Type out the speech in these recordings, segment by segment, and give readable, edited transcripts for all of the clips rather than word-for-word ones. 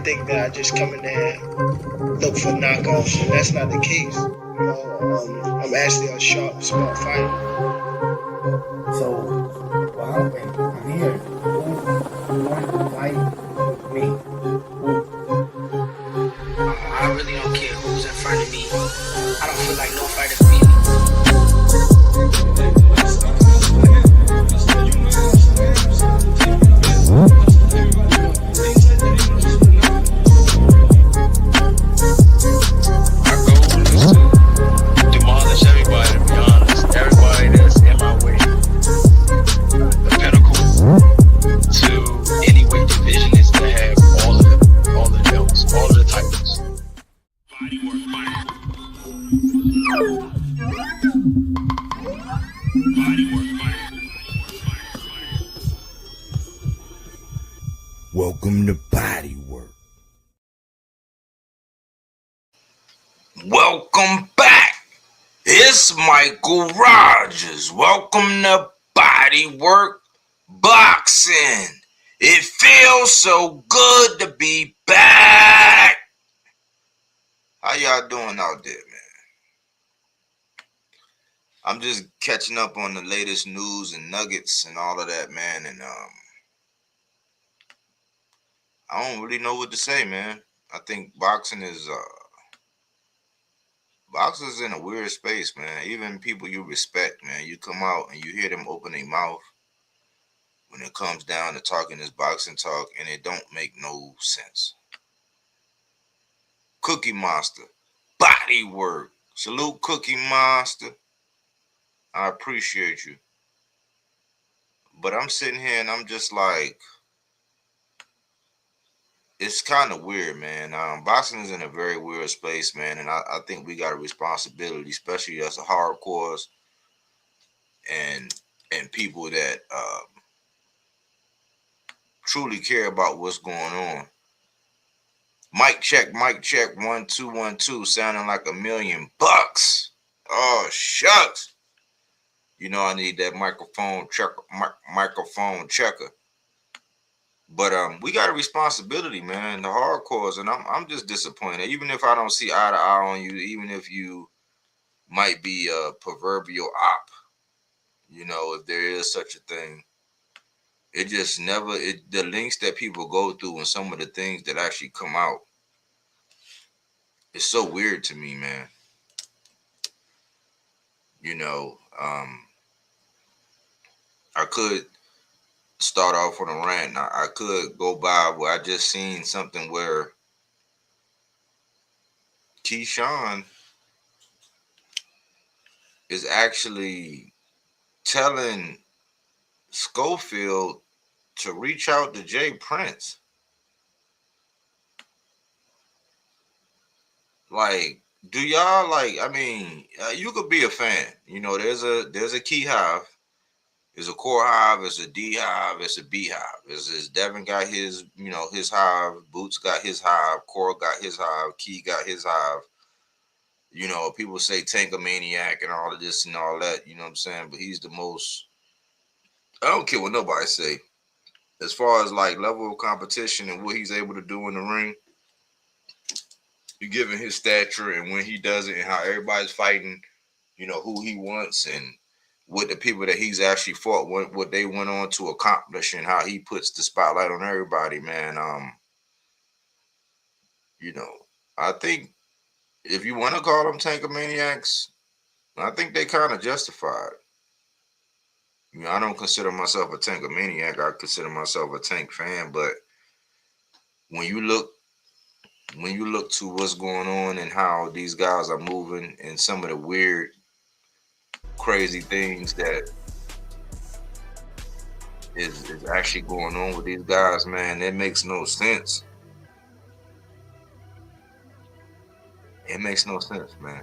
Think that I just come in there and look for knockoffs, and that's not the case. I'm actually a sharp, smart fighter. So, well, I'm here. Who wants to fight me? I really don't care who's in front of me. I don't feel like no fighter beat me. Welcome to Bodywork. Welcome back. It's Michael Rogers. Welcome to Bodywork Boxing. It feels so good to be back. How y'all doing out there, man? I'm just catching up on the latest news and nuggets and all of that, man, and I don't really know what to say, man. I think boxing's in a weird space, man. Even people you respect, man, you come out and you hear them open their mouth when it comes down to talking this boxing talk, and it don't make no sense. Cookie Monster, Bodywork. Salute, Cookie Monster. I appreciate you. But I'm sitting here and I'm just like, it's kind of weird, man. Boxing is in a very weird space, man, and I think we got a responsibility, especially as a hardcores and people that truly care about what's going on. Mic check, 1 2 1 2, sounding like $1 million. Oh shucks. You know I need that microphone checker. But we got a responsibility, man. The hardcores, and I'm just disappointed. Even if I don't see eye to eye on you, even if you might be a proverbial op, you know, if there is such a thing, it just never. The links that people go through and some of the things that actually come out, it's so weird to me, man. You know, I could start off on a rant. I could go by where I just seen something where Keyshawn is actually telling Schofield to reach out to Jay Prince. Like, do y'all like? I mean, you could be a fan. You know, there's a key hive, there's a core hive, there's a D hive, there's a B hive. There's Devin got his, his hive. Boots got his hive. Core got his hive. Key got his hive. You know, people say Tankamaniac and all of this and all that. You know what I'm saying? But he's the most. I don't care what nobody say. As far as like level of competition and what he's able to do in the ring, given his stature and when he does it and how everybody's fighting, who he wants and what the people that he's actually fought, what they went on to accomplish and how he puts the spotlight on everybody, man. I think if you want to call them Tankamaniacs, I think they kind of justified. I don't consider myself a Tankamaniac. I consider myself a Tank fan, but when you look to what's going on and how these guys are moving and some of the weird, crazy things that is actually going on with these guys, man, it makes no sense. It makes no sense, man.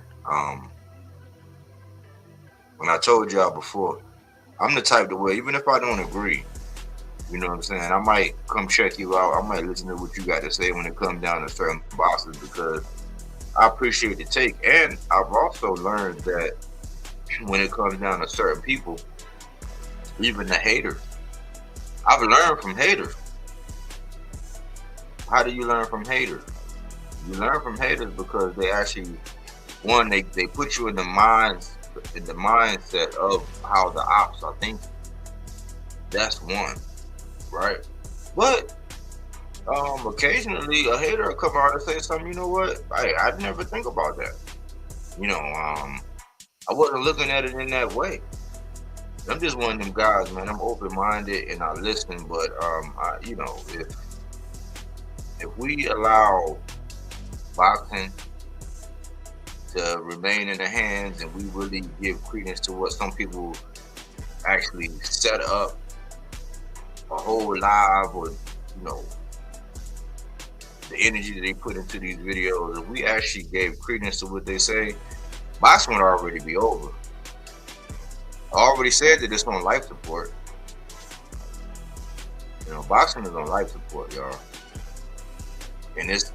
When I told y'all before, I'm the type to where even if I don't agree, you know what I'm saying, I might come check you out. I might listen to what you got to say when it comes down to certain boxes because I appreciate the take. And I've also learned that when it comes down to certain people, even the haters, I've learned from haters. How do you learn from haters? You learn from haters because they actually, one, they put you in the mindset of how the ops are thinking. That's one, right? But occasionally a hater will come out and say something, you know what? I'd never think about that. I wasn't looking at it in that way. I'm just one of them guys, man. I'm open-minded and I listen, but if we allow boxing to remain in the hands and we really give credence to what some people actually set up a whole live or the energy that they put into these videos, if we actually gave credence to what they say, boxing would already be over. I already said that it's on life support. Boxing is on life support, y'all. And it's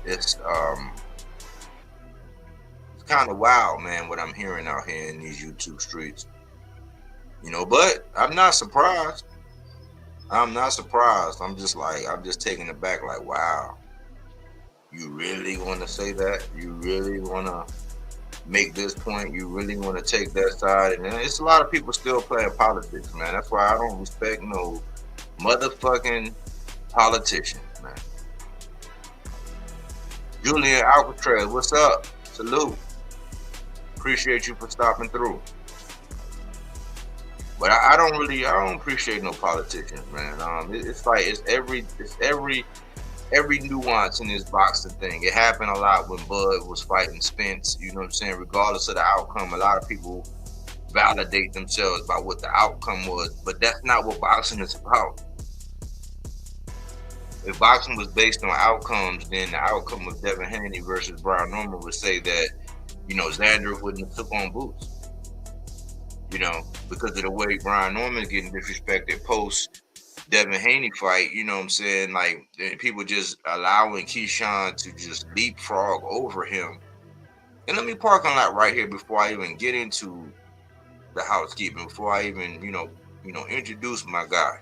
kind of wild, man, what I'm hearing out here in these YouTube streets. But I'm not surprised. I'm just taken aback, like, wow. You really want to say that? You really want to make this point? You really want to take that side? And it's a lot of people still playing politics, man. That's why I don't respect no motherfucking politicians, man. Julian Alcatraz, what's up? Salute. Appreciate you for stopping through. But I don't appreciate no politicians, man. It's every nuance in this boxing thing. It happened a lot when Bud was fighting Spence, you know what I'm saying? Regardless of the outcome, a lot of people validate themselves by what the outcome was, but that's not what boxing is about. If boxing was based on outcomes, then the outcome of Devin Haney versus Brian Norman would say that, Xander wouldn't have took on Boots. Because of the way Brian Norman's getting disrespected post Devin Haney fight, you know what I'm saying? Like, people just allowing Keyshawn to just leapfrog over him. And let me park on that right here before I even get into the housekeeping, before I even, introduce my guy.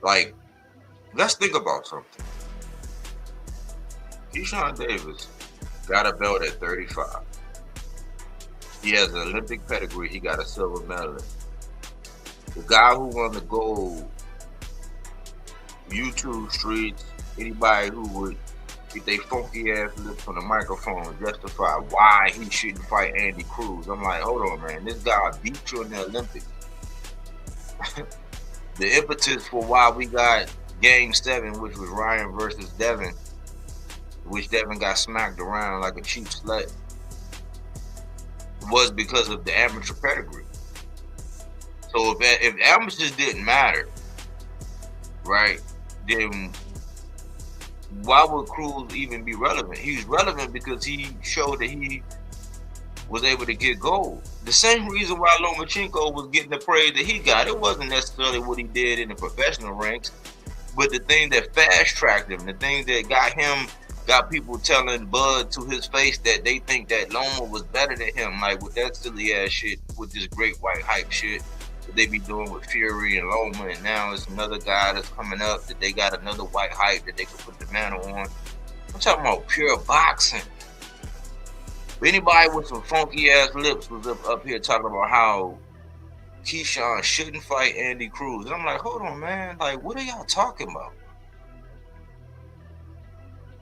Like, let's think about something. Keyshawn Davis got a belt at 35. He has an Olympic pedigree. He got a silver medalist. The guy who won the gold, YouTube streets, anybody who would get their funky ass lips on the microphone justify why he shouldn't fight Andy Cruz. I'm like, hold on, man. This guy beat you in the Olympics. The impetus for why we got Game 7, which was Ryan versus Devin, which Devin got smacked around like a cheap slut, was because of the amateur pedigree. So if amateurs didn't matter, right, then why would Cruz even be relevant? He's relevant because he showed that he was able to get gold. The same reason why Lomachenko was getting the praise that he got, it wasn't necessarily what he did in the professional ranks, but the thing that fast-tracked him, the thing that got people telling Bud to his face that they think that Loma was better than him, like with that silly-ass shit, with this great white hype shit that they be doing with Fury and Loma, and now it's another guy that's coming up that they got another white hype that they could put the mantle on. I'm talking about pure boxing. Anybody with some funky ass lips was up here talking about how Keyshawn shouldn't fight Andy Cruz. And I'm like, hold on, man. Like, what are y'all talking about?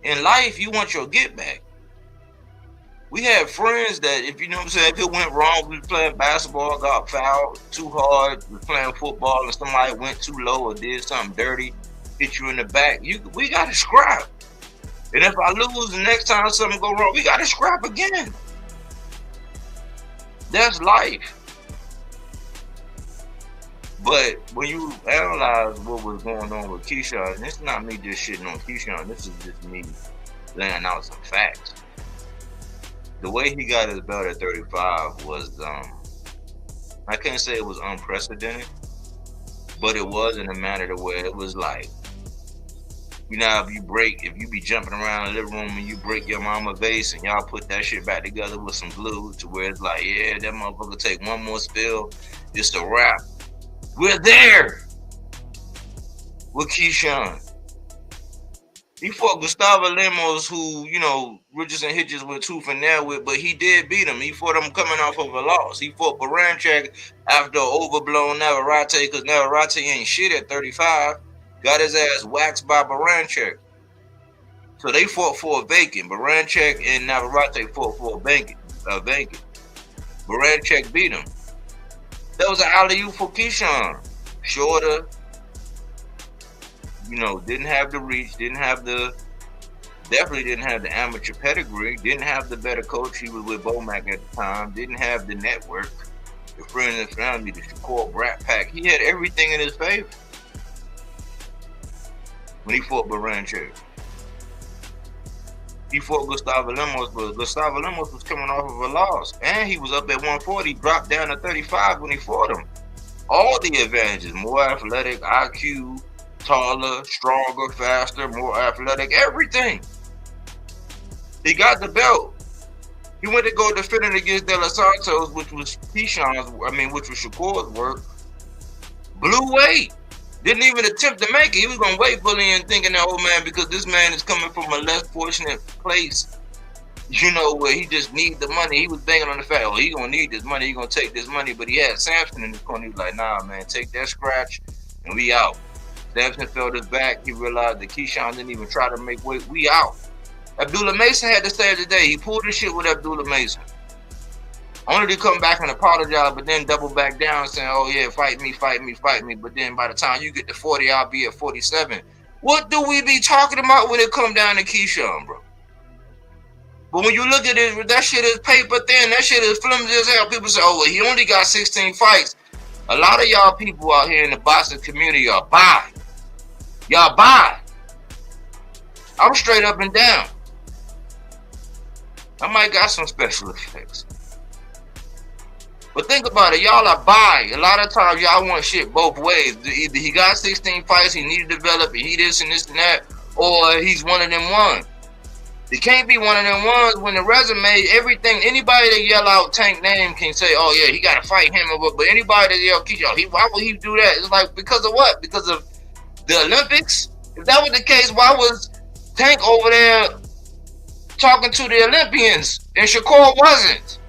In life, you want your get back. We had friends that, if you know what I'm saying, if it went wrong, we was playing basketball, got fouled too hard, we was playing football, and somebody went too low or did something dirty, hit you in the back, we got to scrap. And if I lose the next time something go wrong, we got to scrap again. That's life. But when you analyze what was going on with Keyshawn, and it's not me just shitting on Keyshawn, this is just me laying out some facts. The way he got his belt at 35 was, I can't say it was unprecedented, but it was in a manner to where it was like, you know, if you be jumping around the living room and you break your mama vase and y'all put that shit back together with some glue to where it's like, yeah, that motherfucker take one more spill, it's a wrap. We're there with Keyshawn. He fought Gustavo Lemos, who, you know, Richardson Hitches with tooth and nail with, but he did beat him. He fought him coming off of a loss. He fought Baranchak after an overblown Navarrete, because Navarrete ain't shit at 35. Got his ass waxed by Baranchak. So they fought for a vacant. Baranchak and Navarrete fought for a vacant. Baranchak beat him. That was an alley-oop for Keyshawn. Shorter, you know, didn't have the reach, definitely didn't have the amateur pedigree, didn't have the better coach. He was with Bomac at the time, didn't have the network, the friends and family, the Shakur Brat Pack. He had everything in his favor when he fought Baranchak. He fought Gustavo Lemos, but Gustavo Lemos was coming off of a loss. And he was up at 140, dropped down to 35 when he fought him. All the advantages, more athletic, IQ, taller, stronger, faster, more athletic, everything. He got the belt. He went to go defend it against De Los Santos, which was which was Shakur's work. Blew weight. Didn't even attempt to make it. He was going to wait bullying, thinking that, oh man, because this man is coming from a less fortunate place, you know, where he just needs the money. He was banking on the fact, oh, he going to need this money. He going to take this money. But he had Samson in his corner. He was like, nah, man, take that scratch and we out. Samson felt his back. He realized that Keyshawn didn't even try to make weight. We out. Abdullah Mason had to say today. He pulled his shit with Abdullah Mason. Only to come back and apologize, but then double back down saying, oh yeah, fight me. But then by the time you get to 40, I'll be at 47. What do we be talking about when it come down to Keyshawn, bro? But when you look at it, that shit is paper thin. That shit is flimsy as hell. People say, oh, well, he only got 16 fights. A lot of y'all people out here in the boxing community, y'all buy. I'm straight up and down. I might got some special effects. But think about it, y'all are buy. A lot of times y'all want shit both ways. Either he got 16 fights, he need to develop, and he this and that, or he's one of them ones. He can't be one of them ones when the resume, everything, anybody that yell out Tank name can say, oh yeah, he got to fight him, but anybody that yell Keyshawn, why would he do that? It's like, because of what? Because of the Olympics? If that was the case, why was Tank over there talking to the Olympians and Shakur wasn't?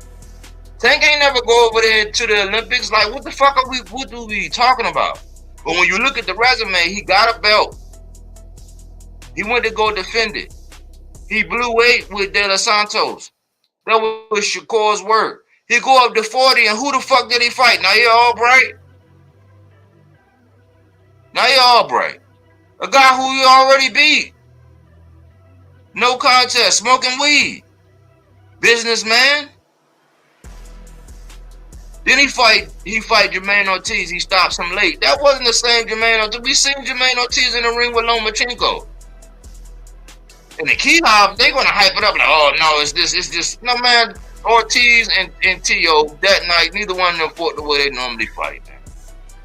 Tank ain't never go over there to the Olympics. Like, what do we talking about? But when you look at the resume, he got a belt. He went to go defend it. He blew weight with De Los Santos. That was Shakur's work. He go up to 40, and who the fuck did he fight? Nair Albright. A guy who he already beat. No contest, smoking weed. Businessman. Then he fight Jermaine Ortiz. He stops him late. That wasn't the same Jermaine Ortiz. We seen Jermaine Ortiz in the ring with Lomachenko. And the Key Hive, they gonna hype it up like, oh no, it's this. No man, Ortiz and T.O. that night, neither one of them fought the way they normally fight, man.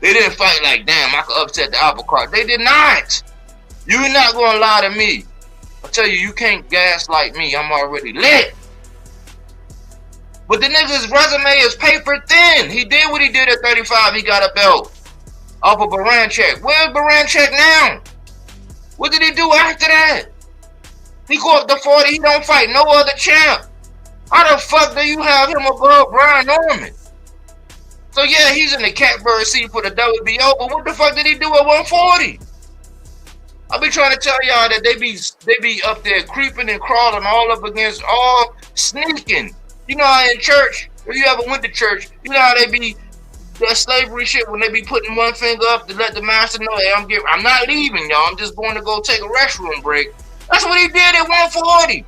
They didn't fight like, damn, I could upset the apple cart. They did not. You're not gonna lie to me. I tell you, you can't gaslight me. I'm already lit. But the nigga's resume is paper thin. He did what he did at 35. He got a belt off of Baranchek. Where's Baranchek now? What did he do after that? He go up to 40. He don't fight no other champ. How the fuck do you have him above Brian Norman? So yeah, he's in the catbird seat for the WBO, but what the fuck did he do at 140? I be trying to tell y'all that they be up there creeping and crawling all up against all sneaking. You know how in church, if you ever went to church, you know how they be that slavery shit when they be putting one finger up to let the master know, hey, I'm not leaving, y'all. I'm just going to go take a restroom break. That's what he did at 140.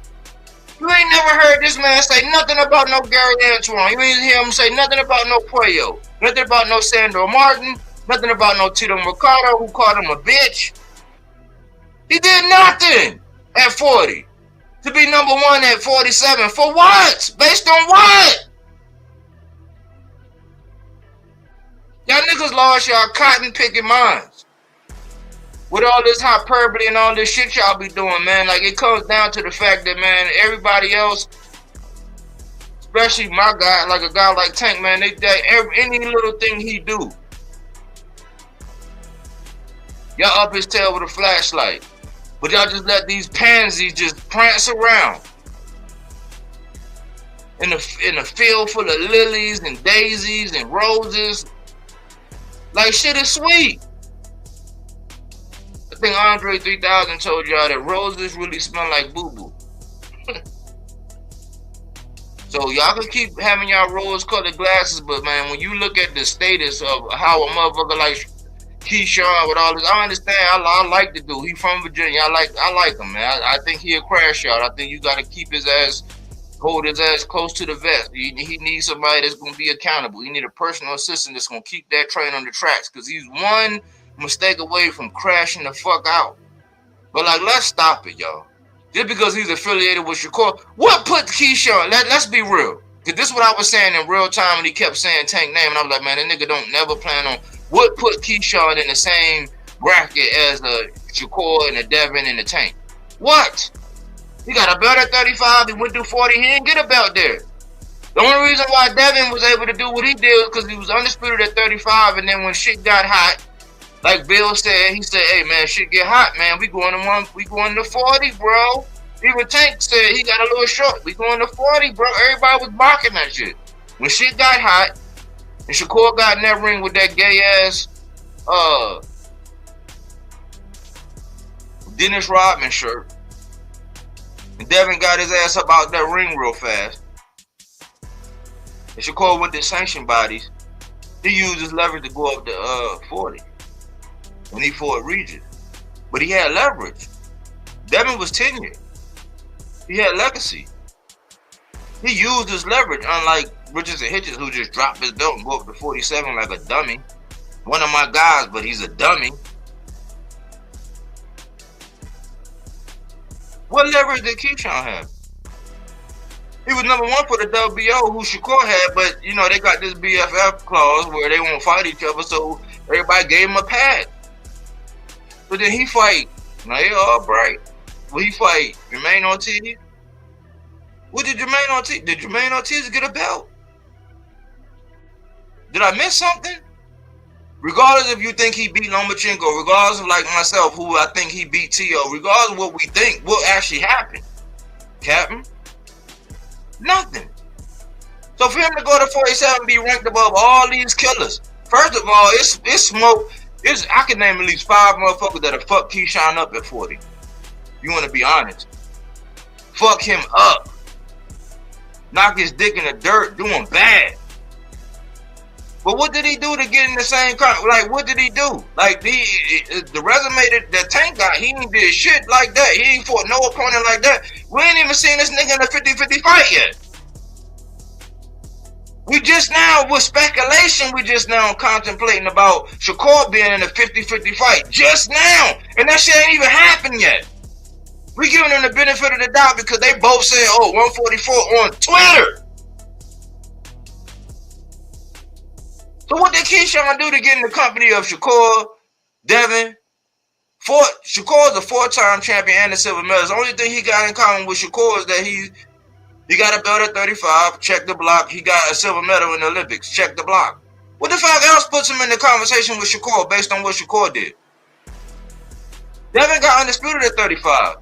You ain't never heard this man say nothing about no Gary Antoine. You ain't hear him say nothing about no Puello, nothing about no Sandro Martin, nothing about no Tito Mercado who called him a bitch. He did nothing at 40. To be number one at 47. For what? Based on what? Y'all niggas lost y'all cotton picking minds. With all this hyperbole and all this shit y'all be doing, man. Like, it comes down to the fact that, man, everybody else, especially my guy, like a guy like Tank, man, any little thing he do, y'all up his tail with a flashlight. But y'all just let these pansies just prance around in a field full of lilies and daisies and roses. Like, shit is sweet. I think Andre 3000 told y'all that roses really smell like boo-boo. So y'all can keep having y'all rose-colored glasses, but man, when you look at the status of how a motherfucker like Keyshawn with all this, I understand. I like the dude. He from Virginia. I like him, man. I think he a crash out. I think you got to keep his ass, hold his ass close to the vest. He needs somebody that's gonna be accountable. He need a personal assistant that's gonna keep that train on the tracks, because he's one mistake away from crashing the fuck out. But like, let's stop it, y'all. Just because he's affiliated with Shakur, what put Keyshawn? Let's be real. Cause this is what I was saying in real time when he kept saying Tank name, and I was like, man, that nigga don't never plan on. What put Keyshawn in the same bracket as the Shakur and the Devin and the Tank? What? He got a belt at 35. He went through 40. He didn't get a belt there. The only reason why Devin was able to do what he did was because he was undisputed at 35. And then when shit got hot, like Bill said, he said, "Hey man, shit get hot, man. We going to 40, bro." Even Tank said he got a little short. We going to 40, bro. Everybody was mocking that shit. When shit got hot, and Shakur got in that ring with that gay ass Dennis Rodman shirt, and Devin got his ass up out that ring real fast, and Shakur with the sanction bodies, he used his leverage to go up to 40 when he fought Regis. But he had leverage. Devin was tenured. He had legacy. He used his leverage, unlike Richards and Hitchens, who just dropped his belt and go up to 47 like a dummy. One of my guys, but he's a dummy. What leverage did Keyshawn have? He was number one for the WBO, who Shakur had, but you know, they got this BFF clause where they won't fight each other, so everybody gave him a pad. But then he fight, now they all bright. Will he fight Jermaine Ortiz? What did Jermaine Ortiz? Did Jermaine Ortiz get a belt? Did I miss something? Regardless if you think he beat Lomachenko, regardless of like myself, who I think he beat T.O., regardless of what we think, what actually happened, Captain? Nothing. So for him to go to 47 and be ranked above all these killers, first of all, it's smoke. I can name at least 5 motherfuckers that'll fuck Keyshawn up at 40. You want to be honest? Fuck him up. Knock his dick in the dirt, doing bad. But what did he do to get in the same car? Like, what did he do? Like, the resume that Tank got, he ain't did shit like that. He ain't fought no opponent like that. We ain't even seen this nigga in a 50-50 fight yet. We just now, with speculation, we just now contemplating about Shakur being in a 50-50 fight. Just now. And that shit ain't even happened yet. We giving them the benefit of the doubt because they both said, oh, 144 on Twitter. So what did Keyshawn do to get in the company of Shakur, Devin? Shakur is a 4-time champion and a silver medalist. The only thing he got in common with Shakur is that he got a belt at 35, check the block. He got a silver medal in the Olympics, check the block. What the fuck else puts him in the conversation with Shakur based on what Shakur did? Devin got undisputed at 35.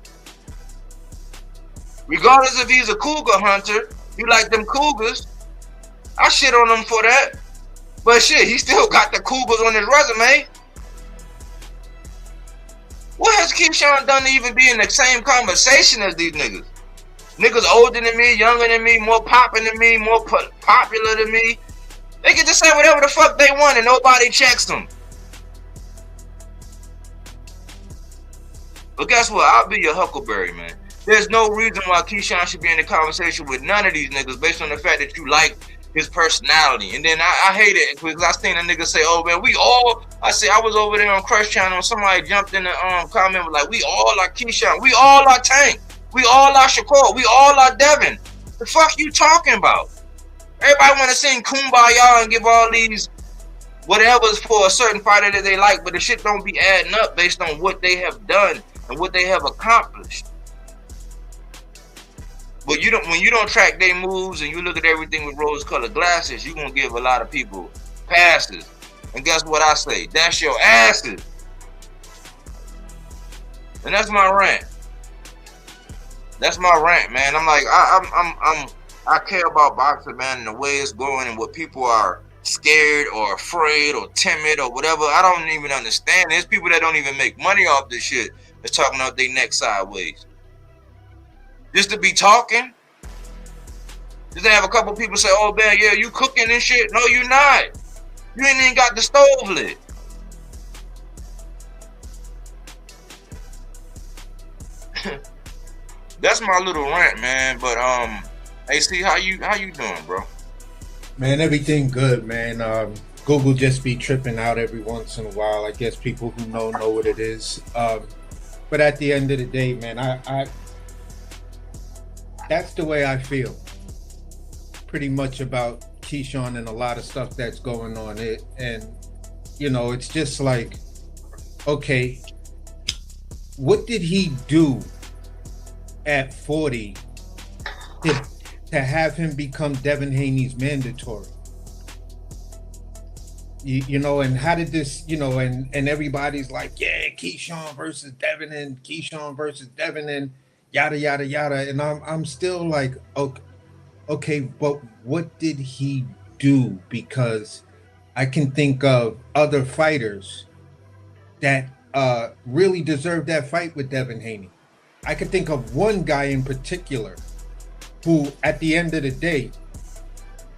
Regardless if he's a cougar hunter, you like them cougars, I shit on him for that. But shit, he still got the cougars on his resume. What has Keyshawn done to even be in the same conversation as these niggas? Niggas older than me, younger than me, more popping than me, more popular than me. They can just say whatever the fuck they want and nobody checks them. But guess what? I'll be your huckleberry, man. There's no reason why Keyshawn should be in a conversation with none of these niggas based on the fact that you like his personality. And then I hate it because I seen a nigga say, oh man, we all, I was over there on Crush Channel and somebody jumped in the comment was like, we all are Keyshawn, we all are Tank, we all are Shakur, we all are Devin. The fuck you talking about? Everybody want to sing Kumbaya and give all these whatever's for a certain fighter that they like, but the shit don't be adding up based on what they have done and what they have accomplished. But when you don't track their moves and you look at everything with rose-colored glasses, you're gonna give a lot of people passes. And guess what I say? That's your asses. And that's my rant. That's my rant, man. I'm like, I care about boxing, man, and the way it's going and what people are scared or afraid or timid or whatever. I don't even understand. There's people that don't even make money off this shit that's talking out their neck sideways. Just to be talking. Just to have a couple people say, oh man, yeah, you cooking and shit. No, you not. You ain't even got the stove lit. That's my little rant, man. But AC, how you doing, bro? Man, everything good, man. Google just be tripping out every once in a while. I guess people who know what it is. But at the end of the day, man, I that's the way I feel pretty much about Keyshawn and a lot of stuff that's going on. And you know, it's just like, okay, what did he do at 40 to have him become Devin Haney's mandatory? You know, and how did this, you know, and everybody's like, yeah, Keyshawn versus Devin and Keyshawn versus Devin and yada yada yada, and I'm still like, okay, but what did he do? Because I can think of other fighters that really deserve that fight with Devin Haney. I could think of one guy in particular who, at the end of the day,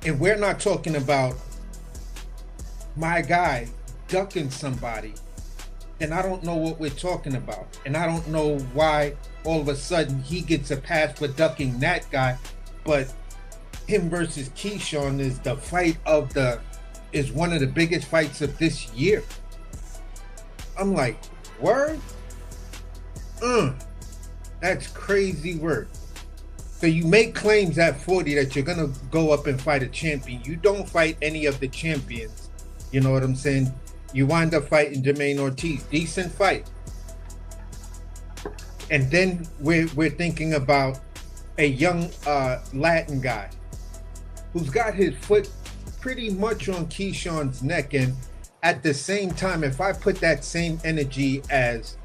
and we're not talking about my guy ducking somebody, and I don't know what we're talking about, and I don't know why all of a sudden he gets a pass for ducking that guy, but him versus Keyshawn is the fight of is one of the biggest fights of this year. I'm like, word? That's crazy work. So you make claims at 40 that you're gonna go up and fight a champion. You don't fight any of the champions. You know what I'm saying? You wind up fighting Jermaine Ortiz. Decent fight. And then we're thinking about a young Latin guy who's got his foot pretty much on Keyshawn's neck. And at the same time, if I put that same energy as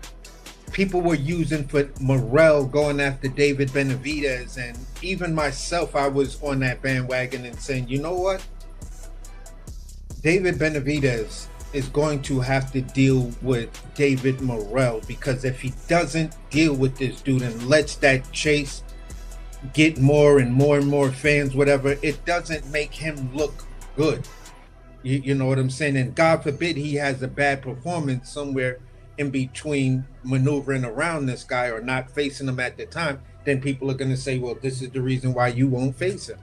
people were using for Morrell going after David Benavidez, and even myself, I was on that bandwagon and saying, you know what? David Benavidez is going to have to deal with David Morrell, because if he doesn't deal with this dude and lets that chase get more and more and more fans, whatever, it doesn't make him look good. You know what I'm saying? And God forbid he has a bad performance somewhere in between maneuvering around this guy or not facing him at the time, then people are going to say, well, this is the reason why you won't face him.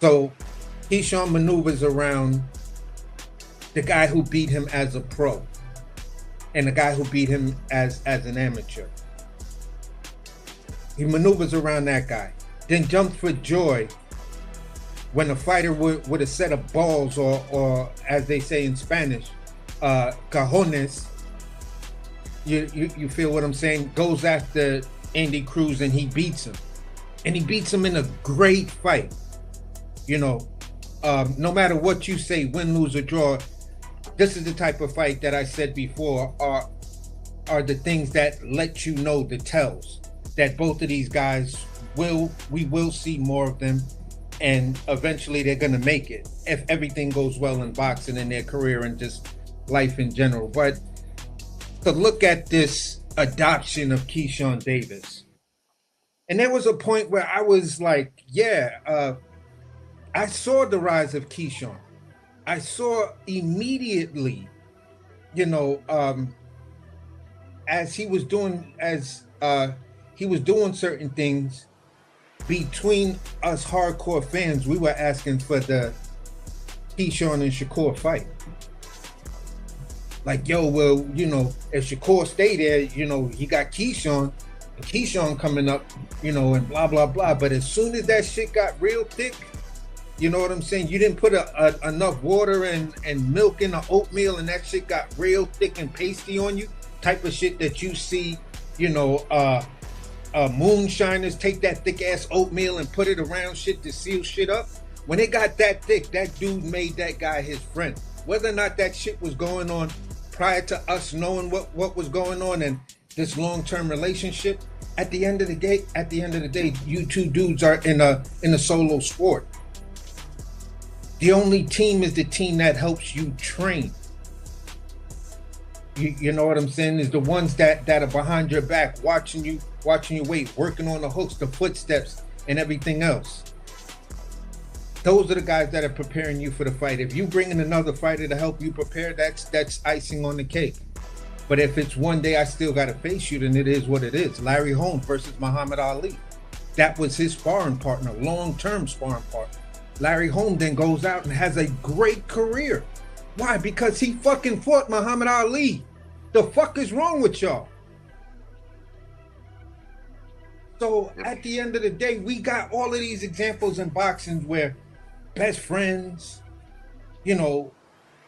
So Keyshawn maneuvers around the guy who beat him as a pro and the guy who beat him as an amateur. He maneuvers around that guy, then jumps for joy when a fighter with a set of balls, or as they say in Spanish, cajones. You feel what I'm saying? Goes after Andy Cruz and he beats him, and he beats him in a great fight. You know, no matter what you say, win, lose, or draw, this is the type of fight that I said before are the things that let you know, the tells that both of these guys we will see more of them, and eventually they're gonna make it if everything goes well in boxing in their career and just life in general. But to look at this adoption of Keyshawn Davis, and there was a point where I was like, I saw the rise of Keyshawn. I saw immediately, as he was doing certain things between us hardcore fans, we were asking for the Keyshawn and Shakur fight. Like, yo, well, if Shakur stay there, he got Keyshawn coming up, and blah, blah, blah. But as soon as that shit got real thick, you know what I'm saying? You didn't put enough water and milk in the oatmeal, and that shit got real thick and pasty on you. Type of shit that you see, moonshiners take that thick ass oatmeal and put it around shit to seal shit up. When it got that thick, that dude made that guy his friend. Whether or not that shit was going on prior to us knowing what was going on in this long-term relationship, at the end of the day, you two dudes are in a solo sport. The only team is the team that helps you train. You know what I'm saying? Is the ones that are behind your back, watching you weight, working on the hooks, the footsteps, and everything else. Those are the guys that are preparing you for the fight. If you bring in another fighter to help you prepare, that's icing on the cake. But if it's one day I still got to face you, then it is what it is. Larry Holmes versus Muhammad Ali. That was his sparring partner, long-term sparring partner. Larry Holmes then goes out and has a great career. Why? Because he fucking fought Muhammad Ali. The fuck is wrong with y'all? So at the end of the day, we got all of these examples in boxing where best friends,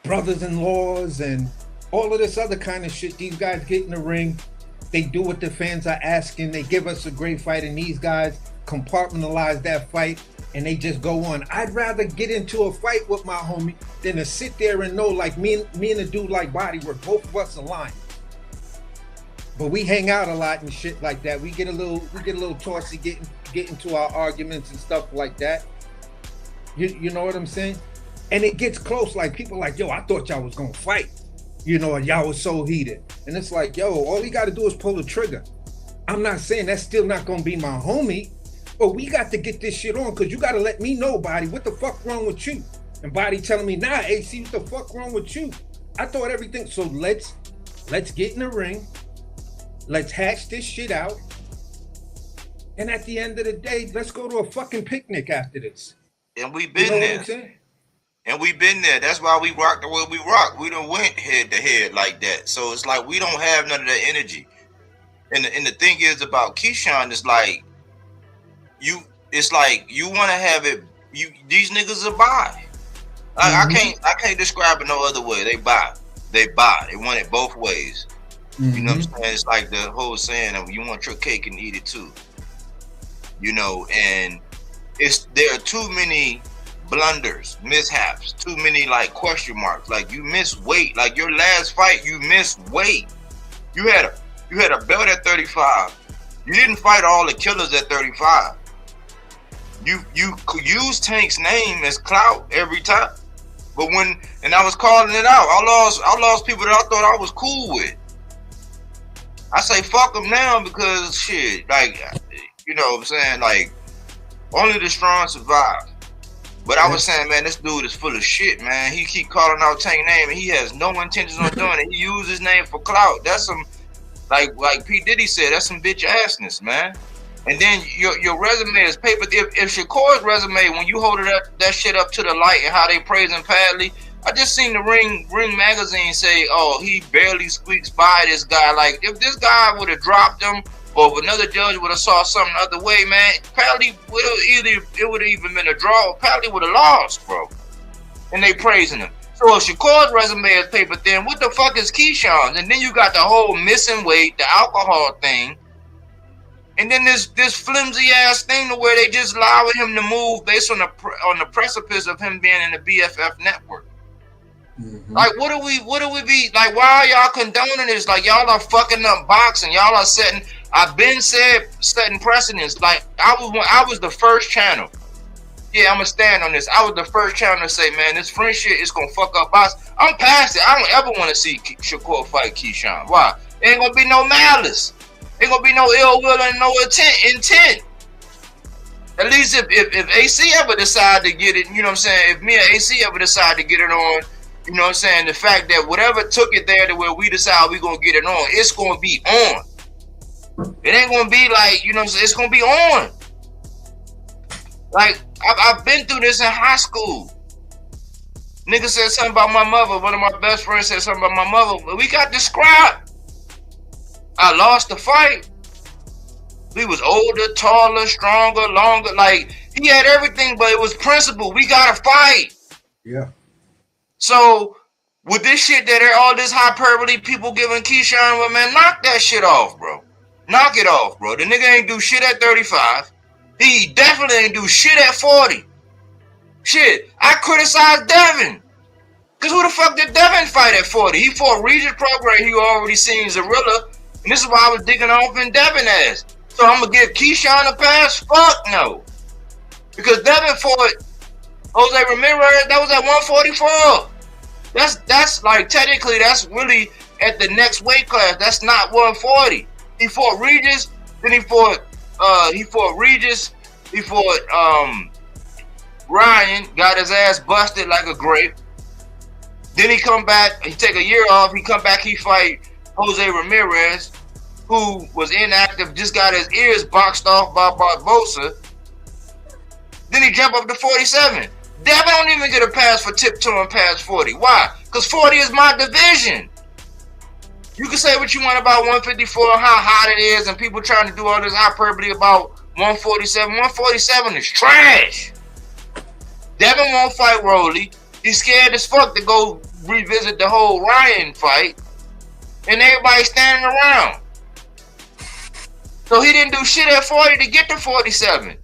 brothers-in-laws, and all of this other kind of shit. These guys get in the ring, they do what the fans are asking, they give us a great fight, and these guys compartmentalize that fight and they just go on. I'd rather get into a fight with my homie than to sit there and know, like me and a dude like Bodywork, both of us aligned. But we hang out a lot and shit like that. We get a little tossy, get into our arguments and stuff like that. You know what I'm saying? And it gets close. Like, people like, yo, I thought y'all was gonna fight. And y'all was so heated. And it's like, yo, all you gotta do is pull the trigger. I'm not saying that's still not gonna be my homie, but we got to get this shit on, because you gotta let me know, Body, what the fuck wrong with you? And Body telling me, nah, AC, what the fuck wrong with you? I thought everything. So let's get in the ring. Let's hash this shit out. And at the end of the day, let's go to a fucking picnic after this. And we've been there. And we've been there. That's why we rock the way we rock. We done went head to head like that. So it's like we don't have none of that energy. And the thing is about Keyshawn is like, you want to have it. These niggas are buy. I can't describe it no other way. They buy. They want it both ways. Mm-hmm. You know what I'm saying? It's like the whole saying of, you want your cake and eat it too. And there are too many blunders, mishaps, too many like question marks. Like, you miss weight. Like your last fight, you missed weight. You had a belt at 35. You didn't fight all the killers at 35. You use Tank's name as clout every time. But and I was calling it out. I lost people that I thought I was cool with. I say fuck them now, because shit, like, you know what I'm saying? Like, only the strong survive. But I was saying, man, this dude is full of shit, man. He keep calling out Tank's name, and he has no intentions on doing it. He uses his name for clout. That's some, like P. Diddy said, that's some bitch assness, man. And then your resume is paper. If Shakur's resume, when you hold it up, that shit up to the light and how they praising Padley, I just seen the Ring magazine say, "Oh, he barely squeaks by this guy." Like if this guy would have dropped him, or if another judge would have saw something the other way, man, Padley would have even been a draw. Padley would have lost, bro. And they praising him. So if Shakur's resume is paper thin, what the fuck is Keyshawn's? And then you got the whole missing weight, the alcohol thing. And then this flimsy ass thing to where they just allowing him to move based on the precipice of him being in the BFF network. Mm-hmm. Like what do we be like? Why are y'all condoning this? Like y'all are fucking up boxing. Y'all are setting. I've been setting precedents. Like I was the first channel. Yeah, I'm gonna stand on this. I was the first channel to say, man, this French shit is gonna fuck up boxing. I'm past it. I don't ever want to see Shakur fight Keyshawn. Why? There ain't gonna be no malice. Ain't gonna be no ill will and no intent. At least if AC ever decide to get it, you know what I'm saying? If me and AC ever decide to get it on, you know what I'm saying? The fact that whatever took it there to where we decide we gonna get it on, it's gonna be on. It ain't gonna be like, you know what I'm saying? It's gonna be on. Like, I've been through this in high school. Nigga said something about my mother. One of my best friends said something about my mother. But we got described. I lost the fight. We was older, taller, stronger, longer. Like, he had everything, but it was principle. We got to fight. Yeah. So, with this shit that all this hyperbole people giving Keyshawn, well, man, knock that shit off, bro. Knock it off, bro. The nigga ain't do shit at 35. He definitely ain't do shit at 40. Shit, I criticized Devin. Because who the fuck did Devin fight at 40? He fought Regis Program. He already seen Zarilla. And this is why I was digging off in Devin ass. So I'm going to give Keyshawn a pass? Fuck no. Because Devin fought Jose Ramirez. That was at 144. That's like, technically, that's really at the next weight class. That's not 140. He fought Regis. Then he fought Regis. He fought Ryan. Got his ass busted like a grape. Then he come back. He take a year off. He come back. He fight Jose Ramirez, who was inactive. Just got his ears boxed off by Barbosa. Then he jump up to 47. Devin don't even get a pass for tiptoeing past 40. Why? Because 40 is my division. You can say what you want about 154, how hot it is, and people trying to do all this hyperbole about 147. 147 is trash. Devin won't fight Rolly. He's scared as fuck to go revisit the whole Ryan fight. And everybody's standing around. So he didn't do shit at 40 to get to 47.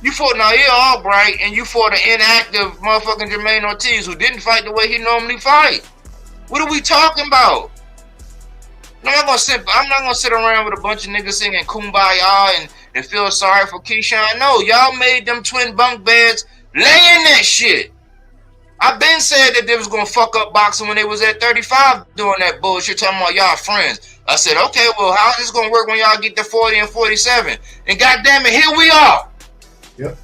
You fought Nair Albright and you fought an inactive motherfucking Jermaine Ortiz who didn't fight the way he normally fight. What are we talking about? I'm not gonna sit around with a bunch of niggas singing Kumbaya and feel sorry for Keyshawn. No, y'all made them twin bunk beds lay in that shit. I been said that they was gonna fuck up boxing when they was at 35 doing that bullshit, talking about y'all friends. I said, okay, well, how's this gonna work when y'all get to 40 and 47? And goddamn it, here we are. Yep.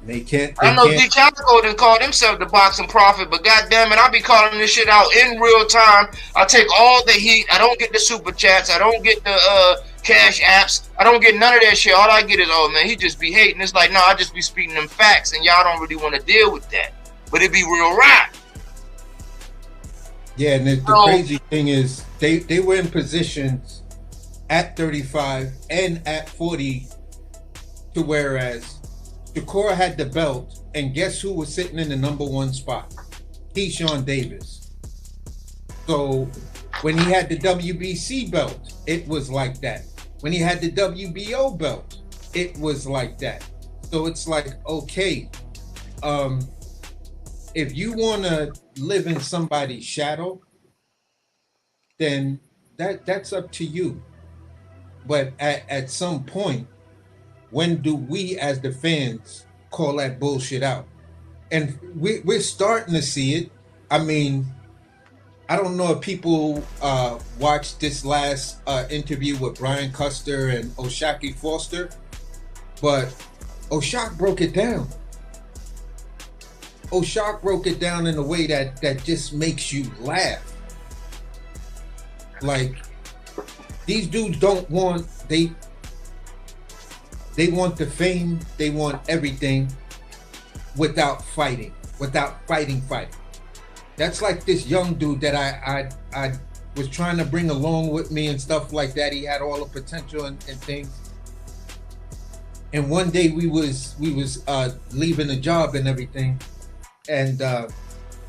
They can't. I know D. Calico didn't call himself the boxing prophet, but goddamn it, I be calling this shit out in real time. I take all the heat. I don't get the super chats. I don't get the cash apps. I don't get none of that shit. All I get is, oh man, he just be hating. It's like, no, I just be speaking them facts, and y'all don't really want to deal with that. But it be real rap. Yeah, and the crazy thing is, they were in positions at 35 and at 40, to whereas Shakur had the belt, and guess who was sitting in the number one spot? Keyshawn Davis. So when he had the WBC belt, it was like that. When he had the WBO belt, it was like that. So it's like, okay, if you want to live in somebody's shadow, then that's up to you. But at some point, when do we as the fans call that bullshit out? And we're starting to see it. I mean, I don't know if people watched this last interview with Brian Custer and Oshaki Foster, but Oshak broke it down. Oshak broke it down in a way that just makes you laugh. Like, these dudes don't want, They want the fame, they want everything without fighting, fighting. That's like this young dude that I was trying to bring along with me and stuff like that. He had all the potential and things. And one day we was leaving the job and everything, and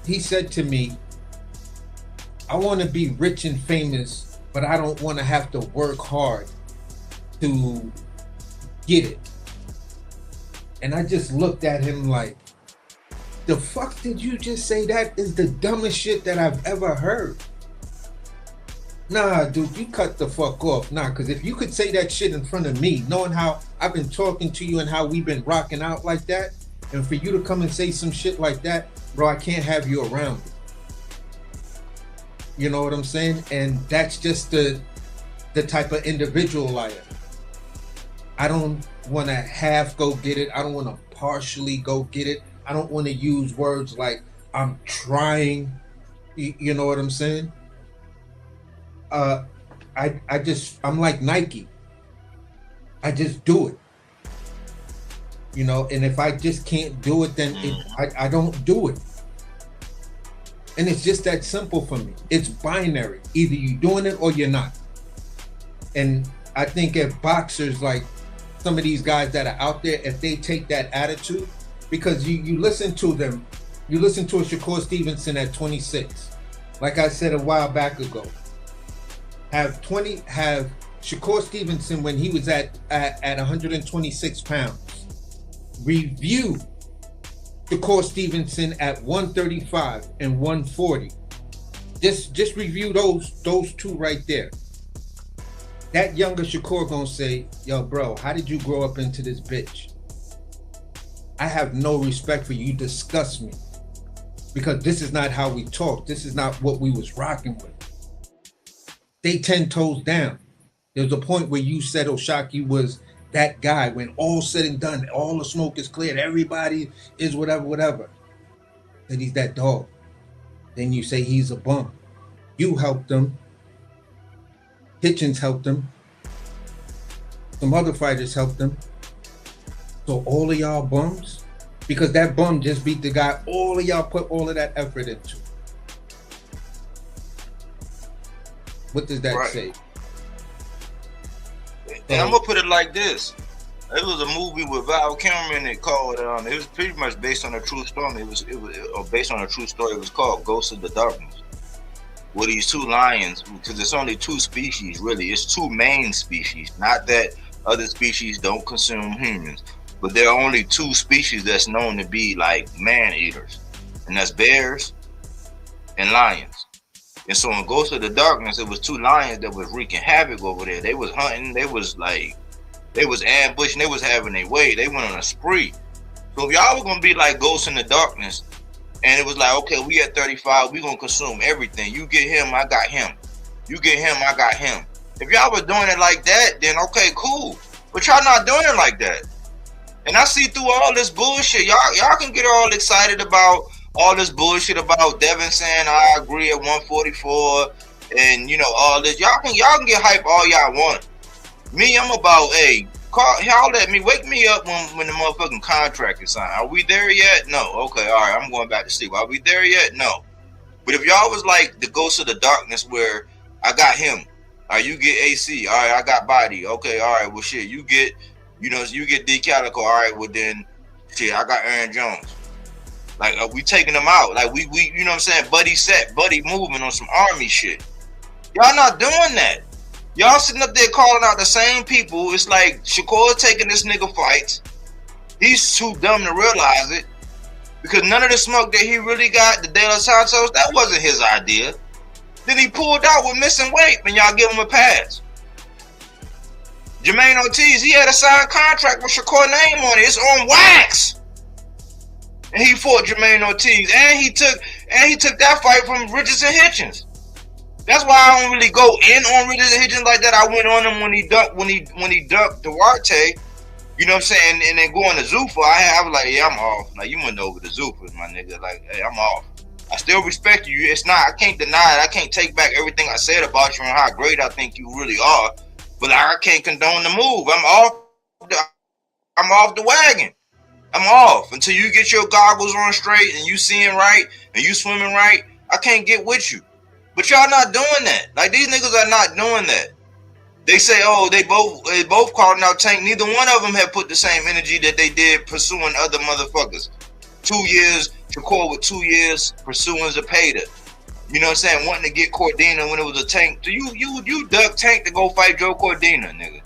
he said to me, I want to be rich and famous, but I don't want to have to work hard to get it. And I just looked at him like, the fuck did you just say? That is the dumbest shit that I've ever heard. Nah, dude, you cut the fuck off. Nah, because if you could say that shit in front of me, knowing how I've been talking to you and how we've been rocking out like that, and for you to come and say some shit like that, bro, I can't have you around me. You know what I'm saying? And that's just the type of individual I am. I don't want to half go get it. I don't want to partially go get it. I don't want to use words like I'm trying. You know what I'm saying? I'm like Nike. I just do it. You know, and if I just can't do it, then I don't do it. And it's just that simple for me. It's binary. Either you're doing it or you're not. And I think if boxers, like some of these guys that are out there, if they take that attitude, because you listen to them, you listen to a Shakur Stevenson at 26. Like I said a while back ago, have Shakur Stevenson when he was at 126 pounds. Review Shakur Stevenson at 135 and 140. Just review those two right there. That younger Shakur gonna say, yo, bro, how did you grow up into this bitch? I have no respect for you. You disgust me. Because this is not how we talk. This is not what we was rocking with. They 10 toes down. There was a point where you said Oshaki was that guy. When all said and done, all the smoke is cleared, everybody is whatever. Then he's that dog. Then you say he's a bum. You helped him. Hitchens helped him. Some other fighters helped him. So all of y'all bums? Because that bum just beat the guy all of y'all put all of that effort into. What does that say? And I'm gonna put it like this. It was a movie with Val Kilmer that called. It was pretty much based on a true story. It was based on a true story. It was called Ghosts of the Darkness. With these two lions, because it's only two species, really. It's two main species. Not that other species don't consume humans, but there are only two species that's known to be like man eaters, and that's bears and lions. And so in Ghost of the Darkness, it was two lions that was wreaking havoc over there. They was hunting, they was ambushing, they was having their way. They went on a spree. So if y'all were gonna be like Ghosts in the Darkness, and it was like, okay, we at 35, we gonna consume everything. You get him, I got him. You get him, I got him. If y'all was doing it like that, then okay, cool. But y'all not doing it like that. And I see through all this bullshit. Y'all can get all excited about all this bullshit about Devin saying I agree at 144 and you know all this. Y'all can get hype all y'all want. Me, I'm about, hey, y'all let me wake me up when the motherfucking contract is signed. Are we there yet? No. Okay, all right, I'm going back to sleep. Are we there yet? No. But if y'all was like the Ghost of the Darkness where I got him, all right, you get AC, all right, I got Body, okay, all right, well shit, you get D Calico, all right, well then shit, I got Aaron Jones. Like, we taking them out. Like, we you know what I'm saying? Buddy set, buddy moving on some army shit. Y'all not doing that. Y'all sitting up there calling out the same people. It's like Shakur taking this nigga fights. He's too dumb to realize it. Because none of the smoke that he really got, the De Los Santos, that wasn't his idea. Then he pulled out with missing weight and y'all give him a pass. Jermaine Ortiz, he had a signed contract with Shakur name on it. It's on wax. And he fought Jermaine Ortiz, and he took that fight from Richardson Hitchens. That's why I don't really go in on Richardson Hitchens like that. I went on him when he dunked Duarte, you know what I'm saying, and then going to Zuffa. I was like, yeah, I'm off. Like, you went over to Zuffa, my nigga. Like, hey, I'm off. I still respect you. It's not. I can't deny it. I can't take back everything I said about you and how great I think you really are. But I can't condone the move. I'm off. I'm off the wagon. I'm off until you get your goggles on straight and you seeing right and you swimming right. I can't get with you. But y'all not doing that. Like, these niggas are not doing that. They say, oh, they both calling out Tank. Neither one of them have put the same energy that they did pursuing other motherfuckers. 2 years, Shakur with 2 years pursuing Zepeda. You know what I'm saying? Wanting to get Cordina when it was a Tank. So you duck Tank to go fight Joe Cordina, nigga.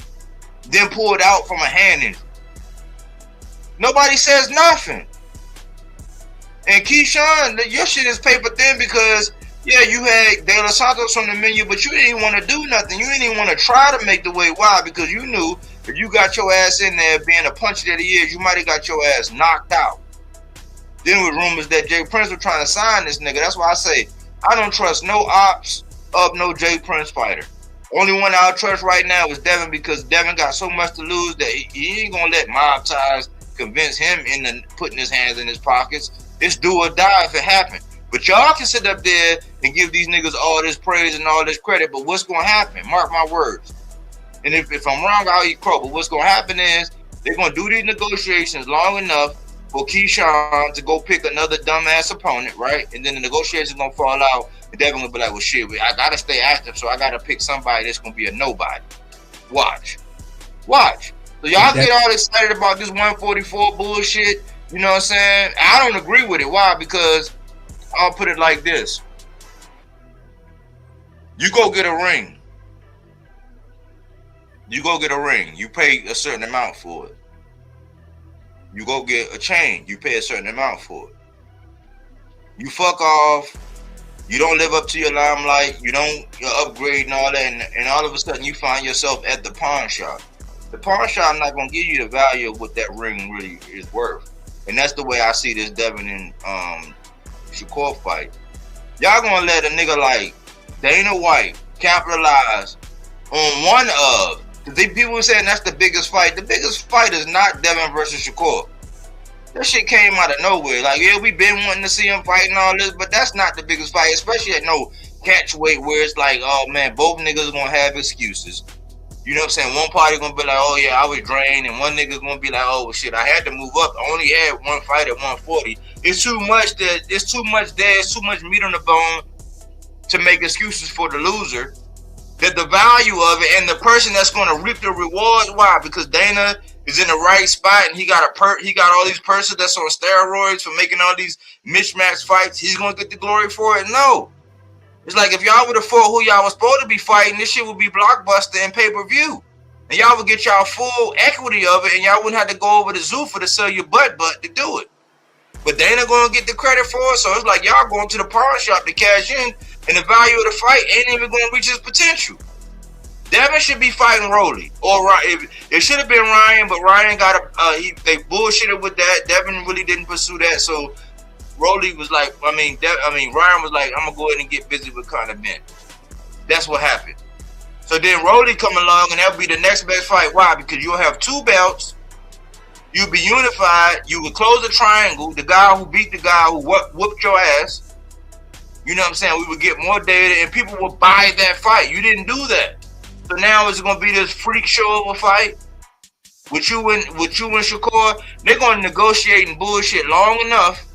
Then pulled out from a hand injury. Nobody says nothing. And Keyshawn, your shit is paper thin because, yeah, you had De Los Santos on the menu, but you didn't even want to do nothing. You didn't even want to try to make the weight. Why? Because you knew if you got your ass in there being a puncher that he is, you might have got your ass knocked out. Then with rumors that Jay Prince was trying to sign this nigga. That's why I say I don't trust no ops of no Jay Prince fighter. Only one I'll trust right now is Devin, because Devin got so much to lose that he ain't gonna let mob ties convince him into putting his hands in his pockets. It's do or die if it happens. But y'all can sit up there and give these niggas all this praise and all this credit, but what's gonna happen? Mark my words. And if I'm wrong, I'll eat crow. But what's gonna happen is they're gonna do these negotiations long enough for Keyshawn to go pick another dumbass opponent, right? And then the negotiations gonna fall out, and Devin gonna be like, well, shit, I gotta stay active, so I gotta pick somebody that's gonna be a nobody. Watch. So y'all get all excited about this 144 bullshit. You know what I'm saying? I don't agree with it. Why? Because I'll put it like this. You go get a ring. You pay a certain amount for it. You go get a chain. You pay a certain amount for it. You fuck off. You don't live up to your limelight. You upgrade and all that. And all of a sudden you find yourself at the pawn shop. The pawn shop not going to give you the value of what that ring really is worth. And that's the way I see this Devin and Shakur fight. Y'all gonna let a nigga like Dana White capitalize on one of, because people were saying that's the biggest fight. The biggest fight is not Devin versus Shakur. That shit came out of nowhere. Like, yeah, we been wanting to see him fight and all this, but that's not the biggest fight, especially at no catch weight where it's like, oh man, both niggas gonna have excuses. You know what I'm saying? One party gonna be like, oh yeah, I was drained, and one nigga gonna be like, oh shit, I had to move up. I only had one fight at 140. It's too much there. It's too much meat on the bone to make excuses for the loser. That the value of it and the person that's gonna reap the rewards. Why? Because Dana is in the right spot and he got all these persons that's on steroids for making all these mismatched fights. He's gonna get the glory for it? No. It's like if y'all would have fought who y'all was supposed to be fighting, this shit would be blockbuster and pay-per-view. And y'all would get y'all full equity of it, and y'all wouldn't have to go over to Zuffa to sell your butt to do it. But they ain't gonna get the credit for it, so it's like y'all going to the pawn shop to cash in, and the value of the fight ain't even gonna reach its potential. Devin should be fighting Rolly, or it should have been Ryan, but Ryan got they bullshitted with that. Devin really didn't pursue that, so Rolly was like, Ryan was like, I'm gonna go ahead and get busy with Conor Ben. That's what happened. So then Rolly come along, and that'll be the next best fight. Why? Because you'll have two belts. You'll be unified. You would close the triangle. The guy who beat the guy who whooped your ass. You know what I'm saying? We would get more data, and people would buy that fight. You didn't do that. So now it's gonna be this freak show of a fight with you and Shakur. They're gonna negotiate and bullshit long enough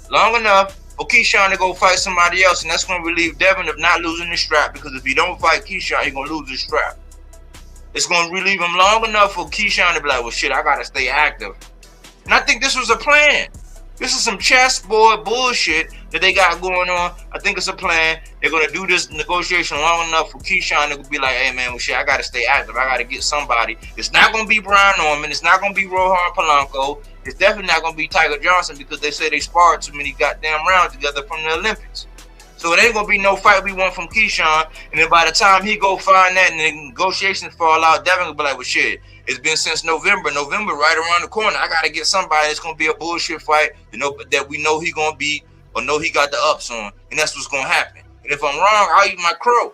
for Keyshawn to go fight somebody else, and that's gonna relieve Devin of not losing the strap, because if he don't fight Keyshawn, he's gonna lose his strap. It's gonna relieve him long enough for Keyshawn to be like, well shit, I gotta stay active. And I think this was a plan. This is some chessboard bullshit that they got going on. I think it's a plan. They're gonna do this negotiation long enough for Keyshawn to be like, hey man, well shit, I gotta stay active. I gotta get somebody. It's not gonna be Brian Norman. It's not gonna be Rohan Polanco. It's definitely not gonna be Tiger Johnson, because they say they sparred too many goddamn rounds together from the Olympics. So it ain't gonna be no fight we want from Keyshawn. And then by the time he go find that and the negotiations fall out, Devin will be like, well shit, it's been since November right around the corner. I gotta get somebody that's gonna be a bullshit fight, that we know he gonna beat or know he got the ups on. And that's what's gonna happen. And if I'm wrong, I'll eat my crow.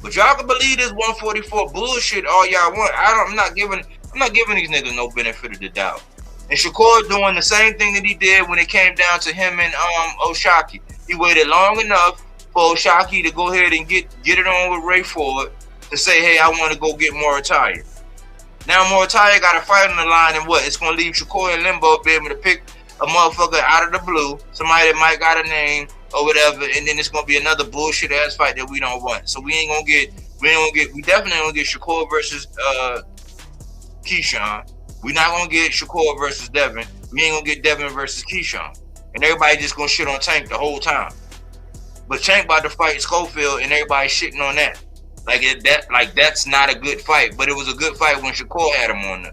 But y'all can believe this 144 bullshit all y'all want. I'm not giving these niggas no benefit of the doubt. And Shakur doing the same thing that he did when it came down to him and O'Shaquie. He waited long enough for O'Shaquie to go ahead and get it on with Ray Ford to say, hey, I want to go get more retired. Now Moritalia got a fight on the line, and what? It's gonna leave Shakur in limbo, be able to pick a motherfucker out of the blue, somebody that might got a name or whatever, and then it's gonna be another bullshit ass fight that we don't want. So we definitely gonna get Shakur versus Keyshawn. We're not gonna get Shakur versus Devin. We ain't gonna get Devin versus Keyshawn. And everybody just gonna shit on Tank the whole time. But Tank about to fight Schofield, and everybody shitting on that. That's not a good fight. But it was a good fight when Shakur had him on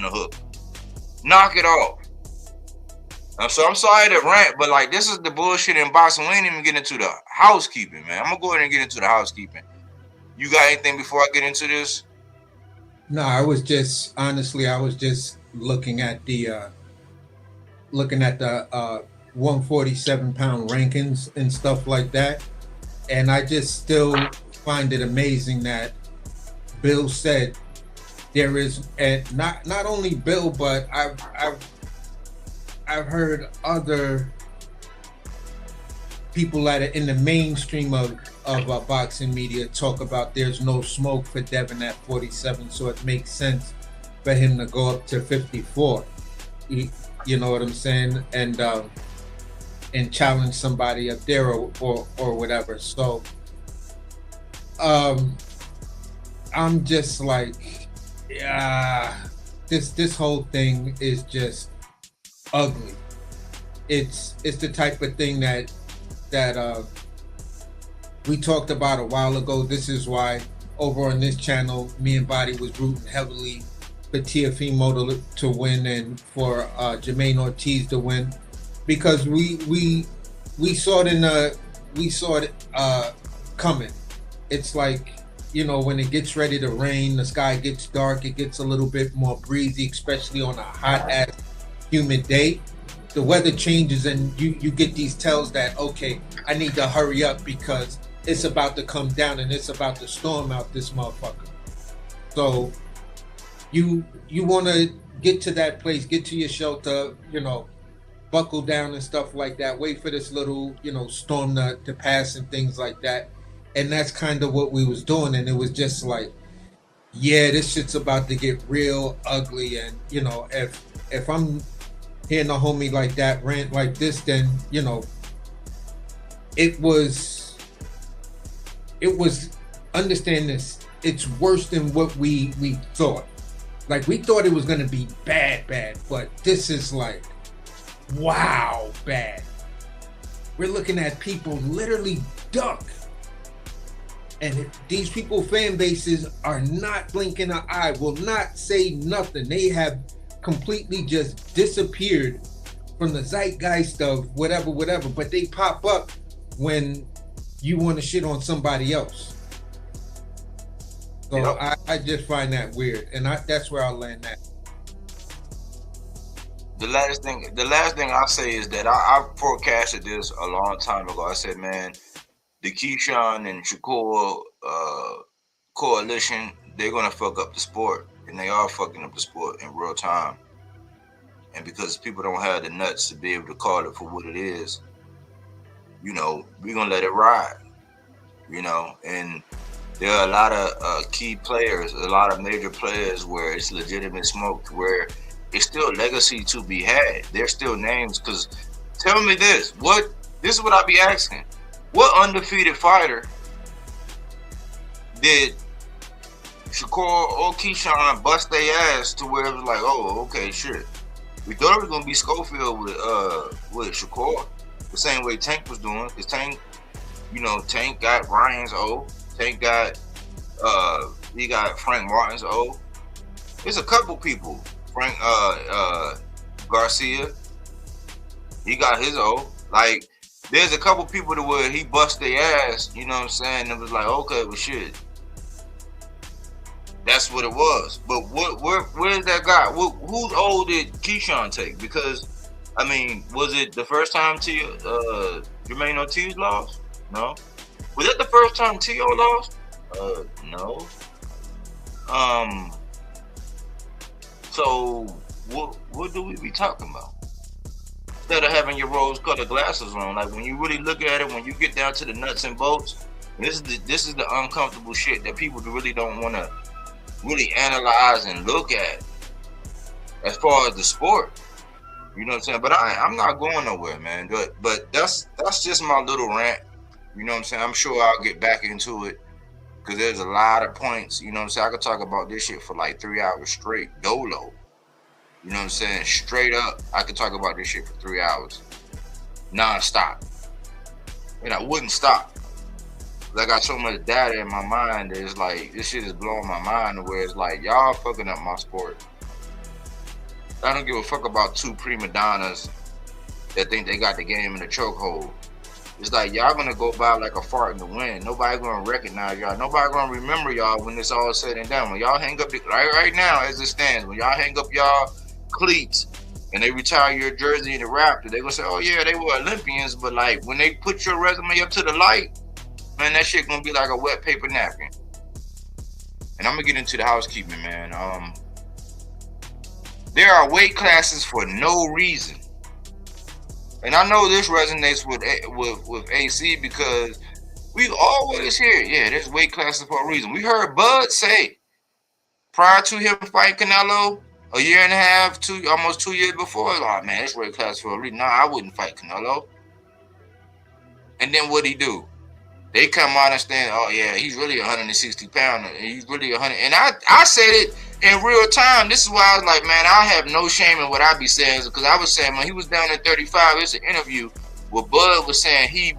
the hook. Knock it off. So I'm sorry to rant, but like this is the bullshit in boxing. We ain't even get into the housekeeping, man. I'm gonna go ahead and get into the housekeeping. You got anything before I get into this? No, I was just looking at the 147-pound rankings and stuff like that, and I just still find it amazing that Bill said there is, and not only Bill, but I've heard other people that are in the mainstream of boxing media talk about there's no smoke for Devin at 47, so it makes sense for him to go up to 54. You know what I'm saying? And challenge somebody up there or whatever. So I'm just like, yeah, this whole thing is just ugly. It's the type of thing that we talked about a while ago. This is why over on this channel, me and Body was rooting heavily for Teofimo to win and for Jermaine Ortiz to win, because we saw it coming. It's like, you know, when it gets ready to rain, the sky gets dark, it gets a little bit more breezy, especially on a hot ass humid day. The weather changes and you get these tells that, okay, I need to hurry up because it's about to come down and it's about to storm out this motherfucker. So you want to get to that place, get to your shelter, you know, buckle down and stuff like that, wait for this little, you know, storm to pass and things like that. And that's kind of what we was doing. And it was just like, yeah, this shit's about to get real ugly. And, you know, if I'm hearing a homie like that rant like this, then, you know, it was, understand this, it's worse than what we thought. Like, we thought it was going to be bad, but this is like, wow, bad. We're looking at people literally duck. And these people, fan bases, are not blinking an eye, will not say nothing. They have completely just disappeared from the zeitgeist of whatever, but they pop up when you want to shit on somebody else. So yep. I just find that weird, and that's where I'll land at. The last thing I'll say is that I forecasted this a long time ago. I said, man, the Keyshawn and Shakur coalition, they're gonna fuck up the sport, and they are fucking up the sport in real time. And because people don't have the nuts to be able to call it for what it is, you know, we're gonna let it ride, you know. And there are a lot of key players, a lot of major players where it's legitimate smoke, where it's still legacy to be had. There's still names. Because tell me this is what I be asking. What undefeated fighter did Shakur or Keyshawn bust their ass to where it was like, oh, okay, shit. We thought it was gonna be Schofield with Shakur, the same way Tank was doing, because Tank got Ryan's O. Tank got he got Frank Martin's O. There's a couple people. Frank Garcia, he got his O. Like, there's a couple people to where he bust their ass, you know what I'm saying? It was like, okay, well, shit. That's what it was. But where's that guy? Whose O did Keyshawn take? Because, I mean, was it the first time Jermaine Ortiz lost? No. Was that the first time T.O. lost? No. So what do we be talking about? Instead of having your rose-colored glasses on, like when you really look at it, when you get down to the nuts and bolts, this is the uncomfortable shit that people really don't want to really analyze and look at as far as the sport. You know what I'm saying? But I'm not going nowhere, man. But that's just my little rant. You know what I'm saying? I'm sure I'll get back into it because there's a lot of points. You know what I'm saying? I could talk about this shit for like 3 hours straight, dolo. You know what I'm saying? Straight up, I could talk about this shit for 3 hours, non-stop. And I wouldn't stop. I got so much data in my mind that it's like, this shit is blowing my mind to where it's like, y'all fucking up my sport. I don't give a fuck about two prima donnas that think they got the game in the chokehold. It's like, y'all gonna go by like a fart in the wind. Nobody gonna recognize y'all. Nobody gonna remember y'all when it's all said and done. When y'all hang up, right now as it stands, when y'all hang up y'all cleats and they retire your jersey in the Raptor, they gonna say, oh yeah, they were Olympians, but like when they put your resume up to the light, man, that shit gonna be like a wet paper napkin. And I'm gonna get into the housekeeping, man. There are weight classes for no reason. And I know this resonates with AC because we always hear, yeah, there's weight classes for a reason. We heard Bud say prior to him fighting Canelo, a year and a half, almost 2 years before, like, man, this weight class for a reason. Nah, I wouldn't fight Canelo. And then what'd he do? They come out and stand, oh yeah, he's really 160 pounds. He's really 100. And I said it in real time. This is why I was like, man, I have no shame in what I be saying, because I was saying when he was down at 35, it's an interview where Bud was saying he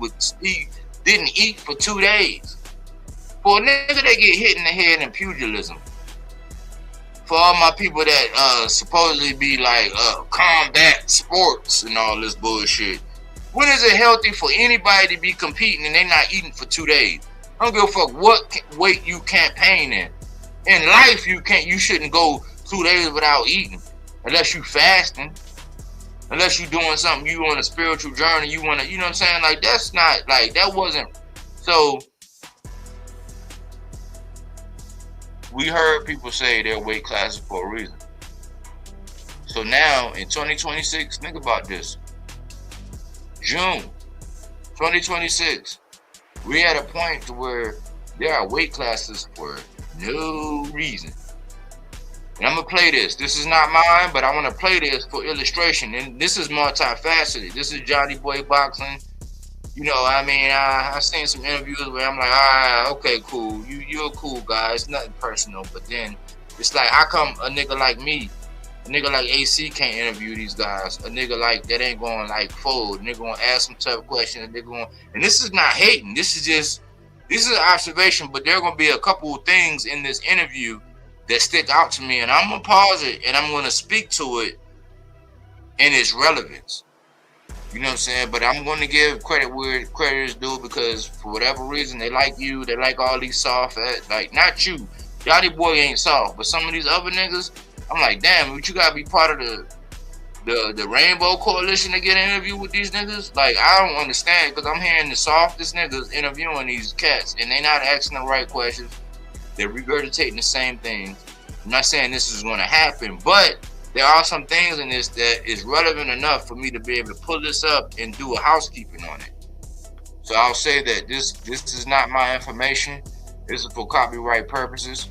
didn't eat for 2 days. For a nigga that get hit in the head in pugilism. For all my people that supposedly be like combat sports and all this bullshit. When is it healthy for anybody to be competing and they not eating for 2 days? I don't give a fuck what weight you campaign in. In life, you shouldn't go 2 days without eating unless you fasting, unless you doing something, you on a spiritual journey, you want to, you know what I'm saying? Like, that's not, like, that wasn't, so we heard people say their weight classes for a reason. So now in 2026, think about this. June 2026, we at a point to where there are weight classes for no reason. And I'm gonna play this. This is not mine, but I want to play this for illustration. And this is multifaceted. This is Johnny Boy Boxing. You know, I mean, I've seen some interviews where I'm like, okay, cool. You're a cool guy. It's nothing personal. But then it's like, how come a nigga like me, a nigga like AC can't interview these guys? A nigga like that ain't going like fold. Nigga gonna ask some tough questions. And this is not hating. This is an observation. But there are gonna be a couple of things in this interview that stick out to me, and I'm gonna pause it and I'm gonna speak to it in its relevance. You know what I'm saying? But I'm gonna give credit where credit is due, because for whatever reason they like you. They like all these soft, like not you. Yachty Boy ain't soft, but some of these other niggas, I'm like, damn, but you gotta be part of the Rainbow Coalition to get an interview with these niggas? Like, I don't understand, because I'm hearing the softest niggas interviewing these cats, and they not asking the right questions. They're regurgitating the same things. I'm not saying this is going to happen, but there are some things in this that is relevant enough for me to be able to pull this up and do a housekeeping on it. So I'll say that this is not my information. This is for copyright purposes.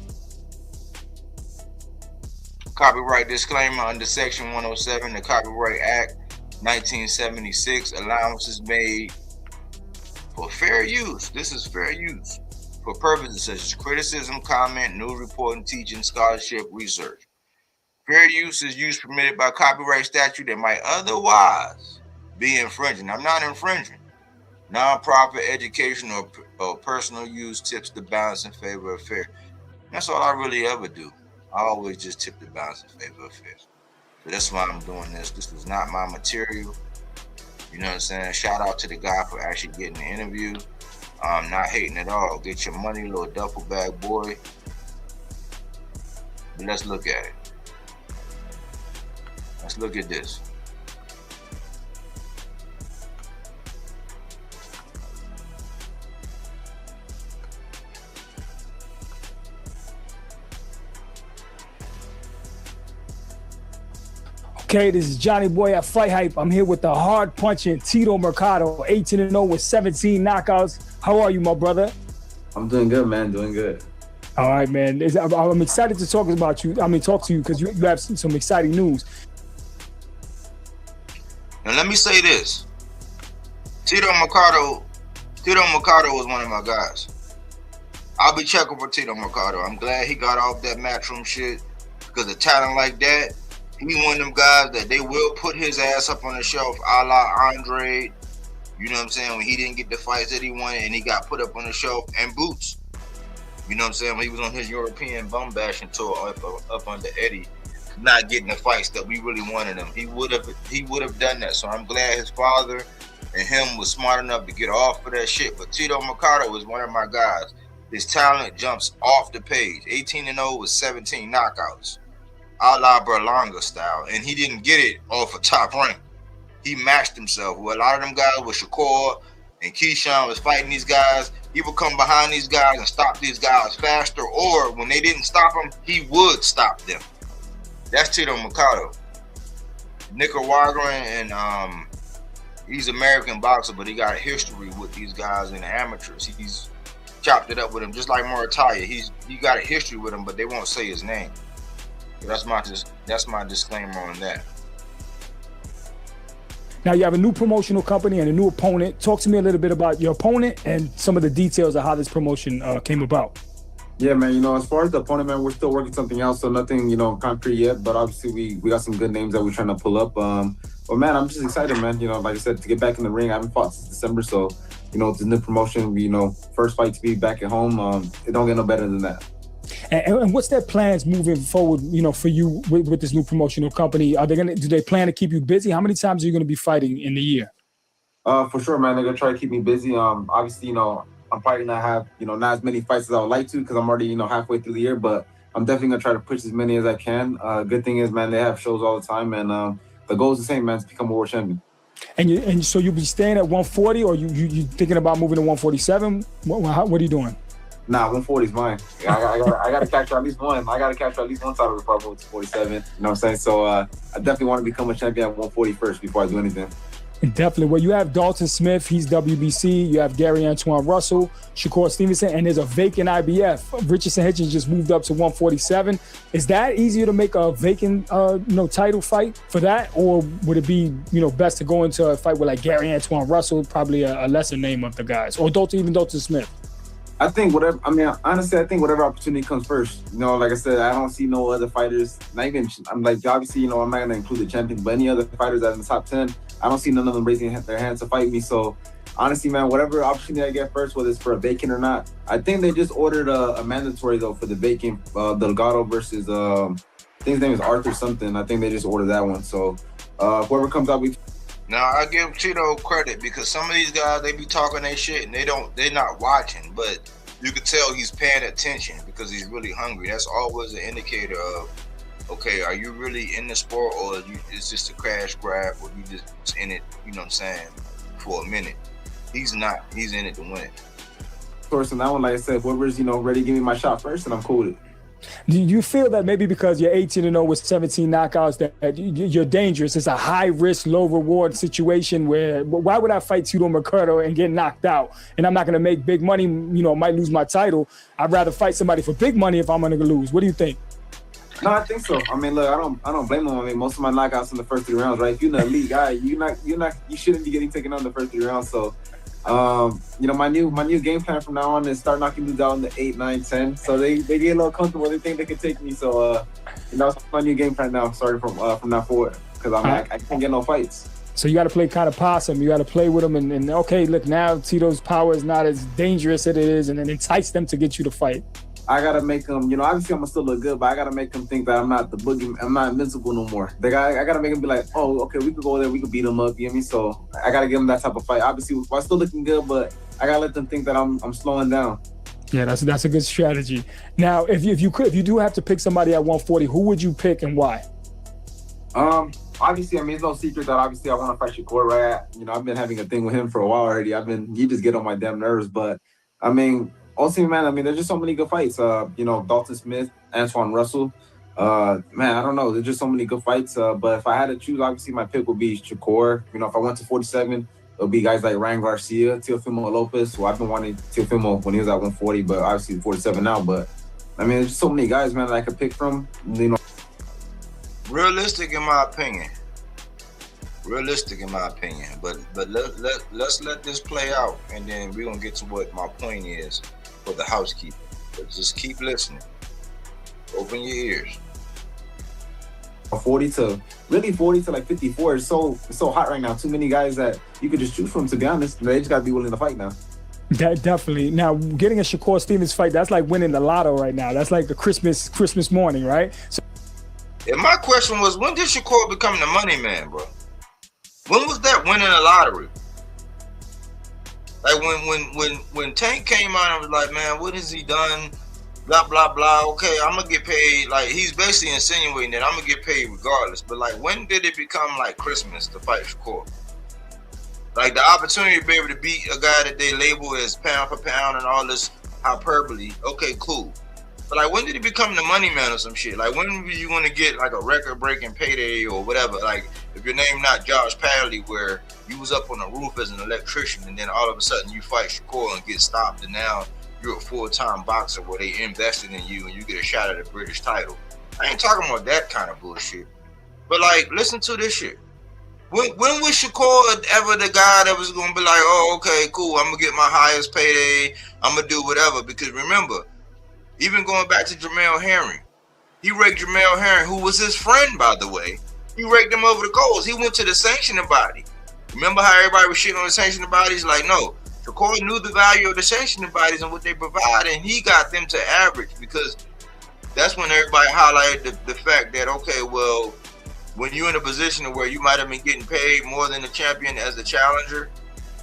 Copyright disclaimer under Section 107, the Copyright Act 1976, allowances made for fair use. This is fair use for purposes such as criticism, comment, news reporting, teaching, scholarship, research. Fair use is use permitted by copyright statute that might otherwise be infringing. I'm not infringing. Non-profit, educational, or personal use tips the balance in favor of fair. That's all I really ever do. I always just tip the balance in favor of fair. So that's why I'm doing this. This is not my material. You know what I'm saying? Shout out to the guy for actually getting the interview. I'm not hating at all. Get your money, little duffel bag boy. But let's look at it. Let's look at this. Okay, this is Johnny Boy at Fight Hype. I'm here with the hard punching Tito Mercado, 18-0 with 17 knockouts. How are you, my brother? I'm doing good, man. Doing good. All right, man. I'm excited to talk about you. Talk to you because you have some exciting news. And let me say this. Tito Mercado was one of my guys. I'll be checking for Tito Mercado. I'm glad he got off that Matchroom shit because a talent like that, he one of them guys that they will put his ass up on the shelf a la Andre. You know what I'm saying? When he didn't get the fights that he wanted and he got put up on the shelf, and Boots. You know what I'm saying? When he was on his European bum bashing tour up under Eddie, not getting the fights that we really wanted him. He would have done that. So I'm glad his father and him was smart enough to get off of that shit. But Tito Mercado was one of my guys. His talent jumps off the page. 18-0 with 17 knockouts, a la Berlanga style. And he didn't get it off a top rank. He matched himself. Well, a lot of them guys with Shakur and Keyshawn was fighting these guys. He would come behind these guys and stop these guys faster. Or when they didn't stop him, he would stop them. That's Tito Mercado. Nicaraguan, and he's American boxer, but he got a history with these guys and the amateurs. He's chopped it up with him, just like Morataya. He got a history with him, but they won't say his name. That's my disclaimer on that. Now you have a new promotional company and a new opponent. Talk to me a little bit about your opponent and some of the details of how this promotion came about. Yeah, man, as far as the opponent, man, we're still working something out, so nothing, concrete yet, but obviously we got some good names that we're trying to pull up. But man, I'm just excited, man, like I said, to get back in the ring. I haven't fought since December, so, it's a new promotion, first fight to be back at home. It don't get no better than that. And what's their plans moving forward, for you with this new promotional company? Do they plan to keep you busy? How many times are you going to be fighting in the year? For sure, man, they're going to try to keep me busy. Obviously, I'm probably not have, not as many fights as I would like to because I'm already, halfway through the year, but I'm definitely going to try to push as many as I can. Good thing is, man, they have shows all the time, and the goal is the same, man, to become a world champion. And so you'll be staying at 140, or you thinking about moving to 147? What are you doing? Nah, 140 is mine. I got to capture at least one. I got to capture at least one title before I move to 47. You know what I'm saying? So I definitely want to become a champion at 140 first before I do anything. Definitely. Well, you have Dalton Smith, he's WBC. You have Gary Antoine Russell, Shakur Stevenson, and there's a vacant IBF. Richardson Hitchens just moved up to 147. Is that easier to make a vacant, title fight for that, or would it be, best to go into a fight with like Gary Antoine Russell, probably a lesser name of the guys, or Dalton Smith? I think honestly, I think whatever opportunity comes first. Like I said, I don't see no other fighters. I'm like, obviously, I'm not going to include the champions, but any other fighters that are in the top 10, I don't see none of them raising their hands to fight me. So honestly, man, whatever opportunity I get first, whether it's for a vacant or not, I think they just ordered a mandatory though for the vacant, Delgado versus, I think his name is Arthur something. I think they just ordered that one. So whoever comes out, Now I give Tito credit because some of these guys, they be talking their shit and they're not watching, but you can tell he's paying attention because he's really hungry. That's always an indicator of, okay, are you really in the sport, or it's just a crash grab, or you just in it, for a minute. He's not. He's in it to win. Of course, and that one, like I said, whoever's, ready to give me my shot first, and I'm cool with it. Do you feel that maybe because you're 18-0 with 17 knockouts that you're dangerous? It's a high risk, low reward situation where why would I fight Tito Mercado and get knocked out? And I'm not going to make big money, might lose my title. I'd rather fight somebody for big money if I'm going to lose. What do you think? No, I think so. Look, I don't blame them. Most of my knockouts in the first 3 rounds, right? If you're an elite guy, you shouldn't be getting taken out in the first 3 rounds. So, my new game plan from now on is start knocking dudes out in the 8, 9, 10. So they get a little comfortable. They think they can take me. So, that's my new game plan now. Sorry from now forward, because I can't get no fights. So you got to play kind of possum. You got to play with them and okay, look, now Tito's power is not as dangerous as it is, and then entice them to get you to fight. I gotta make them, obviously I'm gonna still look good, but I gotta make them think that I'm not the boogie, I'm not invincible no more. I gotta make them be like, oh, okay, we could go there, we could beat them up, you know what I mean? So I gotta give them that type of fight. Obviously, while still looking good, but I gotta let them think that I'm slowing down. Yeah, that's a good strategy. Now, if you do have to pick somebody at 140, who would you pick and why? Obviously, it's no secret that obviously I want to fight Shakur, right? I've been having a thing with him for a while already. You just get on my damn nerves, but ultimately, man, there's just so many good fights. Dalton Smith, Antoine Russell. Man, I don't know. There's just so many good fights. But if I had to choose, obviously my pick would be Shakur. If I went to 47, it'll be guys like Ryan Garcia, Teofimo Lopez. Well, I've been wanting Teofimo when he was at 140, but obviously 47 now. But I mean, there's so many guys, man, that I could pick from. You know, Realistic in my opinion. But let's let this play out, and then we're gonna get to what my point is for the housekeeping. But just keep listening. Open your ears. 40 to like 54 is so hot right now. Too many guys that you could just choose from, to be honest. They just gotta be willing to fight now. That definitely. Now, getting a Shakur Stevens fight, that's like winning the lotto right now. That's like the Christmas morning, right? So, and my question was, when did Shakur become the money man, bro? When was that winning the lottery? Like when Tank came out and was like, man, what has he done? Blah blah blah. Okay, I'm gonna get paid. Like, he's basically insinuating that I'm gonna get paid regardless. But like, when did it become like Christmas to fight Shakur? Like, the opportunity to be able to beat a guy that they label as pound for pound and all this hyperbole. Okay, cool. But like, when did he become the money man or some shit? Like, when were you gonna get like a record-breaking payday or whatever? Like, if your name not Josh Padley, where you was up on the roof as an electrician and then all of a sudden you fight Shakur and get stopped, and now you're a full-time boxer where they invested in you and you get a shot at a British title. I ain't talking about that kind of bullshit. But like, listen to this shit. When was Shakur ever the guy that was gonna be like, oh, okay, cool, I'm gonna get my highest payday, I'm gonna do whatever? Because remember, even going back to Jamel Herring, he raked Jamel Herring, who was his friend, by the way. He raked him over the coals. He went to the sanctioning body. Remember how everybody was shitting on the sanctioning bodies? Like, no, Shakur knew the value of the sanctioning bodies and what they provide, and he got them to average, because that's when everybody highlighted the fact that, okay, well, when you're in a position where you might have been getting paid more than the champion as a challenger,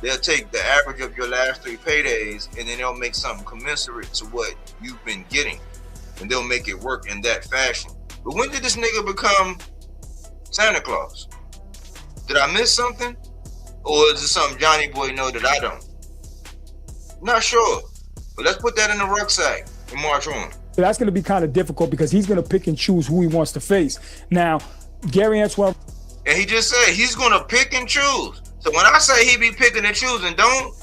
they'll take the average of your last 3 paydays and then they'll make something commensurate to what you've been getting, and they'll make it work in that fashion. But when did this nigga become Santa Claus? Did I miss something? Or is it something Johnny Boy know that I don't? Not sure. But let's put that in the rucksack and march on. So that's going to be kind of difficult because he's going to pick and choose who he wants to face. Now, Gary Antoine. And he just said he's going to pick and choose. So when I say he be picking and choosing, don't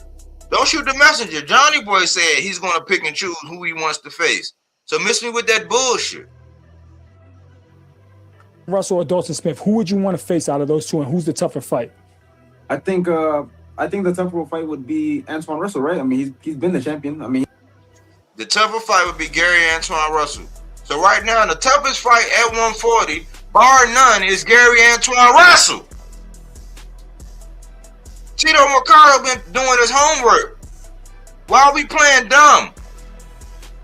shoot the messenger. Johnny Boy said he's going to pick and choose who he wants to face. So miss me with that bullshit. Russell or Dalton Smith, who would you want to face out of those two, and who's the tougher fight? I think the tougher fight would be Antoine Russell, right? I mean, he's been the champion. I mean, the tougher fight would be Gary Antoine Russell. So right now, the toughest fight at 140, bar none, is Gary Antoine Russell. Tito Mercado been doing his homework. Why are we playing dumb?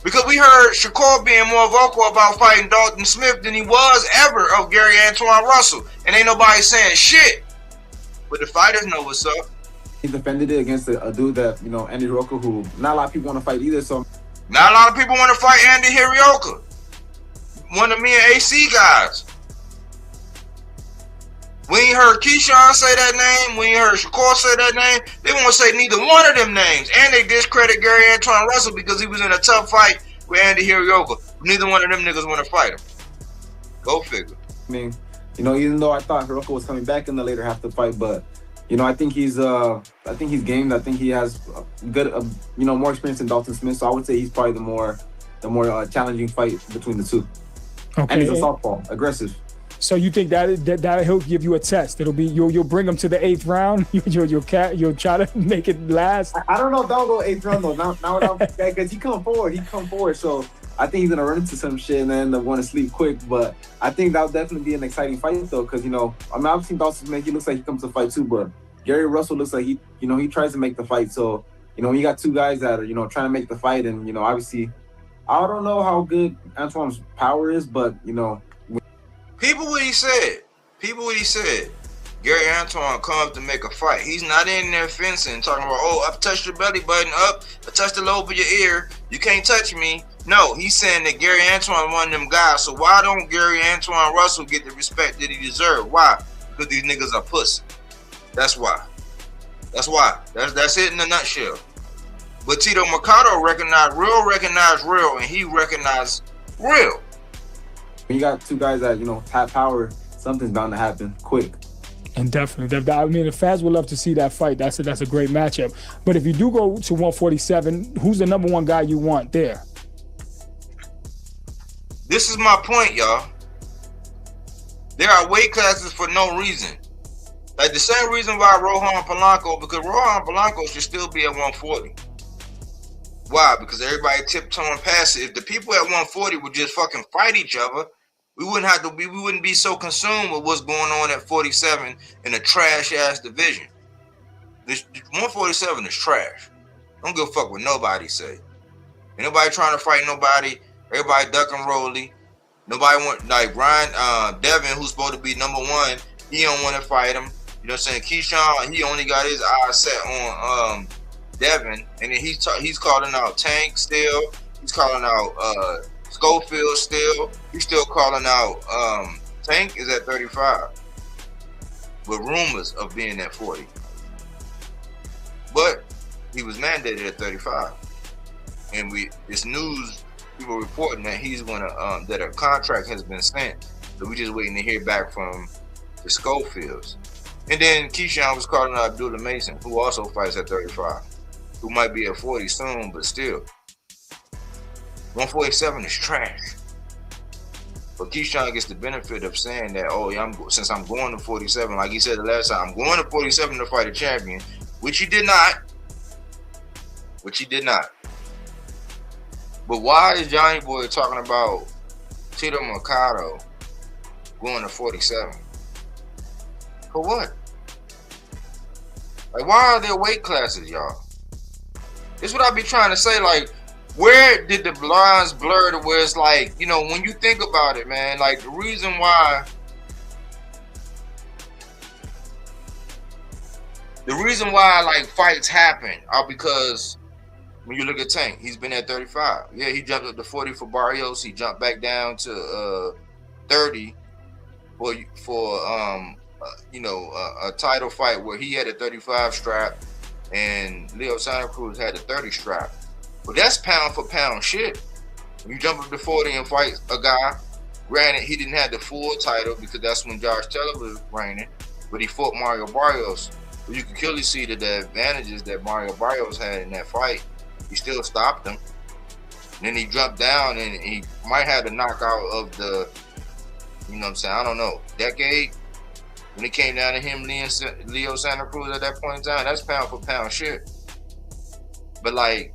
Because we heard Shakur being more vocal about fighting Dalton Smith than he was ever of Gary Antoine Russell. And ain't nobody saying shit. But the fighters know what's up. He defended it against a dude that, you know, Andy Hirooka, who not a lot of people want to fight either. So not a lot of people want to fight Andy Hirooka. One of me and AC guys. We ain't heard Keyshawn say that name. We ain't heard Shakur say that name. They won't say neither one of them names. And they discredit Gary Antoine Russell because he was in a tough fight with Andy Hirooka. Neither one of them niggas want to fight him. Go figure. I mean, you know, even though I thought Hirooka was coming back in the later half of the fight, but you know, I think he's gamed. I think he has good, you know, more experience than Dalton Smith. So I would say he's probably the more challenging fight between the two. Okay. And he's a southpaw, aggressive. So you think that he'll give you a test? It'll be you'll bring him to the 8th round. You'll try to make it last. I don't know if that'll go 8th round though. Now because he come forward. So I think he's gonna run into some shit and then want to sleep quick. But I think that'll definitely be an exciting fight though, because you know, I mean, I've seen Dalton Smith. He looks like he comes to fight too, but Gary Russell looks like he tries to make the fight. So you know, when you got two guys that are trying to make the fight, and you know, obviously, I don't know how good Antoine's power is, but you know. People what he said. Gary Antoine comes to make a fight. He's not in there fencing, talking about, oh, I touched your belly button up, I touched the lobe of your ear, you can't touch me. No, he's saying that Gary Antoine one of them guys. So why don't Gary Antoine Russell get the respect that he deserves? Why? Because these niggas are pussy. That's why. That's it in a nutshell. But Tito Mercado recognized real, and he recognized real. When you got two guys that, you know, have power, something's bound to happen quick. And definitely, I mean, the fans would love to see that fight. That's a great matchup. But if you do go to 147, who's the number one guy you want there? This is my point, y'all. There are weight classes for no reason. Like the same reason why Rohan Polanco, because Rohan Polanco should still be at 140. Why? Because everybody tiptoeing past it. If the people at 140 would just fucking fight each other, we wouldn't be so consumed with what's going on at 47 in a trash ass division. This 147 is trash. Don't give a fuck what nobody say. Ain't nobody trying to fight nobody. Everybody duck and rolly. Nobody want, like Ryan Devin, who's supposed to be number one, he don't want to fight him. You know what I'm saying? Keyshawn, he only got his eyes set on Devin, and then he's calling out Tank still. He's calling out Schofield still. He's still calling out Tank is at 35, with rumors of being at 40. But he was mandated at 35, and it's news. People reporting that he's gonna that a contract has been sent, so we just waiting to hear back from the Schofields. And then Keyshawn was calling out Abdullah Mason, who also fights at 35, who might be at 40 soon, but still, 147 is trash. But Keyshawn gets the benefit of saying that, oh yeah, since I'm going to 47, like he said the last time, I'm going to 47 to fight a champion, which he did not. But why is Johnny Boy talking about Tito Mercado going to 47? For what? Like, why are there weight classes, y'all? This is what I be trying to say. Like, where did the lines blur to where it's like, you know, when you think about it, man, like the reason why like fights happen are because when you look at Tank, he's been at 35. Yeah, he jumped up to 40 for Barrios. He jumped back down to 30 for a title fight where he had a 35 strap and Leo Santa Cruz had a 30 strap. But that's pound for pound shit. When you jump up to 40 and fight a guy, granted he didn't have the full title because that's when Josh Taylor was reigning, but he fought Mario Barrios. But you can clearly see that the advantages that Mario Barrios had in that fight. He still stopped him. And then he jumped down and he might have the knockout of the, you know what I'm saying, I don't know, decade. When it came down to him, Leo Santa Cruz at that point in time, that's pound for pound shit. But like,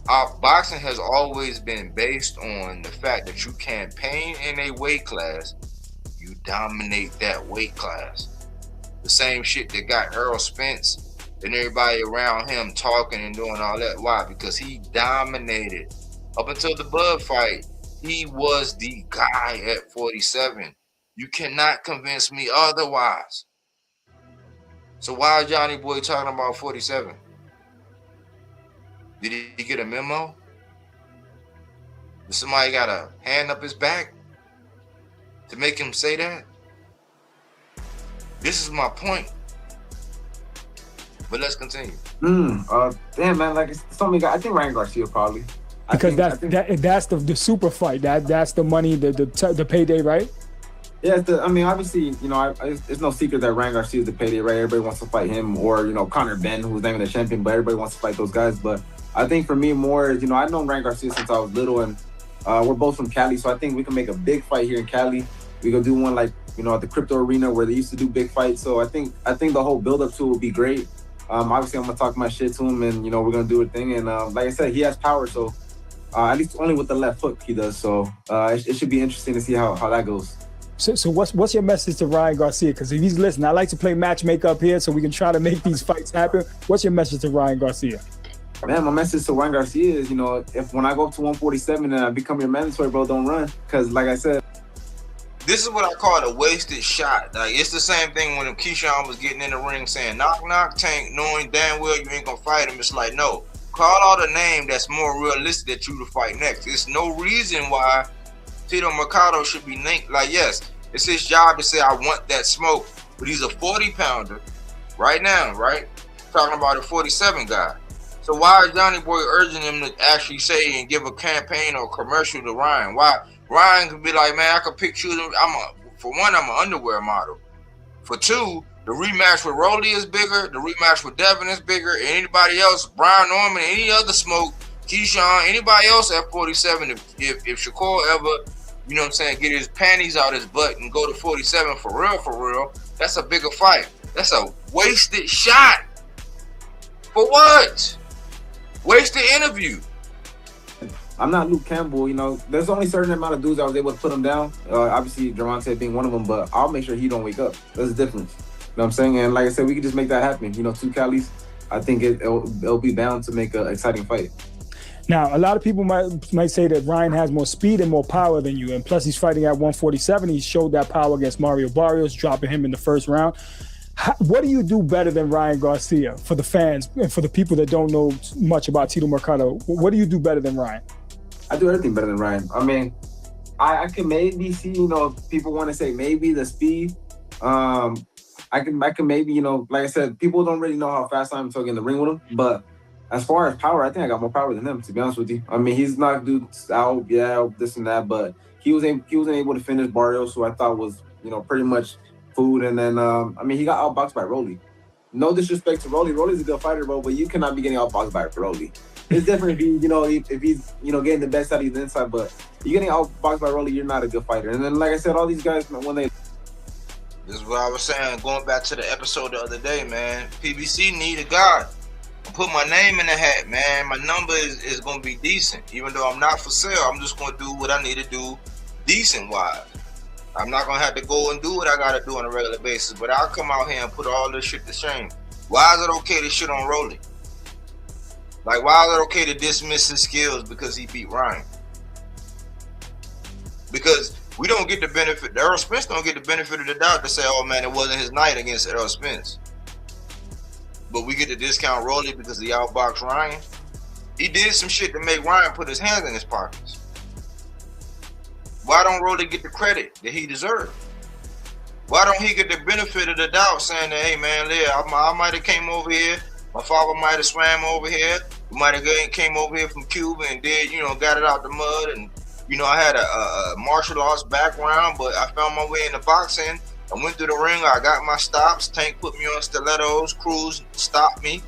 our boxing has always been based on the fact that you campaign in a weight class, you dominate that weight class. The same shit that got Errol Spence and everybody around him talking and doing all that. Why? Because he dominated. Up until the Bud fight, he was the guy at 47. You cannot convince me otherwise. So why is Johnny Boy talking about 47? Did he get a memo? Did somebody got a hand up his back to make him say that? This is my point. But let's continue. Damn, man, like something. I think Ryan Garcia probably. Because that's the super fight. That's the money, the payday, right? Yeah, obviously, you know, it's no secret that Ryan Garcia is the payday, right? Everybody wants to fight him, or you know, Conor Benn, who's naming the champion, but everybody wants to fight those guys. But I think for me, more is, you know, I've known Ryan Garcia since I was little, and we're both from Cali, so I think we can make a big fight here in Cali. We go do one like, you know, at the crypto arena where they used to do big fights. So I think the whole build up to it will be great. Obviously, I'm gonna talk my shit to him, and you know, we're gonna do a thing. And like I said, he has power, so at least only with the left hook he does. So it should be interesting to see how that goes. So what's your message to Ryan Garcia? Because if he's listening, I like to play matchmaker up here so we can try to make these fights happen. What's your message to Ryan Garcia? Man, my message to Ryan Garcia is, you know, when I go up to 147 and I become your mandatory, bro, don't run. Because like I said, this is what I call a wasted shot. Like, it's the same thing when Keyshawn was getting in the ring saying, knock, knock, Tank, knowing damn well you ain't gonna fight him. It's like, no, call out a name that's more realistic that you to fight next. There's no reason why Tito Mercado should be named. Like, yes, it's his job to say, I want that smoke, but he's a 40-pounder right now, right? Talking about a 47 guy. So why is Johnny Boy urging him to actually say and give a campaign or commercial to Ryan? Why? Ryan could be like, man, I could pick you. For one, I'm an underwear model. For two, the rematch with Rolly is bigger. The rematch with Devin is bigger. And anybody else, Brian Norman, any other smoke Keyshawn, anybody else at 47, if Shakur ever, you know what I'm saying, get his panties out his butt and go to 47 for real, that's a bigger fight. That's a wasted shot. For what? Wasted interview. I'm not Luke Campbell, you know. There's only a certain amount of dudes I was able to put him down. Obviously, Gervonta being one of them, but I'll make sure he don't wake up. That's the difference. You know what I'm saying? And like I said, we can just make that happen. You know, 2 Calis, I think it'll be bound to make an exciting fight. Now, a lot of people might say that Ryan has more speed and more power than you, and plus he's fighting at 147. He showed that power against Mario Barrios, dropping him in the first round. What do you do better than Ryan Garcia for the fans and for the people that don't know much about Tito Mercado? What do you do better than Ryan? I do everything better than Ryan. I mean, I can maybe see, you know, people want to say maybe the speed. I can maybe, you know, like I said, people don't really know how fast I'm talking in the ring with him, but as far as power, I think I got more power than him, to be honest with you. I mean, he's knocked dudes out, yeah, this and that, but he wasn't able to finish Barrios, who I thought was, you know, pretty much food. And then, I mean, he got outboxed by Rolly. No disrespect to Rolly. Rolly's a good fighter, bro, but you cannot be getting outboxed by Rolly. It's different if he, you know, if he's, you know, getting the best out of the inside, but you're getting outboxed by Rolly, you're not a good fighter. And then, like I said, all these guys, when they... This is what I was saying, going back to the episode the other day, man. PBC need a guy. Put my name in the hat, man. My number is going to be decent. Even though I'm not for sale, I'm just going to do what I need to do decent-wise. I'm not going to have to go and do what I got to do on a regular basis, but I'll come out here and put all this shit to shame. Why is it okay to shit on Rolly? Like, why is it okay to dismiss his skills because he beat Ryan? Because we don't get the benefit, Errol Spence don't get the benefit of the doubt to say, oh man, it wasn't his night against Errol Spence. But we get to discount Rolly because he outboxed Ryan. He did some shit to make Ryan put his hands in his pockets. Why don't Rolly get the credit that he deserved? Why don't he get the benefit of the doubt saying that, hey man, yeah, I might have came over here, my father might have swam over here, we might have came over here from Cuba and did, you know, got it out the mud, and you know, I had a martial arts background, but I found my way into boxing. I went through the ring, I got my stops, Tank put me on stilettos, Cruz stopped me.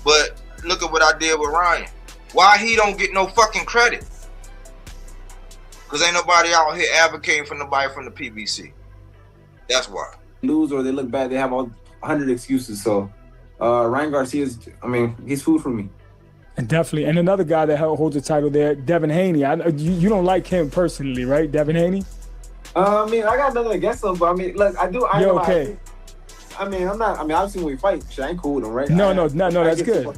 But look at what I did with Ryan. Why he don't get no fucking credit? Because ain't nobody out here advocating for nobody from the PBC. That's why. Lose or they look bad, they have all 100 excuses. So Ryan Garcia's, I mean, he's food for me. And definitely. And another guy that holds the title there, Devin Haney. You don't like him personally, right? Devin Haney? I mean, I got nothing against him, but I mean, look, I do. You're okay. I mean, I'm not. I mean, obviously when we fight, shit, I ain't cool with him, right? No, that's good.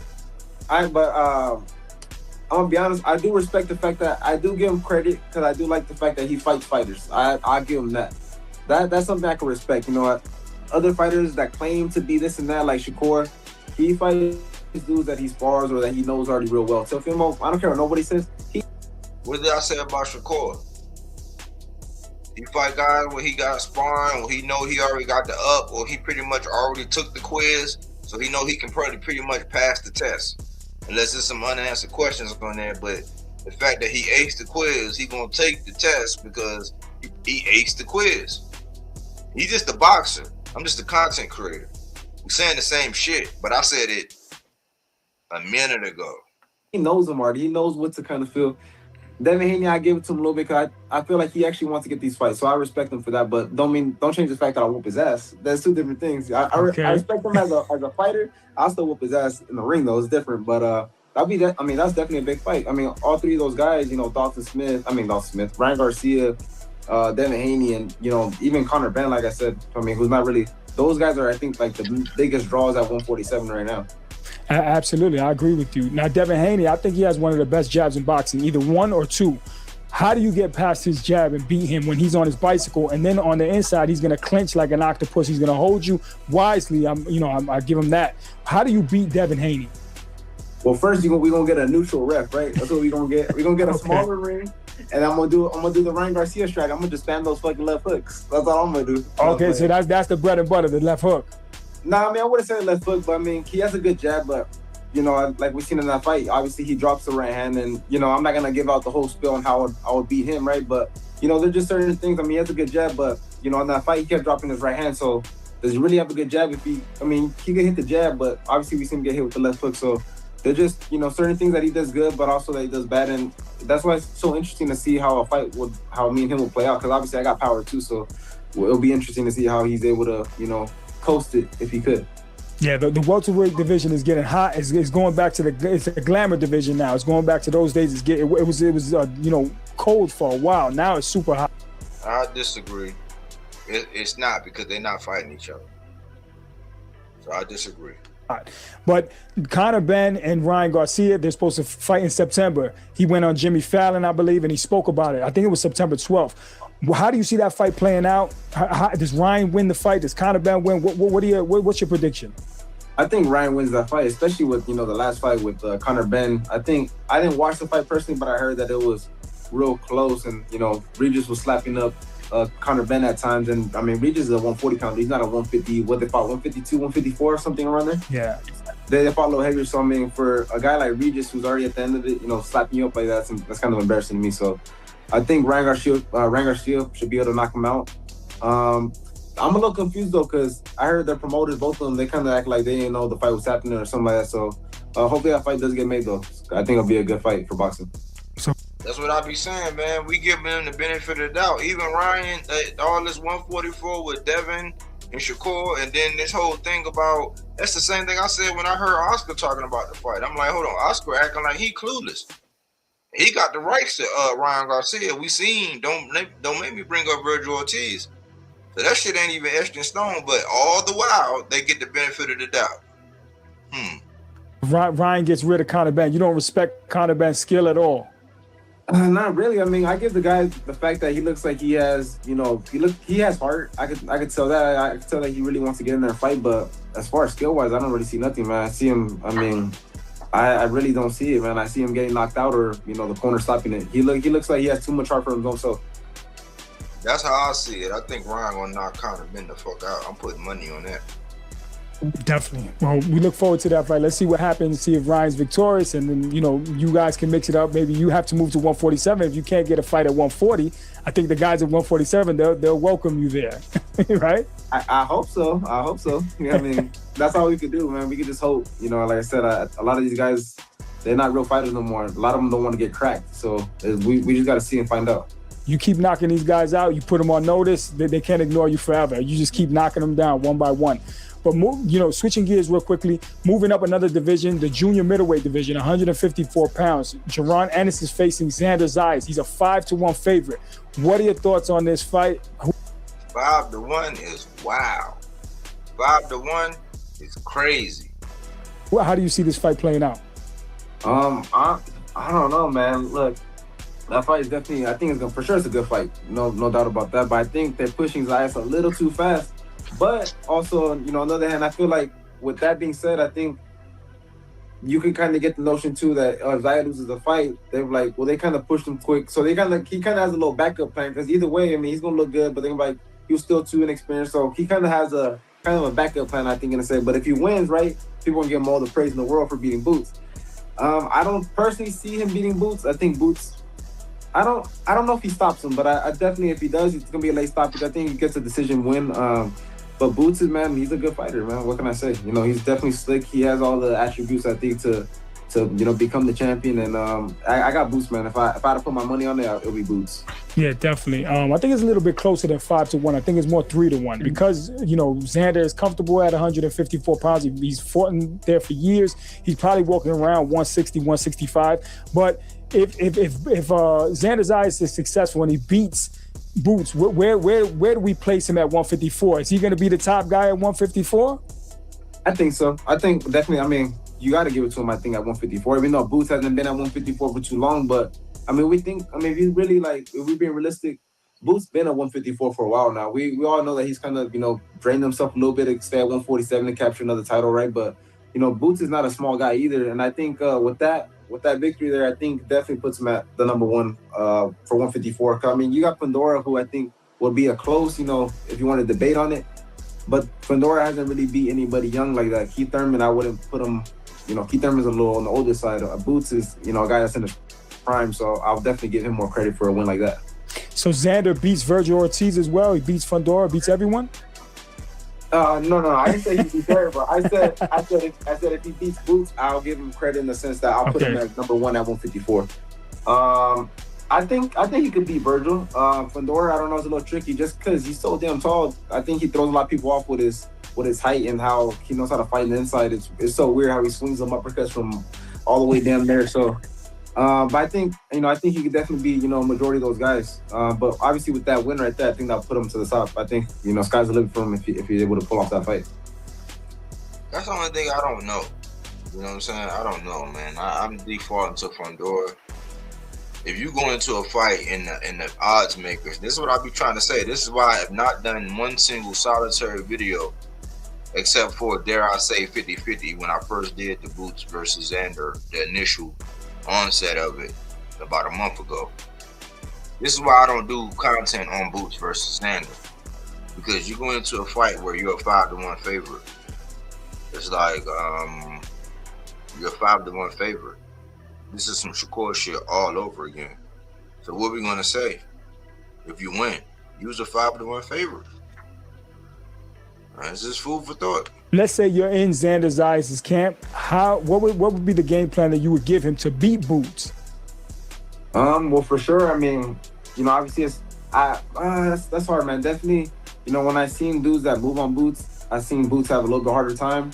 I'm gonna be honest. I do respect the fact that I do give him credit because I do like the fact that he fights fighters. I give him that. That's something I can respect. You know what? Other fighters that claim to be this and that, like Shakur, he fights dudes that he spars or that he knows already real well. So Fimo, I don't care what nobody says. What did I say about Shakur? He fight guys where he got sparring, where he know he already got the up, or he pretty much already took the quiz, so he know he can pretty much pass the test. Unless there's some unanswered questions on there, but the fact that he aced the quiz, he gonna take the test because he aced the quiz. He's just a boxer. I'm just a content creator. We're saying the same shit, but I said it a minute ago. He knows him already. He knows what to kind of feel. Devin Haney, I give it to him a little bit because I feel like he actually wants to get these fights, so I respect him for that. But don't change the fact that I whoop his ass. That's two different things. I respect him as a fighter. I still whoop his ass in the ring though. It's different. But I mean that's definitely a big fight. I mean all three of those guys, you know, Dalton Smith, Ryan Garcia, Devin Haney, and you know even Conor Benn, like I said. I mean who's not really. Those guys are I think like the biggest draws at 147 right now. Absolutely, I agree with you. Now, Devin Haney, I think he has one of the best jabs in boxing, either one or two. How do you get past his jab and beat him when he's on his bicycle, and then on the inside he's gonna clinch like an octopus? He's gonna hold you wisely. I give him that. How do you beat Devin Haney? Well, first we're gonna get a neutral ref, right? That's what we're gonna get. We're gonna get a smaller ring, and I'm gonna do the Ryan Garcia strike. I'm gonna just spam those fucking left hooks. That's all I'm gonna do. Okay, so that's the bread and butter, the left hook. Nah, I mean, I wouldn't say left hook, but I mean, he has a good jab, but, you know, like we've seen in that fight, obviously he drops the right hand, and, you know, I'm not going to give out the whole spiel on how I would beat him, right? But, you know, there's just certain things. I mean, he has a good jab, but, you know, in that fight, he kept dropping his right hand, so does he really have a good jab? He could hit the jab, but obviously we seen him get hit with the left hook, so they're just, you know, certain things that he does good, but also that he does bad. And that's why it's so interesting to see how how me and him will play out. Because obviously I got power too, so it'll be interesting to see how he's able to, you know, coast it if he could. Yeah, the welterweight division is getting hot. It's going back to it's a glamour division now. It's going back to those days. It was you know, cold for a while. Now it's super hot. I disagree. It's not, because they're not fighting each other. So I disagree. But Conor Ben and Ryan Garcia, they're supposed to fight in September. He went on Jimmy Fallon, I believe, and he spoke about it. I think it was September 12th. How do you see that fight playing out? Does Ryan win the fight? Does Conor Ben win? What's your prediction? I think Ryan wins that fight, especially with, you know, the last fight with Conor Ben. I think I didn't watch the fight personally, but I heard that it was real close, and, you know, Regis was slapping up Conor Ben at times. And I mean, Regis is a 140 pounder. He's not a 150. What they fought, 152, 154, something around there. Yeah. They fought a little heavier. So I mean, for a guy like Regis, who's already at the end of it, you know, slapping you up like that, that's kind of embarrassing to me. So I think Ryan Garcia should be able to knock him out. I'm a little confused though, because I heard the promoters, both of them, they kind of act like they didn't know the fight was happening or something like that. So hopefully that fight does get made though. I think it'll be a good fight for boxing. That's what I be saying, man. We giving them the benefit of the doubt. Even Ryan, all this 144 with Devin and Shakur, and then this whole thing about, that's the same thing I said when I heard Oscar talking about the fight. I'm like, hold on, Oscar acting like he clueless. He got the rights to Ryan Garcia. We seen, don't make me bring up Virgil Ortiz. So that shit ain't even etched in stone, but all the while, they get the benefit of the doubt. Ryan gets rid of Conor Ben. You don't respect Conor Ben's skill at all. Not really. I mean, I give the guy the fact that he looks like he has, you know, he has heart. I could tell that. I could tell that he really wants to get in there and fight. But as far as skill wise, I don't really see nothing, man. I see him. I mean, I really don't see it, man. I see him getting knocked out, or, you know, the corner stopping it. He looks like he has too much heart for himself. That's how I see it. I think Ryan gonna knock Conor Ben the fuck out. I'm putting money on that. Definitely. Well, we look forward to that fight. Let's see what happens, see if Ryan's victorious, and then, you know, you guys can mix it up. Maybe you have to move to 147. If you can't get a fight at 140, I think the guys at 147, they'll welcome you there, right? I hope so. You know what I mean? That's all we could do, man. We could just hope. You know, like I said, a lot of these guys, they're not real fighters no more. A lot of them don't want to get cracked. So we just got to see and find out. You keep knocking these guys out. You put them on notice. They can't ignore you forever. You just keep knocking them down one by one. But, you know, switching gears real quickly, moving up another division, the junior middleweight division, 154 pounds. Jaron Ennis is facing Xander Zayas. He's a 5-1 favorite. What are your thoughts on this fight? 5-1 is wow. 5-1 is crazy. Well, how do you see this fight playing out? I don't know, man. Look, that fight is definitely, I think for sure it's a good fight. No doubt about that. But I think they're pushing Zayas a little too fast. But also, you know, on the other hand, I feel like with that being said, I think you can kind of get the notion too that if Zayas loses the fight, they're like, well, they kind of pushed him quick. So he kind of has a little backup plan, because either way, I mean, he's going to look good, but they're like, he was still too inexperienced. So he kind of has a backup plan, I think, going to say. But if he wins, right, people going to give him all the praise in the world for beating Boots. I don't personally see him beating Boots. I think Boots, I don't know if he stops him, but I definitely, if he does, it's going to be a late stoppage. I think he gets a decision win. But Boots is, man, he's a good fighter, man. What can I say? You know, he's definitely slick. He has all the attributes, I think, to you know, become the champion. And I got Boots, man. If I had to put my money on it, it'll be Boots. Yeah, definitely. I think it's a little bit closer than 5-1. I think it's more 3-1 because, you know, Xander is comfortable at 154 pounds. He's fought in there for years. He's probably walking around 160, 165. But if Xander Zayas is successful and he beats Boots, where do we place him at 154? Is he going to be the top guy at 154? I think so. I think definitely. I mean, you got to give it to him, I think, at 154. Even though Boots hasn't been at 154 for too long, but I mean, if you really if we're being realistic, Boots been at 154 for a while now. We all know that he's kind of, you know, drained himself a little bit to stay at 147 to capture another title, right? But, you know, Boots is not a small guy either, and I think with that victory there, I think definitely puts him at the number one for 154. I mean, you got Pandora, who I think would be a close, you know, if you want to debate on it. But Pandora hasn't really beat anybody young like that. Keith Thurman, I wouldn't put him, you know, Keith Thurman's a little on the older side. Boots is, you know, a guy that's in his prime, so I'll definitely give him more credit for a win like that. So Xander beats Virgil Ortiz as well. He beats Pandora, beats everyone? No. I didn't say he'd be terrible. I said if he beats Boots, I'll give him credit in the sense that I'll put him Okay. at number 1 at 154. I think he could beat Virgil. Fundora, I don't know, it's a little tricky just because he's so damn tall. I think he throws a lot of people off with his height and how he knows how to fight in the inside. It's so weird how he swings them uppercuts from all the way down there. So, but I think he could definitely be majority of those guys. But obviously with that win right there, I think that'll put him to the top. I think sky's the limit for him if he's able to pull off that fight. That's the only thing I don't know. You know what I'm saying? I don't know, man. I'm defaulting to Fundora. If you go into a fight in the odds makers, this is what I'll be trying to say. This is why I have not done one single solitary video, except for, dare I say, 50-50 when I first did the Boots versus Xander, the initial onset of it about a month ago. This is why I don't do content on Boots versus Xander, because you go into a fight where you're a 5-1 favorite. It's like you're a 5-1 favorite. This is some Shakur shit all over again. So what we gonna say? If you win, you was a 5-1 favorite. This is food for thought. Let's say you're in Xander Zayas' camp. What would be the game plan that you would give him to beat Boots? Well, for sure. I mean, obviously that's hard, man. Definitely, when I seen dudes that move on Boots, I seen Boots have a little bit harder time.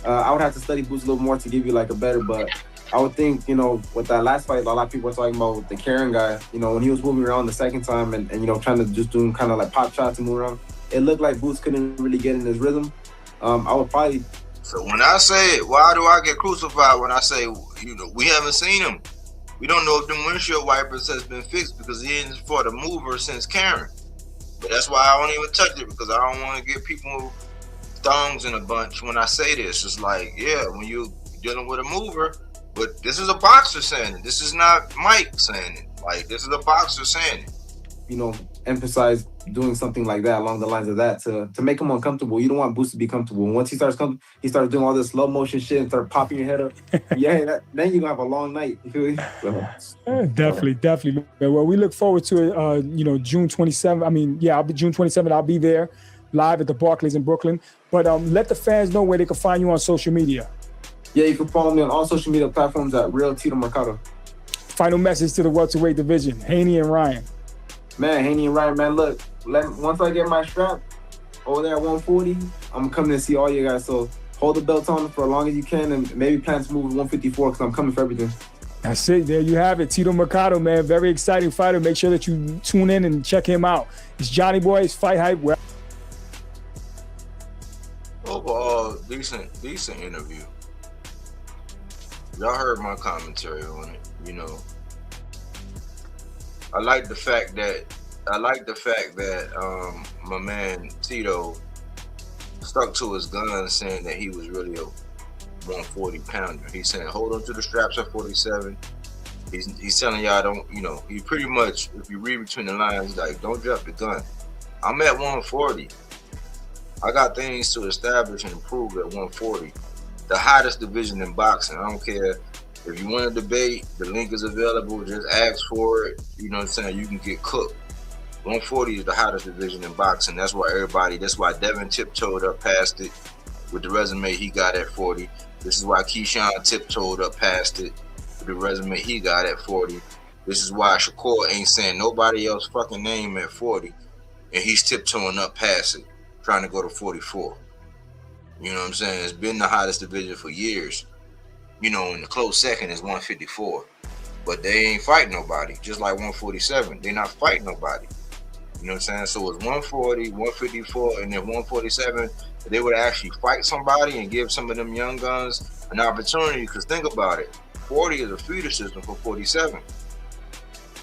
I would have to study Boots a little more to give you like a better, but I would think, with that last fight, a lot of people were talking about with the Karen guy, when he was moving around the second time and trying to just do kind of like pop shots and move around, it looked like Boots couldn't really get in his rhythm. I would probably... So when I say, why do I get crucified when I say, we haven't seen him. We don't know if them windshield wipers has been fixed because he ain't fought a mover since Karen. But that's why I don't even touch it, because I don't want to get people thongs in a bunch when I say this. It's like, yeah, when you're dealing with a mover, but this is a boxer saying it. This is not Mike saying it. Like, this is a boxer saying it. Emphasize doing something like that along the lines of that to make him uncomfortable. You don't want Boots to be comfortable. Once he starts doing all this slow motion shit and start popping your head up. Then you're gonna have a long night. You feel me? So, Definitely. Well, we look forward to it. June 27th. I mean, I'll be June 27th. I'll be there live at the Barclays in Brooklyn. But let the fans know where they can find you on social media. Yeah, you can follow me on all social media platforms at Real Tito Mercado. Final message to the welterweight division, Haney and Ryan. Man, Haney and Ryan, man, look, once I get my strap over there at 140, I'm coming to see all you guys. So hold the belt on for as long as you can and maybe plan to move to 154 because I'm coming for everything. That's it. There you have it. Tito Mercado, man. Very exciting fighter. Make sure that you tune in and check him out. It's Johnny Boy's Fight Hype. Overall, decent interview. Y'all heard my commentary on it, I like the fact that my man Tito stuck to his gun, saying that he was really a 140 pounder. He's saying hold on to the straps at 47. He's telling y'all don't, he pretty much, if you read between the lines, like, don't drop the gun. I'm at 140. I got things to establish and improve at 140. The hottest division in boxing. I don't care if you want to debate, the link is available. Just ask for it. You know what I'm saying? You can get cooked. 140 is the hottest division in boxing. That's why Devin tiptoed up past it with the resume he got at 40. This is why Keyshawn tiptoed up past it with the resume he got at 40. This is why Shakur ain't saying nobody else fucking name at 40, and he's tiptoeing up past it, trying to go to 44. You know what I'm saying? It's been the hottest division for years. And the close second is 154. But they ain't fighting nobody. Just like 147. They're not fighting nobody. You know what I'm saying? So it's 140, 154, and then 147. If they would actually fight somebody and give some of them young guns an opportunity, because think about it. 40 is a feeder system for 47.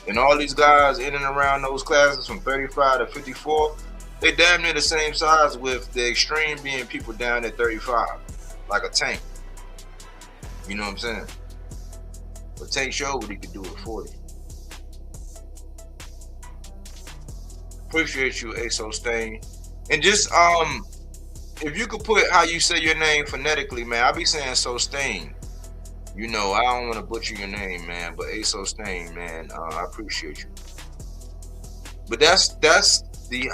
And all these guys in and around those classes from 35 to 54, they damn near the same size, with the extreme being people down at 35, like a Tank. You know what I'm saying? But Tank showed what he could do at 40. Appreciate you, Aso Stain. And just if you could put how you say your name phonetically, man. I be saying So Stain. I don't want to butcher your name, man, but Aso Stain, man, I appreciate you. But that's the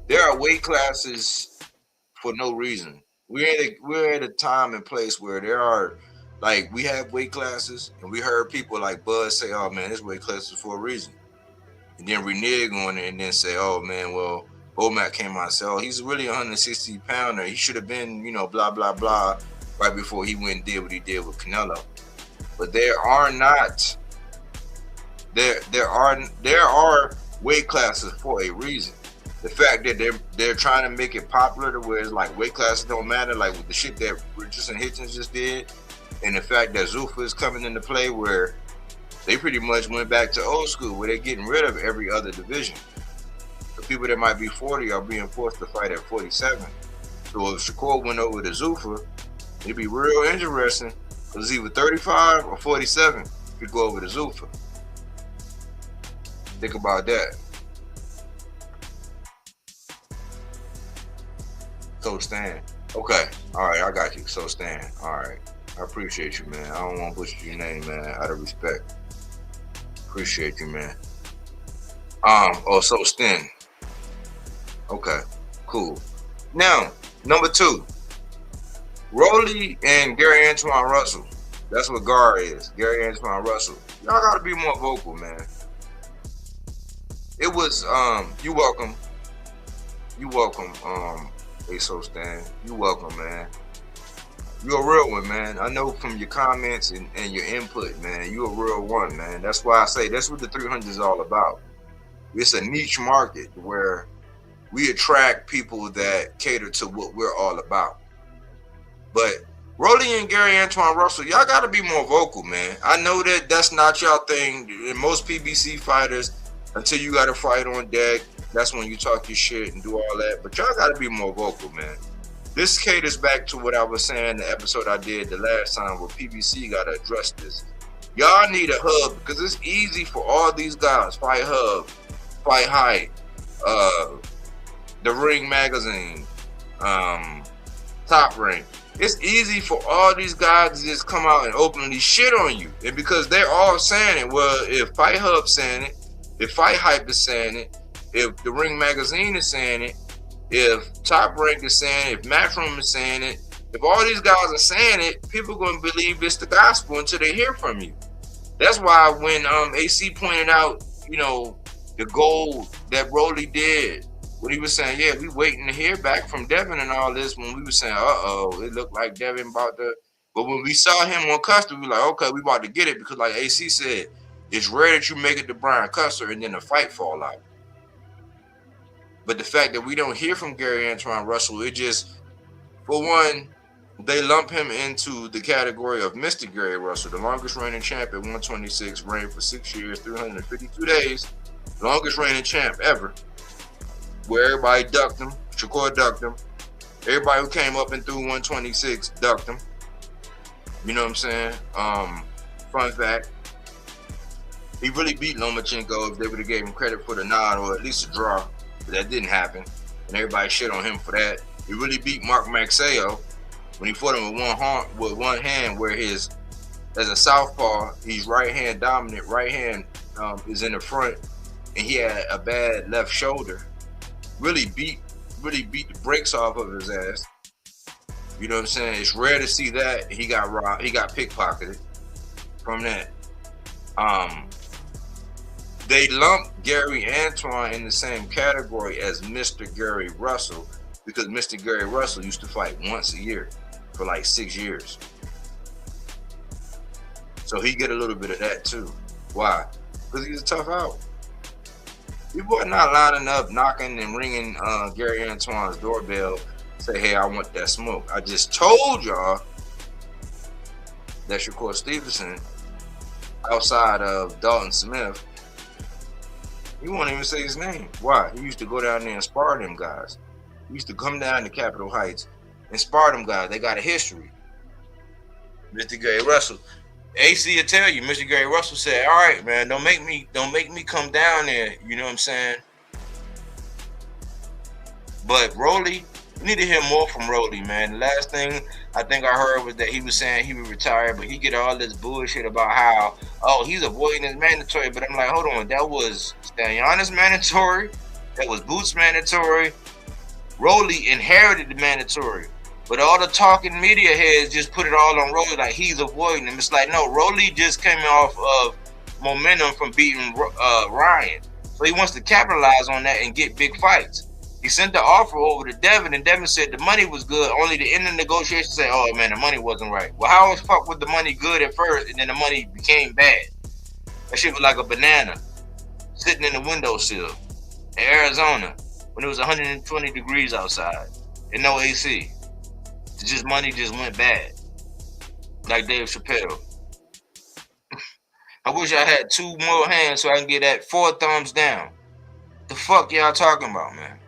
there are weight classes for no reason. We're at a time and place where there are, like, we have weight classes, and we heard people like Bud say, "Oh man, this weight class is for a reason," and then renege on it and then say, "Oh man, well, Bomac came out and said, oh, he's really a 160 pounder. He should have been, you know, blah blah blah," right before he went and did what he did with Canelo. But there are weight classes for a reason. The fact that they're trying to make it popular to where it's like weight classes don't matter, like with the shit that Richardson Hitchens just did, and the fact that Zuffa is coming into play where they pretty much went back to old school where they're getting rid of every other division. The people that might be 40 are being forced to fight at 47. So if Shakur went over to Zuffa, it'd be real interesting because it's either 35 or 47 if you go over to Zuffa. Think about that. So Stan. Okay. All right, I got you. So Stan. All right. I appreciate you, man. I don't want to butcher your name, man, out of respect. Appreciate you, man. So Stan. Okay. Cool. Now, number 2. Rolly and Gary Antoine Russell. That's what Gar is. Gary Antoine Russell. Y'all gotta be more vocal, man. It was you welcome. You welcome, ASO Stan. You welcome, man. You're a real one, man. I know from your comments and your input, man, you're a real one, man. That's why I say that's what the 300 is all about. It's a niche market where we attract people that cater to what we're all about. But Rolly and Gary Antoine Russell, y'all got to be more vocal, man. I know that that's not y'all thing. And most PBC fighters, until you got to fight on deck, that's when you talk your shit and do all that. But y'all got to be more vocal, man. This caters back to what I was saying in the episode I did the last time where PBC got to address this. Y'all need a hub because it's easy for all these guys, Fight Hub, Fight Hype, The Ring Magazine, Top Ring. It's easy for all these guys to just come out and openly shit on you. And because they're all saying it, well, if Fight Hub's saying it, if Fight Hype is saying it, if The Ring Magazine is saying it, if Top Rank is saying it, if Matchroom is saying it, if all these guys are saying it, people are going to believe it's the gospel until they hear from you. That's why when AC pointed out, you know, the goal that Rolly did, when he was saying, yeah, we waiting to hear back from Devin and all this, when we were saying, it looked like Devin about to, but when we saw him on Custer, we were like, okay, we about to get it, because like AC said, it's rare that you make it to Brian Custer and then the fight fall out. But the fact that we don't hear from Gary Antoine Russell, it just, for one, they lump him into the category of Mr. Gary Russell, the longest reigning champ at 126, reigned for 6 years, 352 days, longest reigning champ ever, where everybody ducked him. Shakur ducked him. Everybody who came up and through 126 ducked him. You know what I'm saying? Fun fact, he really beat Lomachenko if they would have gave him credit for the nod or at least a draw. But that didn't happen, and everybody shit on him for that. He really beat Mark Maxeo when he fought him with one hand, where as a southpaw, he's right hand dominant. Right hand is in the front, and he had a bad left shoulder. Really beat the brakes off of his ass. You know what I'm saying? It's rare to see that. He got robbed. He got pickpocketed from that. They lumped Gary Antoine in the same category as Mr. Gary Russell because Mr. Gary Russell used to fight once a year for like 6 years. So he get a little bit of that too. Why? Because he's a tough out. People are not lining up, knocking and ringing Gary Antoine's doorbell, say, hey, I want that smoke. I just told y'all that Shakur Stevenson, outside of Dalton Smith, he won't even say his name. Why? He used to go down there and spar them guys. He used to come down to Capitol Heights and spar them guys. They got a history. Mr. Gary Russell. AC will tell you, Mr. Gary Russell said, all right, man, don't make me come down there. You know what I'm saying? But Rolly, we need to hear more from Rolly, man. The last thing I think I heard was that he was saying he would retire, but he get all this bullshit about how, he's avoiding his mandatory. But I'm like, hold on, that was Stanionis mandatory, that was Boots mandatory, Rolly inherited the mandatory. But all the talking media heads just put it all on Rolly like he's avoiding him. It's like, no, Rolly just came off of momentum from beating Ryan. So he wants to capitalize on that and get big fights. He sent the offer over to Devin, and Devin said the money was good, only to end the negotiation say, oh man, the money wasn't right. Well, how the fuck was the money good at first and then the money became bad? That shit was like a banana sitting in the windowsill in Arizona when it was 120 degrees outside and no AC. Just money just went bad. Like Dave Chappelle. I wish I had 2 more hands so I can get that 4 thumbs down. The fuck y'all talking about, man?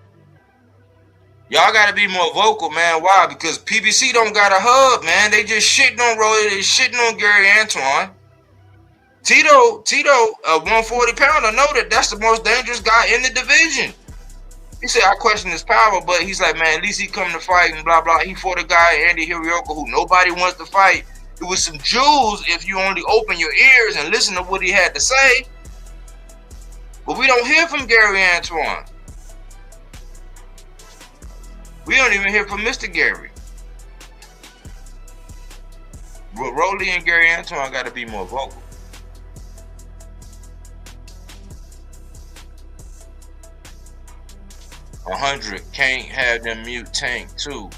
Y'all gotta be more vocal, man. Why? Because PBC don't got a hub, man. They just shitting on Rolly. They shitting on Gary Antoine. Tito, a 140 pounder, know that that's the most dangerous guy in the division. He said, I question his power, but he's like, man, at least he come to fight and blah, blah. He fought a guy, Andy Hirioka, who nobody wants to fight. It was some jewels if you only open your ears and listen to what he had to say. But we don't hear from Gary Antoine. We don't even hear from Mr. Gary. But Rolly and Gary Antoine got to be more vocal. $100 can't have them mute Tank too.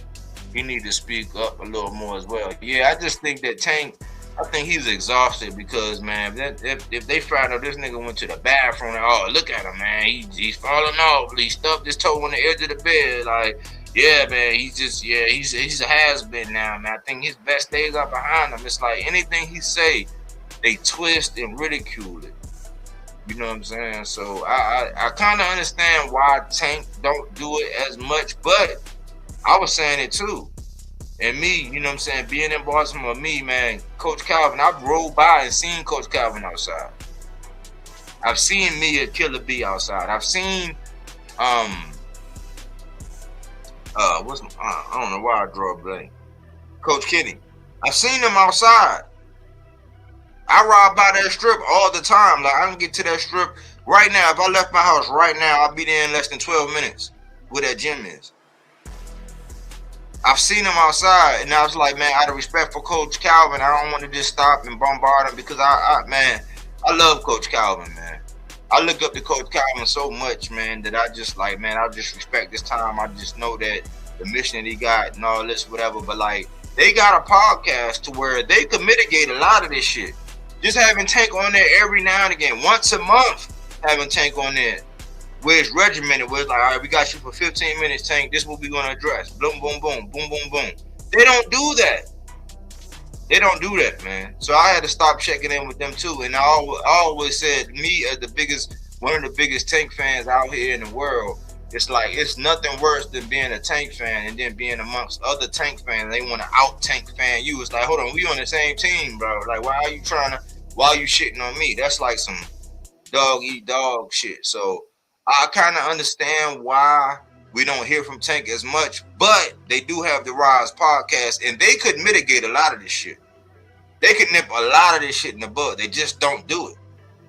He need to speak up a little more as well. Yeah, I just think that Tank, I think he's exhausted because, man, if they find out this nigga went to the bathroom, oh, look at him, man, he's falling off. He stubbed his toe on the edge of the bed. Like, yeah, man, he's a has-been now, man. I think his best days are behind him. It's like anything he say, they twist and ridicule it. You know what I'm saying? So I kind of understand why Tank don't do it as much, but I was saying it too. And me, you know what I'm saying, being in Baltimore, me, man, Coach Calvin, I've rolled by and seen Coach Calvin outside. I've seen Mia Killer B outside. I've seen, I don't know why I draw a blank. Coach Kenny. I've seen them outside. I ride by that strip all the time. Like, I can get to that strip right now. If I left my house right now, I'll be there in less than 12 minutes where that gym is. I've seen him outside, and I was like, man, out of respect for Coach Calvin, I don't want to just stop and bombard him because I love Coach Calvin, man. I look up to Coach Calvin so much, man, that I just like, man, I just respect this time. I just know that the mission that he got and all this, whatever. But like, they got a podcast to where they could mitigate a lot of this shit. Just having Tank on there every now and again, once a month, having Tank on there. Where it's regimented, where it's like, all right, we got you for 15 minutes, Tank. This is what we're going to address. Boom, boom, boom, boom, boom, boom. They don't do that. They don't do that, man. So I had to stop checking in with them too. And I always said, me as one of the biggest Tank fans out here in the world, it's like, it's nothing worse than being a Tank fan and then being amongst other Tank fans. They want to out Tank fan you. It's like, hold on, we on the same team, bro. Like, why are you shitting on me? That's like some dog eat dog shit. So I kind of understand why we don't hear from Tank as much, but they do have the Rise podcast, and they could mitigate a lot of this shit. They could nip a lot of this shit in the bud. They just don't do it.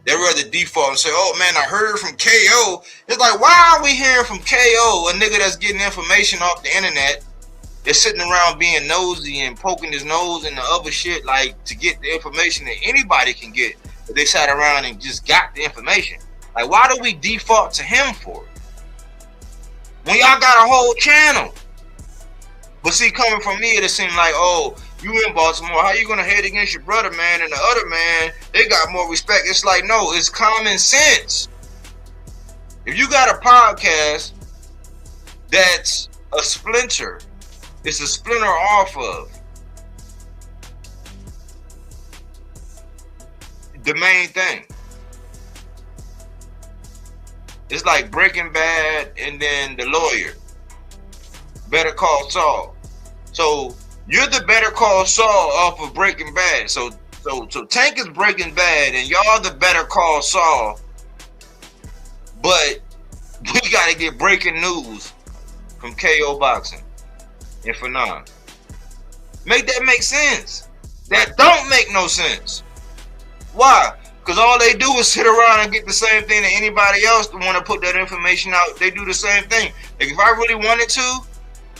They'd rather default and say, oh man, I heard from KO. It's like, why are we hearing from KO, a nigga that's getting information off the internet, that's sitting around being nosy and poking his nose in the other shit, like to get the information that anybody can get, but they sat around and just got the information. Like, why do we default to him for it? When y'all got a whole channel. But see, coming from me, it seemed like, oh, you in Baltimore, how you gonna hate against your brother, man, and the other man, they got more respect. It's like, no, it's common sense. If you got a podcast that's a splinter, it's a splinter off of the main thing. It's like Breaking Bad and then The Lawyer. Better Call Saul. So you're the Better Call Saul off of Breaking Bad. So Tank is Breaking Bad and y'all the Better Call Saul. But we gotta get breaking news from KO Boxing and Fanon. Make that make sense. That don't make no sense. Why? Because all they do is sit around and get the same thing that anybody else want to put that information out. They do the same thing. Like if I really wanted to,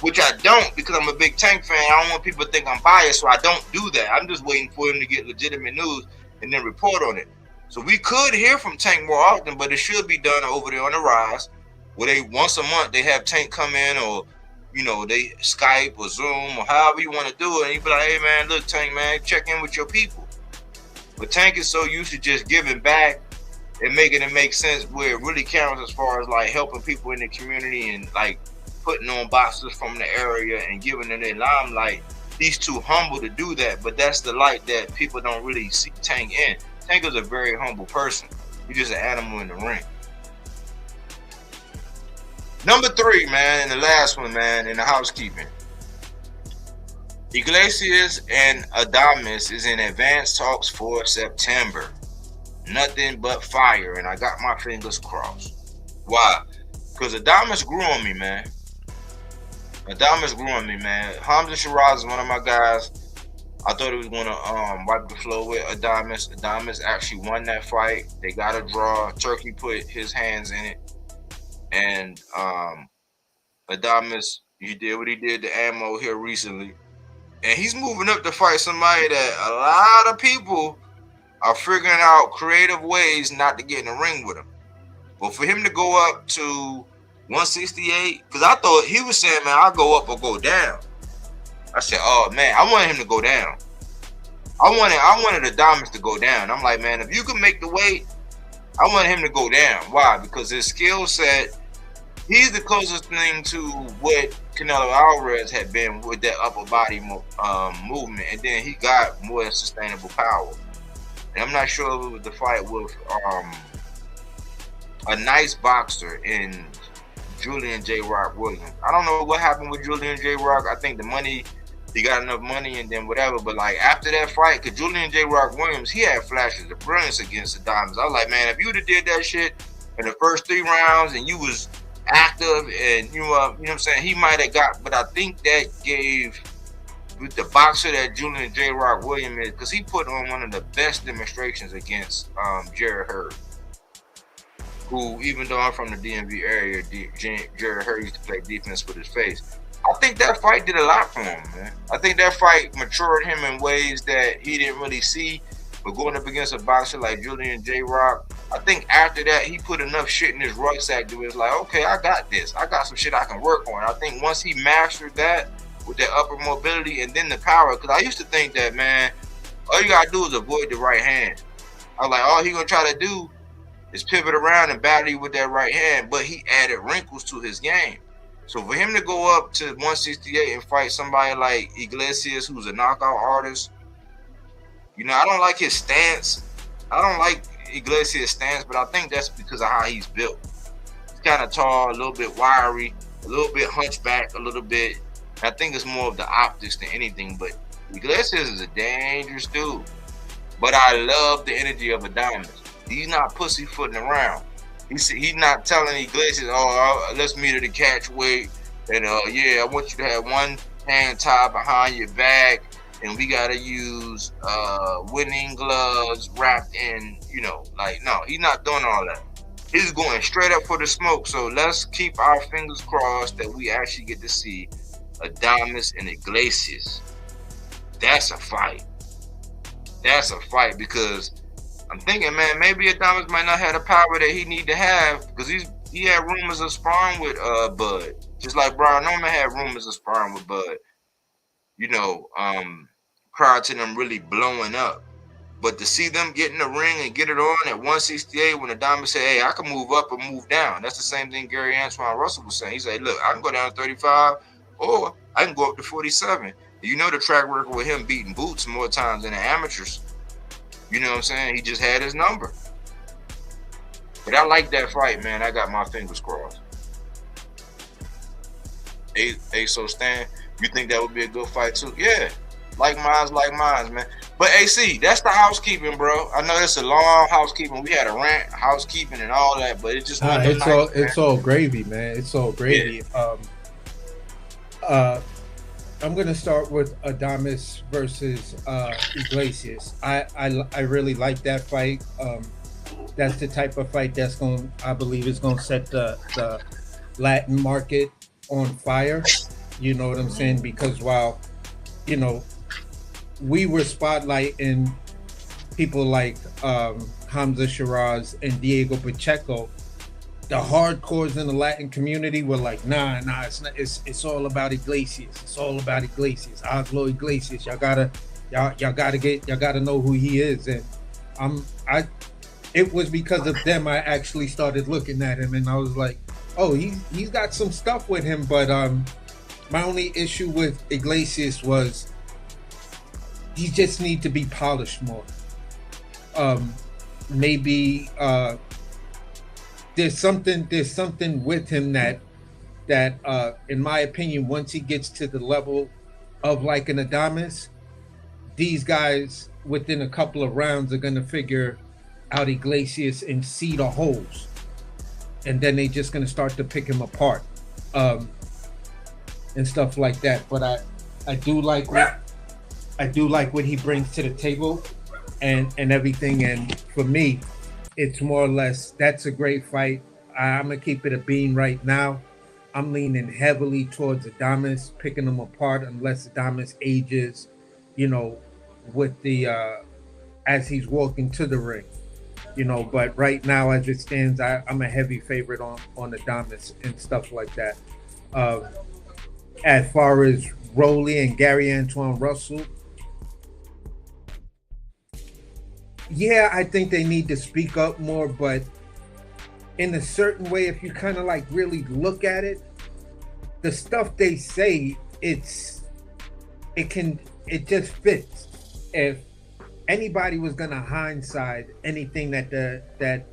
which I don't because I'm a big Tank fan, I don't want people to think I'm biased, so I don't do that. I'm just waiting for him to get legitimate news and then report on it. So we could hear from Tank more often, but it should be done over there on the Rise, where they once a month they have Tank come in, or they Skype or Zoom or however you want to do it, and you be like, hey man, look Tank man, check in with your people. But Tank is so used to just giving back and making it make sense where it really counts as far as like helping people in the community and like putting on boxes from the area and giving them their limelight. He's too humble to do that, but that's the light that people don't really see Tank in. Tank is a very humble person. He's just an animal in the ring. Number 3, man, and the last one, man, in the housekeeping. Iglesias and Adames is in advanced talks for September. Nothing but fire, and I got my fingers crossed. Why? Because Adames grew on me, man. Hamza Shiraz is one of my guys. I thought he was going to wipe the floor with Adames. Adames actually won that fight. They got a draw. Turkey put his hands in it. And Adames, he did what he did to Ammo here recently. And he's moving up to fight somebody that a lot of people are figuring out creative ways not to get in the ring with him. But for him to go up to 168, because I thought he was saying, man, I'll go up or go down. I said, oh man, I wanted him to go down. I wanted Adames to go down. I'm like, man, if you can make the weight, I want him to go down. Why? Because his skill set, he's the closest thing to what Canelo Alvarez had been with that upper body movement, and then he got more sustainable power. And I'm not sure if it was the fight with a nice boxer in Julian J. Rock Williams. I don't know what happened with Julian J. Rock. I think the money, he got enough money and then whatever. But like after that fight, because Julian J. Rock Williams, he had flashes of brilliance against Adames. I was like, man, if you would have did that shit in the first 3 rounds and you was active and you know what I'm saying, he might have got. But I think that gave the boxer that Julian J. Rock Williams is, because he put on one of the best demonstrations against Jared Hurd, who, even though I'm from the DMV area, Jared Hurd used to play defense with his face. I think that fight did a lot for him, man. I think that fight matured him in ways that he didn't really see. But going up against a boxer like Julian J. Rock, I think after that, he put enough shit in his rucksack to it's like, okay, I got this. I got some shit I can work on. I think once he mastered that with that upper mobility and then the power, because I used to think that, man, all you got to do is avoid the right hand. I was like, all he going to try to do is pivot around and battle you with that right hand, but he added wrinkles to his game. So for him to go up to 168 and fight somebody like Iglesias, who's a knockout artist, I don't like his stance. I don't like Iglesias' stance, but I think that's because of how he's built. He's kind of tall, a little bit wiry, a little bit hunchback, a little bit. I think it's more of the optics than anything, but Iglesias is a dangerous dude. But I love the energy of Adames. He's not pussyfooting around. He's not telling Iglesias, let's meet at the catch weight, and I want you to have one hand tied behind your back, and we gotta use winning gloves wrapped in, no, he's not doing all that. He's going straight up for the smoke. So let's keep our fingers crossed that we actually get to see Adames and Iglesias. That's a fight. That's a fight, because I'm thinking, man, maybe Adames might not have the power that he need to have, because he had rumors of sparring with Bud, just like Brian Norman had rumors of sparring with Bud, prior to them really blowing up. But to see them get in the ring and get it on at 168 when Adames said, hey, I can move up or move down. That's the same thing Gary Antoine Russell was saying. He said, look, I can go down to 35 or I can go up to 47. The track record with him beating Boots more times than the amateurs. You know what I'm saying? He just had his number. But I like that fight, man. I got my fingers crossed. So Stan, you think that would be a good fight too? Yeah. Like mine's, man. But AC, that's the housekeeping, bro. I know it's a long housekeeping. We had a rant, housekeeping, and all that, but it just it's all gravy, man. It's all gravy. Yeah. I'm gonna start with Adames versus Iglesias. I really like that fight. That's the type of fight that's going, I believe, is going to set the Latin market on fire. You know what I'm saying? Because while you know we were spotlighting people like Hamza Shiraz and Diego Pacheco, the hardcores in the Latin community were like, nah, it's not. It's all about Iglesias. It's all about Iglesias. Oslo Iglesias. Y'all gotta know who he is. And it was because of them I actually started looking at him, and I was like, oh, he's got some stuff with him. But my only issue with Iglesias was he just need to be polished more. Maybe there's something with him that in my opinion, once he gets to the level of like an Adames, these guys within a couple of rounds are gonna figure out Iglesias and see the holes, and then they just gonna start to pick him apart, and stuff like that. But I do like what he brings to the table, and everything. And for me, it's more or less that's a great fight. I'm gonna keep it a bean right now. I'm leaning heavily towards Adames, picking them apart unless Adames ages, with the as he's walking to the ring. But right now, as it stands, I'm a heavy favorite on Adames and stuff like that. As far as Rolly and Gary Antoine Russell, yeah, I think they need to speak up more, but in a certain way, if you kind of like really look at it, the stuff they say, it just fits. If anybody was gonna hindsight anything that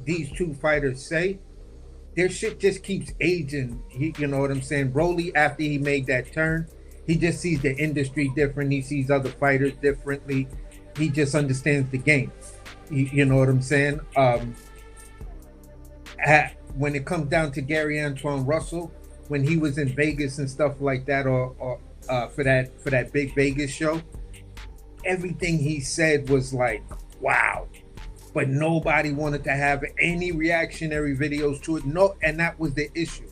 these two fighters say, their shit just keeps aging. You know what I'm saying? Rolly, after he made that turn, he just sees the industry different. He sees other fighters differently. He just understands the game. You know what I'm saying? When it comes down to Gary Antoine Russell, when he was in Vegas and stuff like that, or for that big Vegas show, everything he said was like, wow. But nobody wanted to have any reactionary videos to it. No, and that was the issue.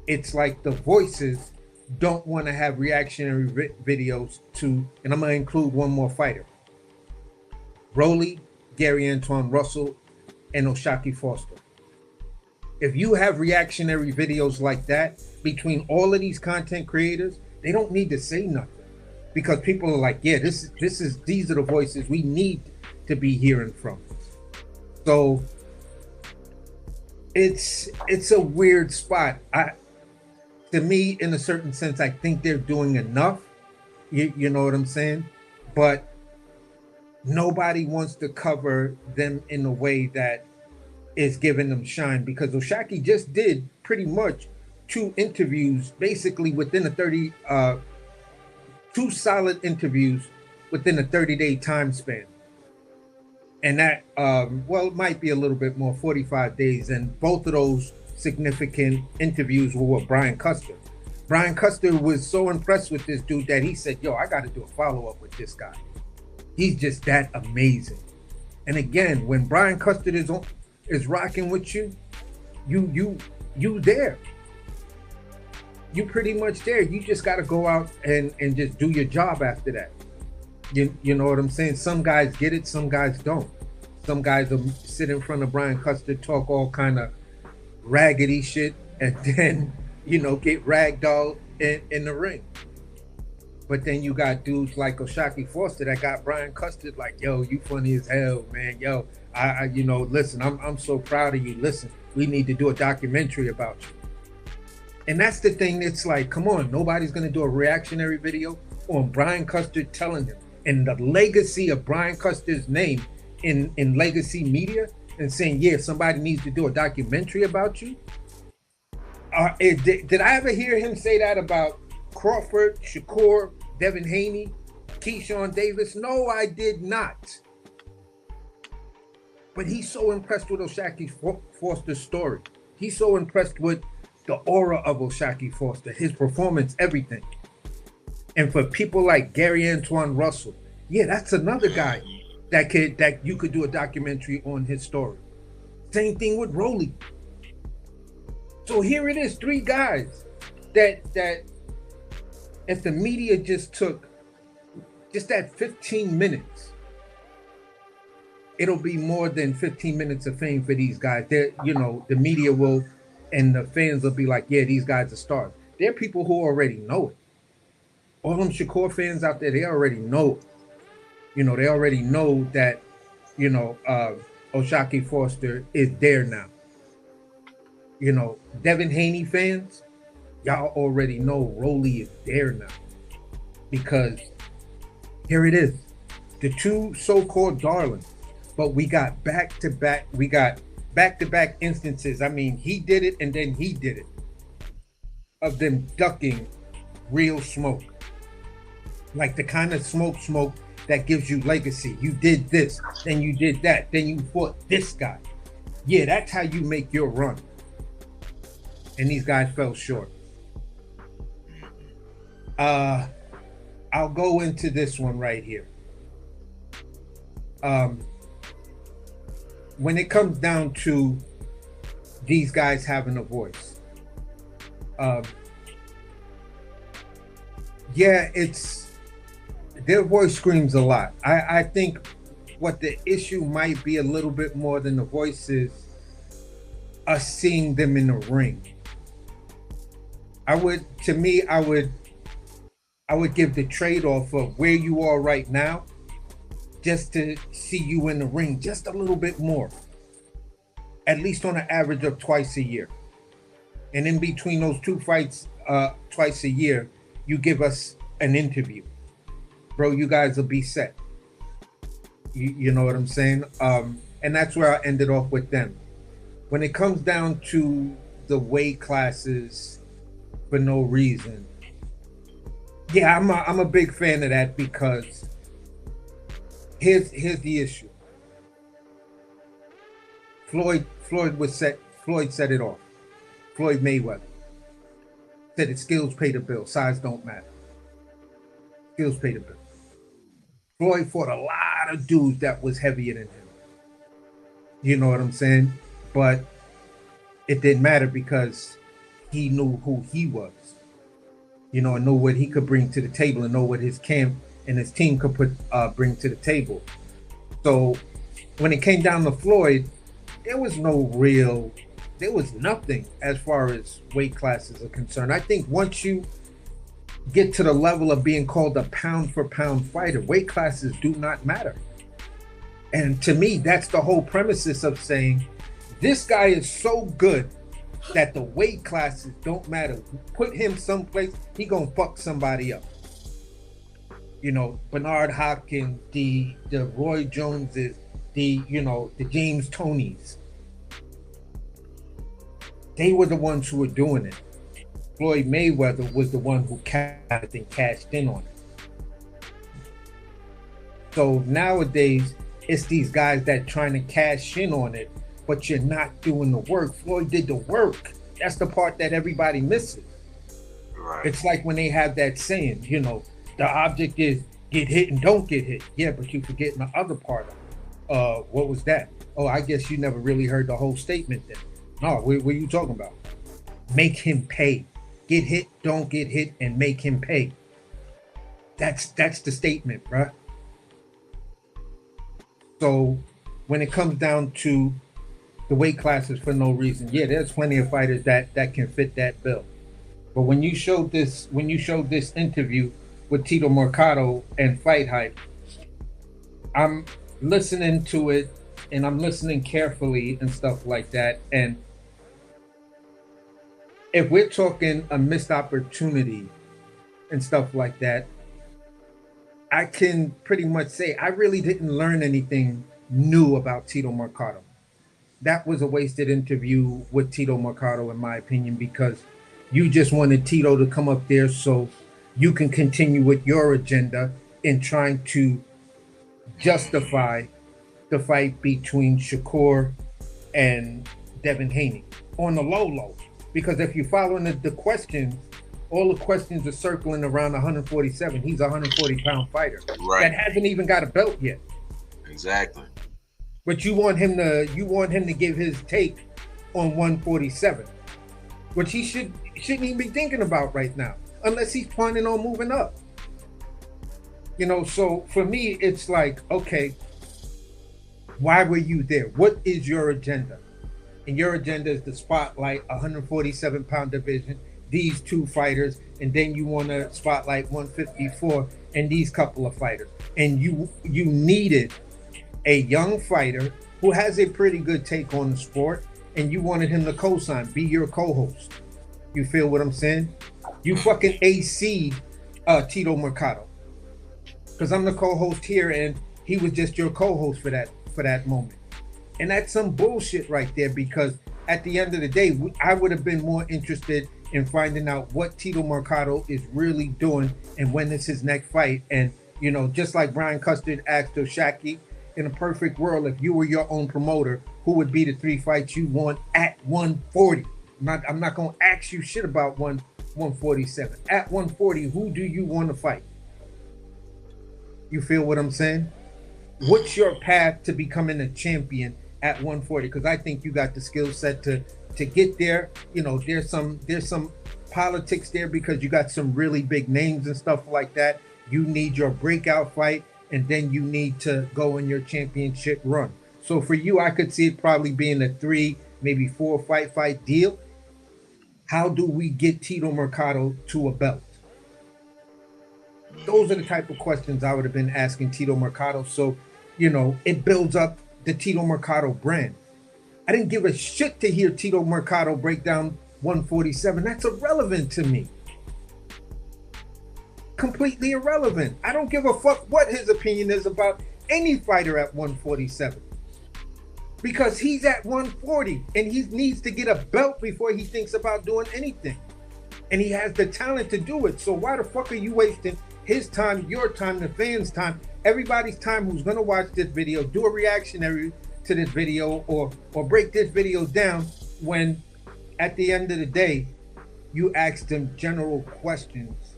It's like the voices don't want to have reactionary videos to, and I'm going to include one more fighter. Rolly, Gary Antoine Russell, and O'Shaquie Foster. If you have reactionary videos like that between all of these content creators, they don't need to say nothing, because people are like, yeah, these are the voices we need to be hearing from. So it's a weird spot. To me, in a certain sense, I think they're doing enough. You know what I'm saying? But nobody wants to cover them in a way that is giving them shine, because O'Shaquie just did pretty much 2 interviews, basically within a 2 solid interviews within a 30-day time span. And that, it might be a little bit more, 45 days. And both of those significant interviews were with Brian Custer. Brian Custer was so impressed with this dude that he said, yo, I got to do a follow-up with this guy. He's just that amazing. And again, when Brian Custer is rocking with you there. You pretty much there. You just got to go out and just do your job after that. You know what I'm saying? Some guys get it, some guys don't. Some guys will sit in front of Brian Custer, talk all kind of raggedy shit, and then, get ragdolled in the ring. But then you got dudes like O'Shaquie Foster that got Brian Custer like, yo, you funny as hell, man. Yo, I listen, I'm so proud of you. Listen, we need to do a documentary about you. And that's the thing. It's like, come on, nobody's going to do a reactionary video on Brian Custer telling him, and the legacy of Brian Custer's name in legacy media, and saying, yeah, somebody needs to do a documentary about you. Did I ever hear him say that about Crawford, Shakur, Devin Haney, Keyshawn Davis? No, I did not. But he's so impressed with O'Shaquie Foster's story. He's so impressed with the aura of O'Shaquie Foster, his performance, everything. And for people like Gary Antoine Russell, yeah, that's another guy that you could do a documentary on his story. Same thing with Rolly. So here it is, three guys that if the media just took just that 15 minutes, it'll be more than 15 minutes of fame for these guys. The media will and the fans will be like, yeah, these guys are stars. There are people who already know it. All them Shakur fans out there, they already know. They already know that, Oshaki Foster is there now. Devin Haney fans, y'all already know Rolly is there now. Because here it is. The two so-called darlings. But we got back-to-back instances. I mean, he did it and then he did it. Of them ducking real smoke. Like the kind of smoke that gives you legacy. You did this, then you did that, then you fought this guy. Yeah, that's how you make your run. And these guys fell short. I'll go into this one right here. When it comes down to these guys having a voice, their voice screams a lot. I think what the issue might be a little bit more than the voice is us seeing them in the ring. I would give the trade-off of where you are right now just to see you in the ring just a little bit more. At least on an average of twice a year. And in between those two fights twice a year, you give us an interview. Bro, you guys will be set. You know what I'm saying? And that's where I ended off with them. When it comes down to the weight classes for no reason, yeah, I'm a big fan of that because here's the issue. Floyd set it off. Floyd Mayweather said that skills pay the bill, size don't matter. Skills pay the bill. Floyd fought a lot of dudes that was heavier than him. You know what I'm saying? But it didn't matter because he knew who he was. And know what he could bring to the table and know what his camp and his team could bring to the table. So when it came down to Floyd, there was nothing as far as weight classes are concerned. I think once you get to the level of being called a pound for pound fighter, weight classes do not matter. And to me, that's the whole premises of saying this guy is so good that the weight classes don't matter. Put him someplace, he gonna fuck somebody up. Bernard Hopkins, the Roy Joneses, the James Tonys. They were the ones who were doing it. Floyd Mayweather was the one who cashed in on it. So nowadays, it's these guys that trying to cash in on it, but you're not doing the work. Floyd did the work. That's the part that everybody misses. Right. It's like when they have that saying, the object is get hit and don't get hit. Yeah, but you forgetting the other part of it. What was that? Oh, I guess you never really heard the whole statement then. No, what are you talking about? Make him pay. Get hit, don't get hit, and make him pay. That's the statement, right? So when it comes down to the weight classes for no reason, yeah, there's plenty of fighters that can fit that bill. But when you showed this interview with Tito Mercado and Fight Hype, I'm listening to it and I'm listening carefully and stuff like that. And if we're talking a missed opportunity and stuff like that, I can pretty much say I really didn't learn anything new about Tito Mercado. That was a wasted interview with Tito Mercado, in my opinion, because you just wanted Tito to come up there so you can continue with your agenda in trying to justify the fight between Shakur and Devin Haney on the low. Because if you're following the questions all the questions are circling around 147. He's a 140-pound fighter Right. that hasn't even got a belt yet. Exactly. But you want him to give his take on 147, which he shouldn't even be thinking about right now, unless he's planning on moving up. You know, so for me, it's like, okay, why were you there? What is your agenda? And your agenda is to spotlight 147-pound division, these two fighters, and then you want to spotlight 154 and these couple of fighters. And you needed a young fighter who has a pretty good take on the sport, and you wanted him to co-sign, be your co-host. You feel what I'm saying? You fucking AC'd Tito Mercado. Because I'm the co-host here, and he was just your co-host for that moment. And that's some bullshit right there, because at the end of the day, I would have been more interested in finding out what Tito Mercado is really doing and when is his next fight. And, you know, just like Brian Custard asked Oshaki, in a perfect world, if you were your own promoter, who would be the 3 fights you want at 140? I'm not going to ask you shit about 147. At 140, who do you want to fight? You feel what I'm saying? What's your path to becoming a champion at 140? Because I think you got the skill set to get there. You know, there's some politics there because you got some really big names and stuff like that. You need your breakout fight, and then you need to go in your championship run. So for you, I could see it probably being a 3, maybe 4 fight deal. How do we get Tito Mercado to a belt? Those are the type of questions I would have been asking Tito Mercado. So, you know, it builds up the Tito Mercado brand. I didn't give a shit to hear Tito Mercado break down 147. That's irrelevant to me. Completely irrelevant. I don't give a fuck what his opinion is about any fighter at 147. Because he's at 140 and he needs to get a belt before he thinks about doing anything. And he has the talent to do it. So why the fuck are you wasting his time, your time, the fans' time, everybody's time who's gonna watch this video, do a reactionary to this video or break this video down, when at the end of the day, you asked them general questions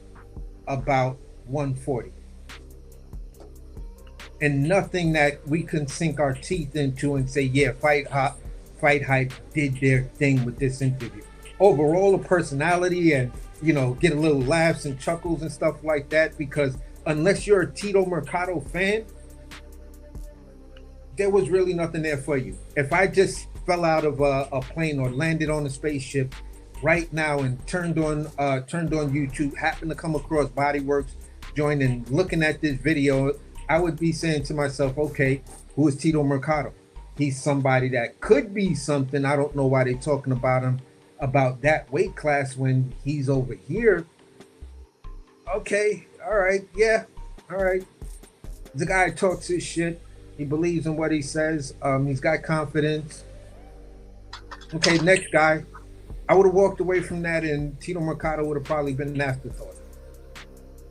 about 140 and nothing that we can sink our teeth into and say, yeah, Fight Hype did their thing with this interview. Overall, a personality and, you know, get a little laughs and chuckles and stuff like that, because unless you're a Tito Mercado fan, there was really nothing there for you. If I just fell out of a plane or landed on a spaceship right now and turned on YouTube, happened to come across Bodyworks, joined and looking at this video, I would be saying to myself, okay, who is Tito Mercado? He's somebody that could be something. I don't know why they're talking about him, about that weight class when he's over here. Okay, all right, yeah, all right. The guy talks his shit. He believes in what he says. He's got confidence. Okay, next guy. I would have walked away from that, and Tito Mercado would have probably been an afterthought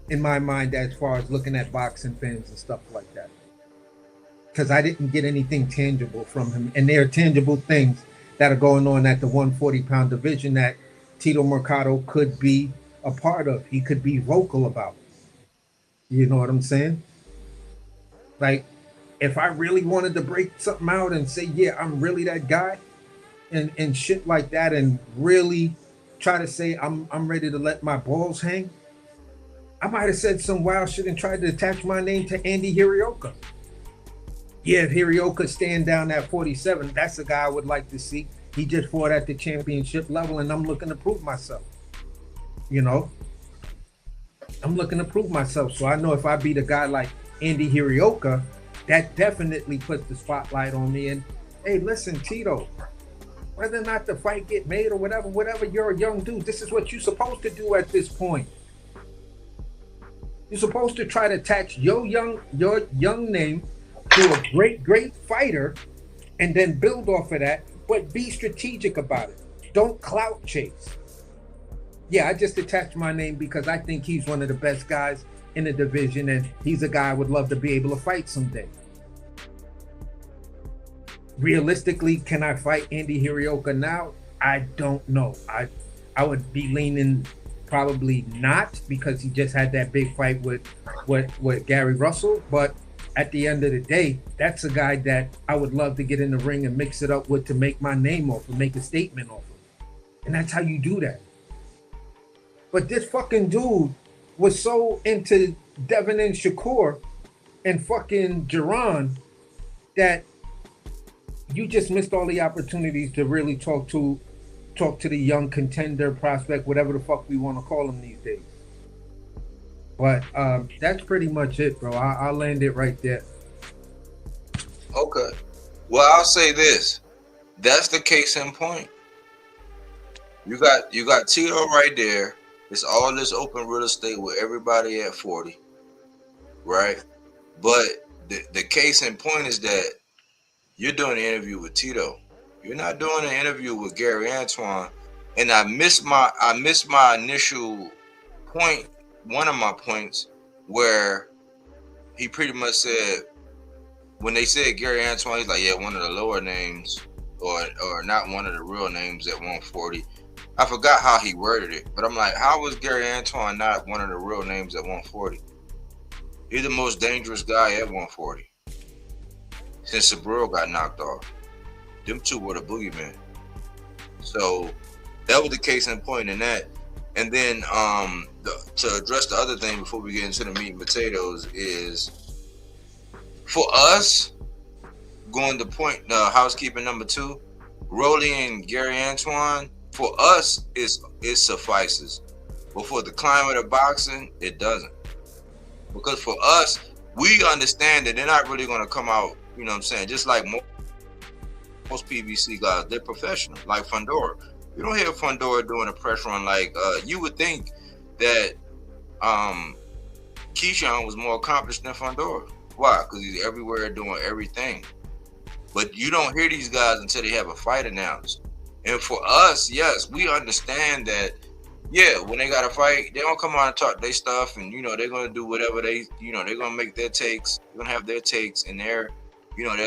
in my mind, as far as looking at boxing fans and stuff like that, because I didn't get anything tangible from him. And there are tangible things that are going on at the 140-pound division that Tito Mercado could be a part of. He could be vocal about. You know what I'm saying? Like, if I really wanted to break something out and say, yeah, I'm really that guy, and shit like that, and really try to say I'm ready to let my balls hang, I might have said some wild shit and tried to attach my name to Andy Hirioka. Yeah, if Hirioka stand down at 47, that's a guy I would like to see. He just fought at the championship level, and I'm looking to prove myself. You know? I'm looking to prove myself. So I know if I beat a guy like Andy Hirioka, that definitely puts the spotlight on me. And hey, listen, Tito, whether or not the fight get made or whatever, you're a young dude. This is what you're supposed to do at this point. You're supposed to try to attach your young name to a great fighter and then build off of that, but be strategic about it. Don't clout chase. Yeah, I just attached my name because I think he's one of the best guys in the division, and he's a guy I would love to be able to fight someday. Realistically, can I fight Andy Hirioka now? I don't know. I would be leaning probably not, because he just had that big fight with Gary Russell. But at the end of the day, that's a guy that I would love to get in the ring and mix it up with to make my name off and make a statement off of. And that's how you do that. But this fucking dude was so into Devin and Shakur and fucking Jerron that you just missed all the opportunities to really talk to the young contender, prospect, whatever the fuck we want to call him these days. But that's pretty much it, bro. I'll land it right there. Okay. Well, I'll say this. That's the case in point. You got Tito right there. It's all this open real estate with everybody at 40, right? But the case in point is that you're doing an interview with Tito. You're not doing an interview with Gary Antoine. And I missed my initial point, one of my points, where he pretty much said, when they said Gary Antoine, he's like, yeah, one of the lower names, or not one of the real names at 140. I forgot how he worded it, but I'm like, how was Gary Antoine not one of the real names at 140? He's the most dangerous guy at 140 since Sabril got knocked off. Them two were the boogeymen. So that was the case in point in that. And then to address the other thing before we get into the meat and potatoes is, for us, going to point, housekeeping number 2, Rolly and Gary Antoine, for us, it suffices. But for the climate of boxing, it doesn't. Because for us, we understand that they're not really going to come out, you know what I'm saying, just like most PBC guys, they're professional, like Fundora. You don't hear Fundora doing a press run like, you would think that Keyshawn was more accomplished than Fundora. Why? Because he's everywhere doing everything. But you don't hear these guys until they have a fight announced. And for us, yes, we understand that, yeah, when they got a fight, they don't come out and talk their stuff, and, you know, they're going to do whatever they're going to make their takes. They're going to have their takes and their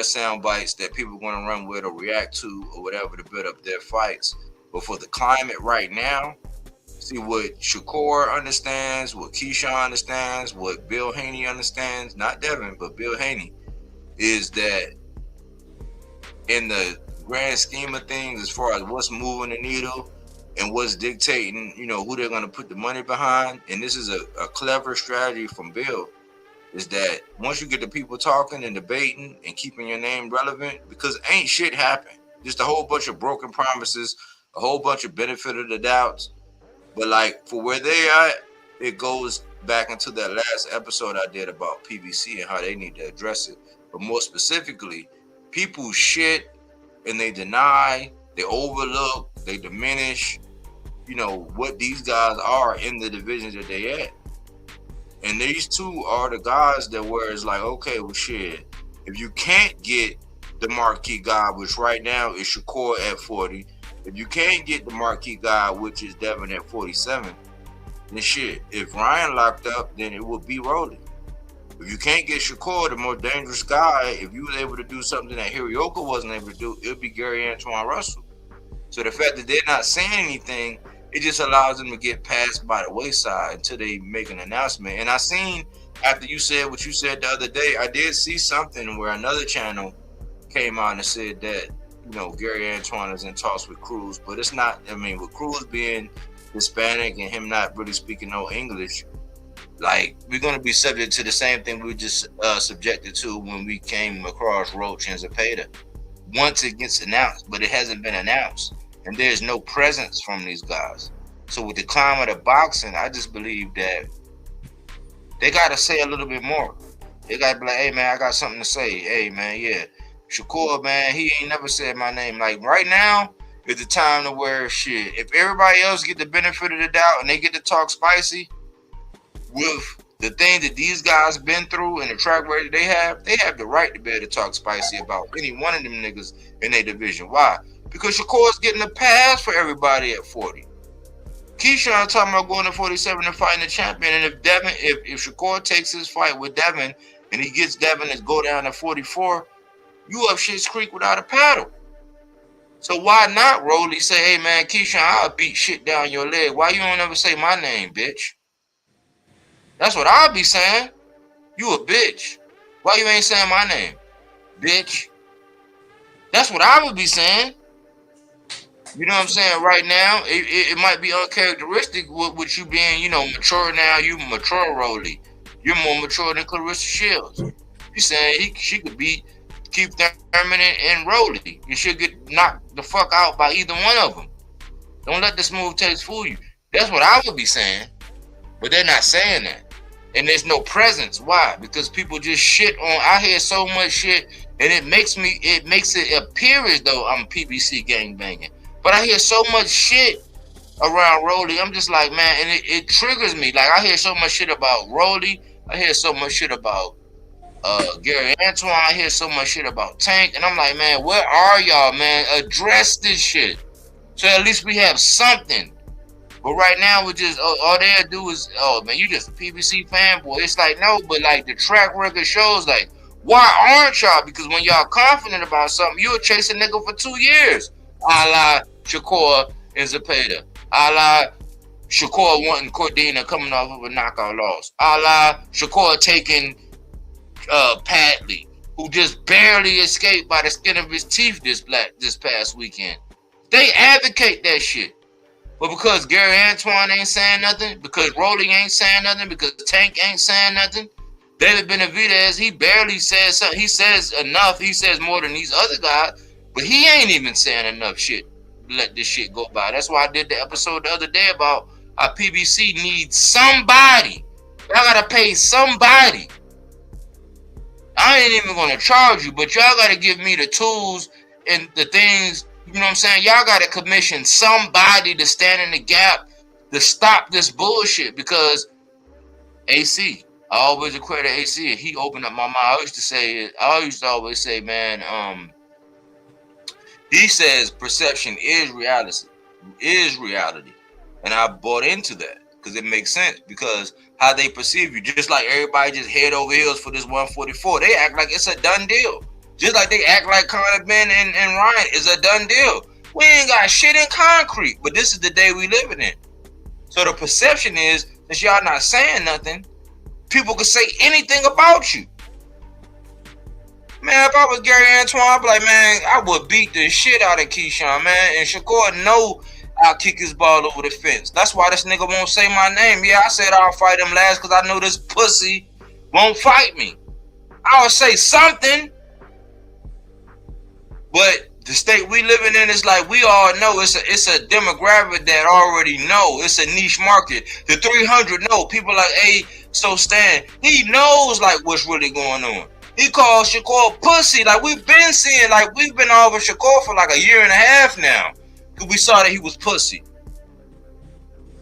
sound bites that people are going to run with or react to or whatever to build up their fights. But for the climate right now, see what Shakur understands, what Keyshawn understands, what Bill Haney understands, not Devin, but Bill Haney, is that in the grand scheme of things, as far as what's moving the needle and what's dictating, who they're going to put the money behind, and this is a clever strategy from Bill, is that once you get the people talking and debating and keeping your name relevant, because ain't shit happen, just a whole bunch of broken promises, a whole bunch of benefit of the doubts. But like for where they are, it goes back into that last episode I did about PBC and how they need to address it. But more specifically, people shit and they deny, they overlook, they diminish, what these guys are in the divisions that they at. And these two are the guys that where it's like, okay, well shit, if you can't get the marquee guy, which right now is Shakur at 40, if you can't get the marquee guy, which is Devin at 47, then shit, if Ryan locked up, then it would be Rolly. If you can't get Shakur, the more dangerous guy, if you was able to do something that Hirioka wasn't able to do, it would be Gary Antoine Russell. So the fact that they're not saying anything, it just allows them to get passed by the wayside until they make an announcement. And I seen, after you said what you said the other day, I did see something where another channel came out and said that, Gary Antoine is in talks with Cruz, but it's not, with Cruz being Hispanic and him not really speaking no English, like, we're going to be subject to the same thing we were just subjected to when we came across Roach and Zepeda. Once it gets announced, but it hasn't been announced, and there's no presence from these guys. So with the climate of boxing, I just believe that they got to say a little bit more. They got to be like, hey, man, I got something to say. Hey, man, yeah. Shakur, man, he ain't never said my name. Like, right now is the time to where shit. If everybody else get the benefit of the doubt and they get to talk spicy with the thing that these guys been through and the track record they have the right to be able to talk spicy about any one of them niggas in their division. Why? Because Shakur's getting a pass for everybody at 40. Keyshawn talking about going to 47 and fighting the champion. And if Shakur takes his fight with Devin and he gets Devin to go down to 44, you up Shit's Creek without a paddle. So why not, Rolly, say, hey, man, Keyshawn, I'll beat shit down your leg. Why you don't ever say my name, bitch? That's what I'll be saying. You a bitch. Why you ain't saying my name, bitch? That's what I would be saying. You know what I'm saying? Right now, it might be uncharacteristic with you being, you know, mature now. You mature, Rolly. You're more mature than Clarissa Shields. You saying she could beat Keith Thurman and Rolly. You should get knocked the fuck out by either one of them. Don't let the smooth taste fool you. That's what I would be saying. But they're not saying that. And there's no presence. Why? Because people just shit on. I hear so much shit, and it makes it appear as though I'm PBC gangbanging. But I hear so much shit around Rolly. I'm just like, man, and it triggers me. Like, I hear so much shit about Rolly. I hear so much shit about Gary Antoine. I hear so much shit about Tank. And I'm like, man, where are y'all, man? Address this shit. So at least we have something. But right now, we just, all they do is, oh, man, you just a PBC fanboy. It's like, no, but like the track record shows, like, why aren't y'all? Because when y'all confident about something, you'll chase a nigga for 2 years. A la Shakur and Zepeda. A la Shakur wanting Cordina coming off of a knockout loss. A la Shakur taking Padley, who just barely escaped by the skin of his teeth this past weekend. They advocate that shit. But because Gary Antoine ain't saying nothing, because Rolly ain't saying nothing, because Tank ain't saying nothing, David Benavidez, he barely says something. He says enough. He says more than these other guys, but he ain't even saying enough shit to let this shit go by. That's why I did the episode the other day about how PBC needs somebody. Y'all gotta pay somebody. I ain't even gonna charge you, but y'all gotta give me the tools and the things. You know what I'm saying? Y'all got to commission somebody to stand in the gap to stop this bullshit, because AC, I always credit AC. He opened up my mind. I used to always say, man, he says perception is reality. And I bought into that because it makes sense, because how they perceive you, just like everybody just head over heels for this 144. They act like it's a done deal. Just like they act like Conor Ben and Ryan is a done deal. We ain't got shit in concrete, but this is the day we living in. So the perception is that y'all not saying nothing, people could say anything about you. Man, if I was Gary Antoine, I'd be like, man, I would beat the shit out of Keyshawn, man. And Shakur know I'll kick his ball over the fence. That's why this nigga won't say my name. Yeah, I said I'll fight him last because I know this pussy won't fight me. I'll say something. But the state we living in is like, we all know it's a demographic that already know. It's a niche market. The 300 know. People like, hey, so Stan, he knows like what's really going on. He calls Shakur pussy. Like we've been seeing, like we've been over Shakur for like a year and a half now. Because we saw that he was pussy.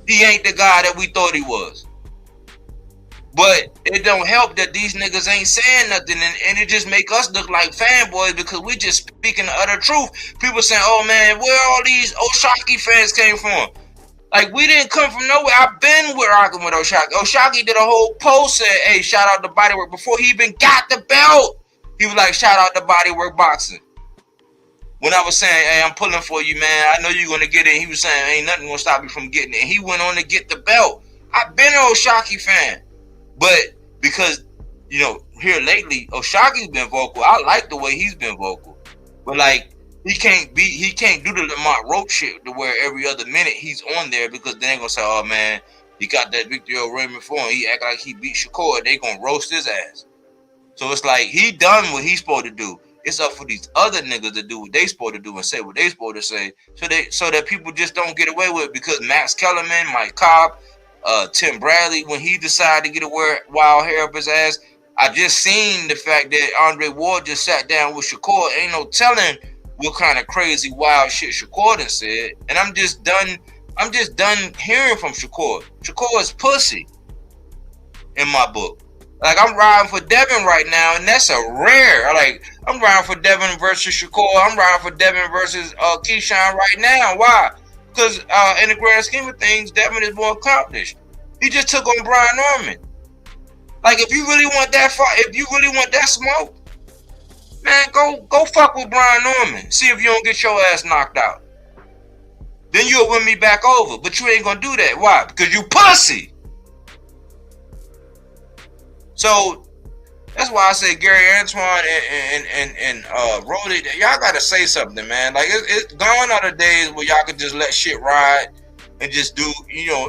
He ain't the guy that we thought he was. But it don't help that these niggas ain't saying nothing, and it just make us look like fanboys because we just speaking the utter truth. People saying, oh man, where all these Oshaki fans came from? Like, we didn't come from nowhere. I've been rocking with Oshaki. Oshaki did a whole post saying, hey, shout out to Bodywork. Before he even got the belt, he was like, shout out to Bodywork Boxing. When I was saying, hey, I'm pulling for you, man, I know you're going to get it. He was saying, ain't nothing going to stop you from getting it. And he went on to get the belt. I've been an Oshaki fan. But because, you know, here lately, Oshaki's been vocal. I like the way he's been vocal. But like, he can't do the Lamont Roach shit to where every other minute he's on there, because they're gonna say, oh man, he got that victory over Raymond Foreign. He act like he beat Shakur. They gonna roast his ass. So it's like, he done what he's supposed to do. It's up for these other niggas to do what they supposed to do and say what they supposed to say, so that people just don't get away with it. Because Max Kellerman, Mike Cobb, Tim Bradley, when he decided to get a wild hair up his ass, I just seen the fact that Andre Ward just sat down with Shakur. Ain't no telling what kind of crazy wild shit Shakur done said. And I'm just done hearing from Shakur. Shakur is pussy in my book. Like, I'm riding for Devin right now, and that's a rare. Like, I'm riding for Devin versus Shakur. I'm riding for Devin versus Keyshawn right now. Why? Because in the grand scheme of things, Devin is more accomplished. He just took on Brian Norman. Like, if you really want that fight, if you really want that smoke, Man, go fuck with Brian Norman. See if you don't get your ass knocked out. Then you'll win me back over. But you ain't gonna do that. Why? Because you pussy. So that's why I say Gary Antoine and Rolly, y'all gotta say something, man. Like it's gone are the days where y'all could just let shit ride and just do,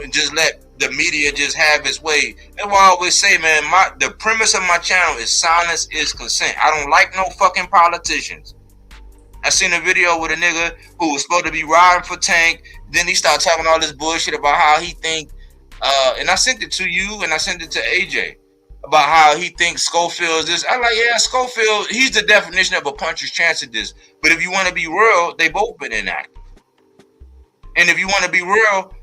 and just let the media just have its way. That's why I always say, man, the premise of my channel is silence is consent. I don't like no fucking politicians. I seen a video with a nigga who was supposed to be riding for Tank. Then he started talking all this bullshit about how he think, and I sent it to you and I sent it to AJ about how he thinks Schofield is this. I'm like, yeah, Schofield, he's the definition of a puncher's chance at this. But if you want to be real, they both been inactive. And if you want to be real,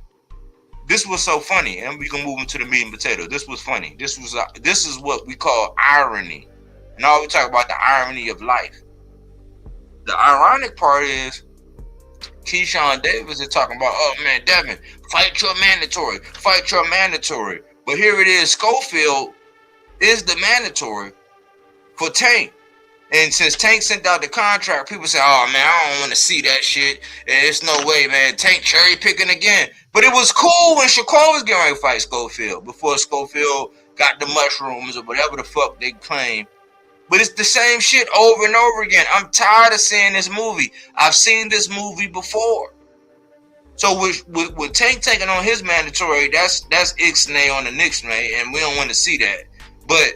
this was so funny, and we can move into the meat and potato. This was funny. This is what we call irony, and all we talk about the irony of life. The ironic part is Keyshawn Davis is talking about, oh man, Devin, fight your mandatory. But here it is, Schofield is the mandatory for Tank. And since Tank sent out the contract, people say, oh man, I don't want to see that shit. It's no way, man. Tank cherry picking again. But it was cool when Shakur was getting ready to fight Schofield before Schofield got the mushrooms or whatever the fuck they claim. But it's the same shit over and over again. I'm tired of seeing this movie. I've seen this movie before. So with Tank taking on his mandatory, that's Ixnay on the Nixnay, and we don't want to see that. But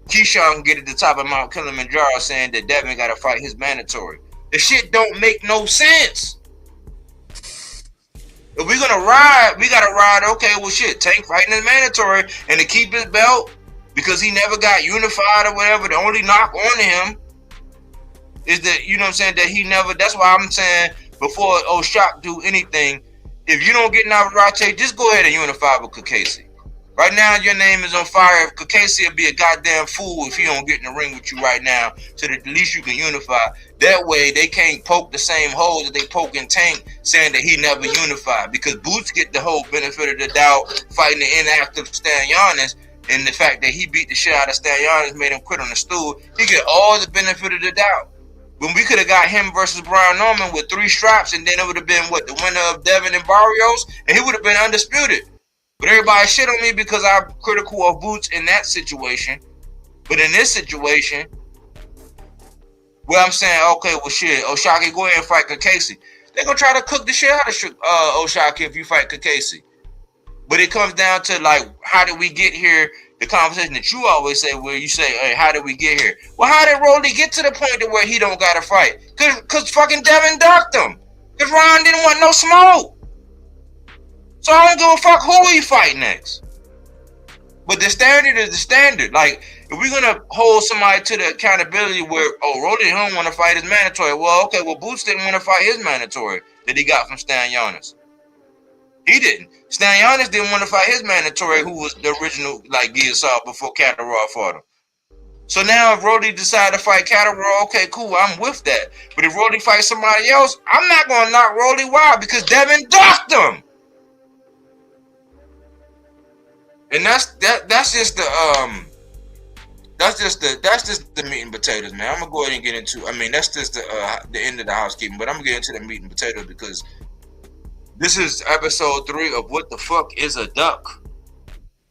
Keyshawn can get at the top of Mount Kilimanjaro saying that Devin got to fight his mandatory. The shit don't make no sense. If we're gonna ride, we gotta ride. Okay, well, shit, Tank fighting his mandatory, and to keep his belt because he never got unified or whatever. The only knock on him is that that he never. That's why I'm saying before O'Shock do anything, if you don't get Navarrete, just go ahead and unify with Kakasi. Right now, your name is on fire. Kakasi will be a goddamn fool if he don't get in the ring with you right now, so that at least you can unify. That way, they can't poke the same hole that they poke in Tank, saying that he never unified. Because Boots get the whole benefit of the doubt fighting the inactive Stanionis, and the fact that he beat the shit out of Stanionis made him quit on the stool. He get all the benefit of the doubt. When we could have got him versus Brian Norman with 3 straps, and then it would have been the winner of Devin and Barrios, and he would have been undisputed. But everybody shit on me because I'm critical of Boots in that situation. But in this situation, where I'm saying, okay, well, shit, O'Shaquie, go ahead and fight Kakasi. They're going to try to cook the shit out of O'Shaquie if you fight Kakasi. But it comes down to, like, how did we get here? The conversation that you always say where you say, hey, how did we get here? Well, how did Rolly get to the point to where he don't got to fight? Because fucking Devin ducked him. Because Ron didn't want no smoke. So I don't give a fuck who he fight next. But the standard is the standard. Like, if we're going to hold somebody to the accountability where, Rolly don't want to fight his mandatory. Well, okay, Boots didn't want to fight his mandatory that he got from Stanionis. He didn't. Stanionis didn't want to fight his mandatory, who was the original, like, Giasaw before Catterall fought him. So now if Rolly decided to fight Catterall, okay, cool, I'm with that. But if Rolly fights somebody else, I'm not going to knock Rolly. Why? Because Devin ducked him. And that's just the meat and potatoes, man. I'm gonna go ahead and get into. I mean, that's just the end of the housekeeping, but I'm gonna get into the meat and potatoes because this is episode 3 of What the Fuck is a Duck.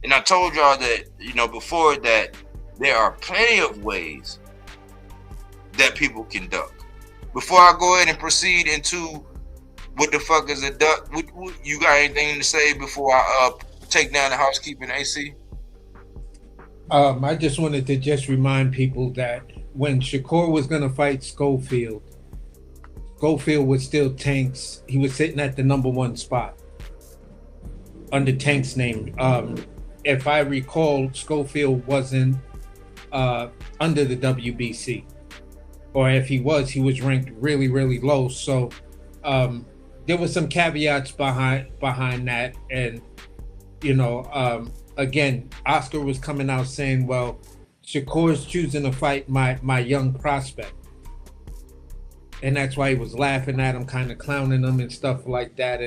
And I told y'all that before that there are plenty of ways that people can duck. Before I go ahead and proceed into What the Fuck is a Duck, you got anything to say before I take down the housekeeping, AC? I just wanted to remind people that when Shakur was going to fight Schofield was still Tank's. He was sitting at the number 1 spot under Tank's name. If I recall, Schofield wasn't under the WBC, or if he was ranked really, really low. So there was some caveats behind that, and again, Oscar was coming out saying, well, Shakur's choosing to fight my young prospect. And that's why he was laughing at him, kind of clowning him and stuff like that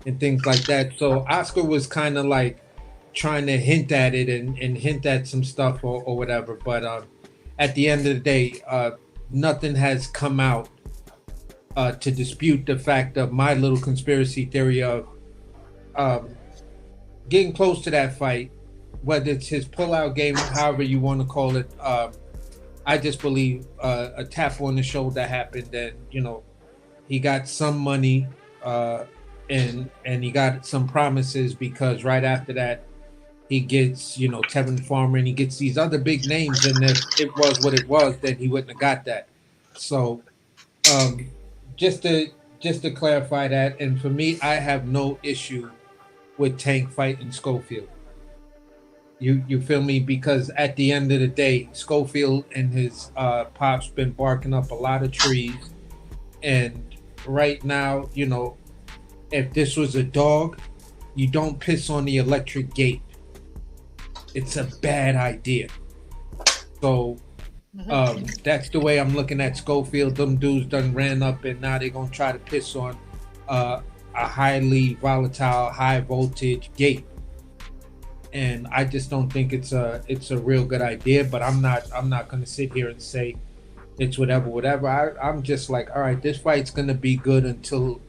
and things like that. So Oscar was kind of like trying to hint at it and hint at some stuff or whatever. But at the end of the day, nothing has come out to dispute the fact of my little conspiracy theory of um, getting close to that fight, whether it's his pullout game, however you want to call it. I just believe a tap on the shoulder happened, and he got some money, and he got some promises, because right after that he gets Tevin Farmer, and he gets these other big names, and if it was what it was, then he wouldn't have got that. So just to clarify that, and for me, I have no issue with Tank fighting Schofield. You feel me? Because at the end of the day, Schofield and his pops been barking up a lot of trees, and right now, if this was a dog, you don't piss on the electric gate. It's a bad idea. So that's the way I'm looking at Schofield. Them dudes done ran up, and now they're gonna try to piss on a highly volatile, high voltage gate. And I just don't think it's a real good idea. But I'm not gonna sit here and say it's whatever. I'm just like, all right, this fight's gonna be good until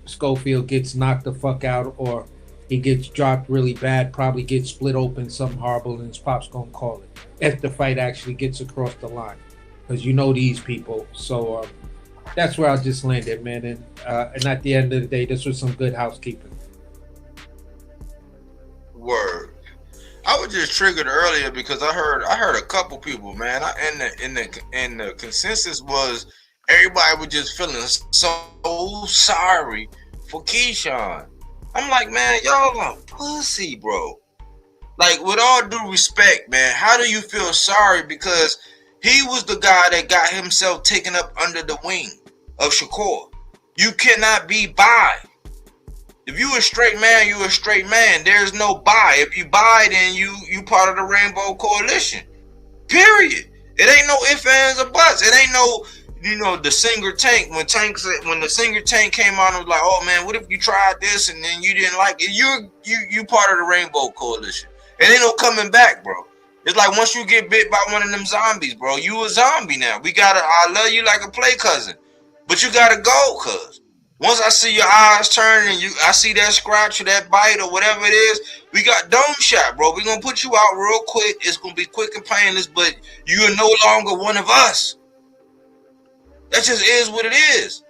Schofield gets knocked the fuck out, or he gets dropped really bad, probably gets split open, something horrible, and his pop's gonna call it if the fight actually gets across the line, because these people. So that's where I'll just land it, man. And at the end of the day, this was some good housekeeping. Word. I was just triggered earlier because I heard a couple people, man. And the consensus was everybody was just feeling so sorry for Keyshawn. I'm like, man, y'all are pussy, bro. Like, with all due respect, man, how do you feel sorry? Because he was the guy that got himself taken up under the wing of Shakur. You cannot be bi. If you a straight man, you a straight man. There's no bi. If you bi, then you part of the Rainbow Coalition. Period. It ain't no ifs, ands, or buts. It ain't no, the singer Tank. When the singer Tank came out and was like, oh man, what if you tried this and then you didn't like it? You part of the Rainbow Coalition. It ain't no coming back, bro. It's like once you get bit by one of them zombies, bro, you a zombie now. I love you like a play cousin. But you gotta go, cuz. Once I see your eyes turn and I see that scratch or that bite or whatever it is, we got dome shot, bro. We're going to put you out real quick. It's going to be quick and painless, but you are no longer one of us. That just is what it is.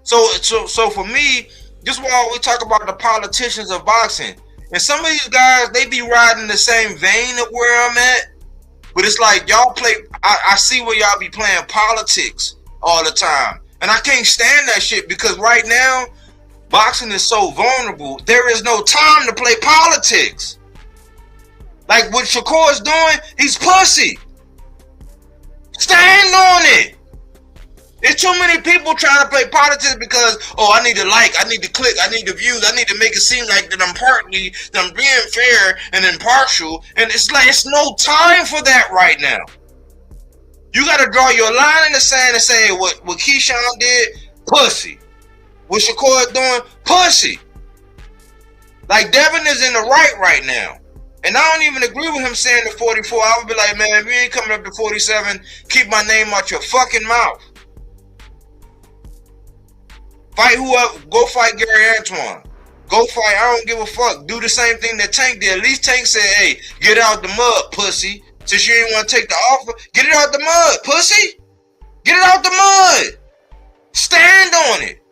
So for me, this is why we talk about the politicians of boxing. And some of these guys, they be riding the same vein of where I'm at. But it's like y'all play, I see where y'all be playing politics all the time. And I can't stand that shit because right now, boxing is so vulnerable. There is no time to play politics. Like what Shakur is doing, he's pussy. Stand on it. There's too many people trying to play politics because, I need to like, I need to click, I need the views, I need to make it seem like that I'm being fair and impartial. And it's like, it's no time for that right now. You got to draw your line in the sand and say what Keyshawn did, pussy. What Shakur is doing, pussy. Like Devin is in the right now. And I don't even agree with him saying the 44. I would be like, man, if you ain't coming up to 47, keep my name out your fucking mouth. Fight whoever, go fight Gary Antoine. Go fight, I don't give a fuck. Do the same thing that Tank did. At least Tank said, hey, get out the mud, pussy. Since you didn't want to take the offer, get it out the mud, pussy. Get it out the mud. Stand on it.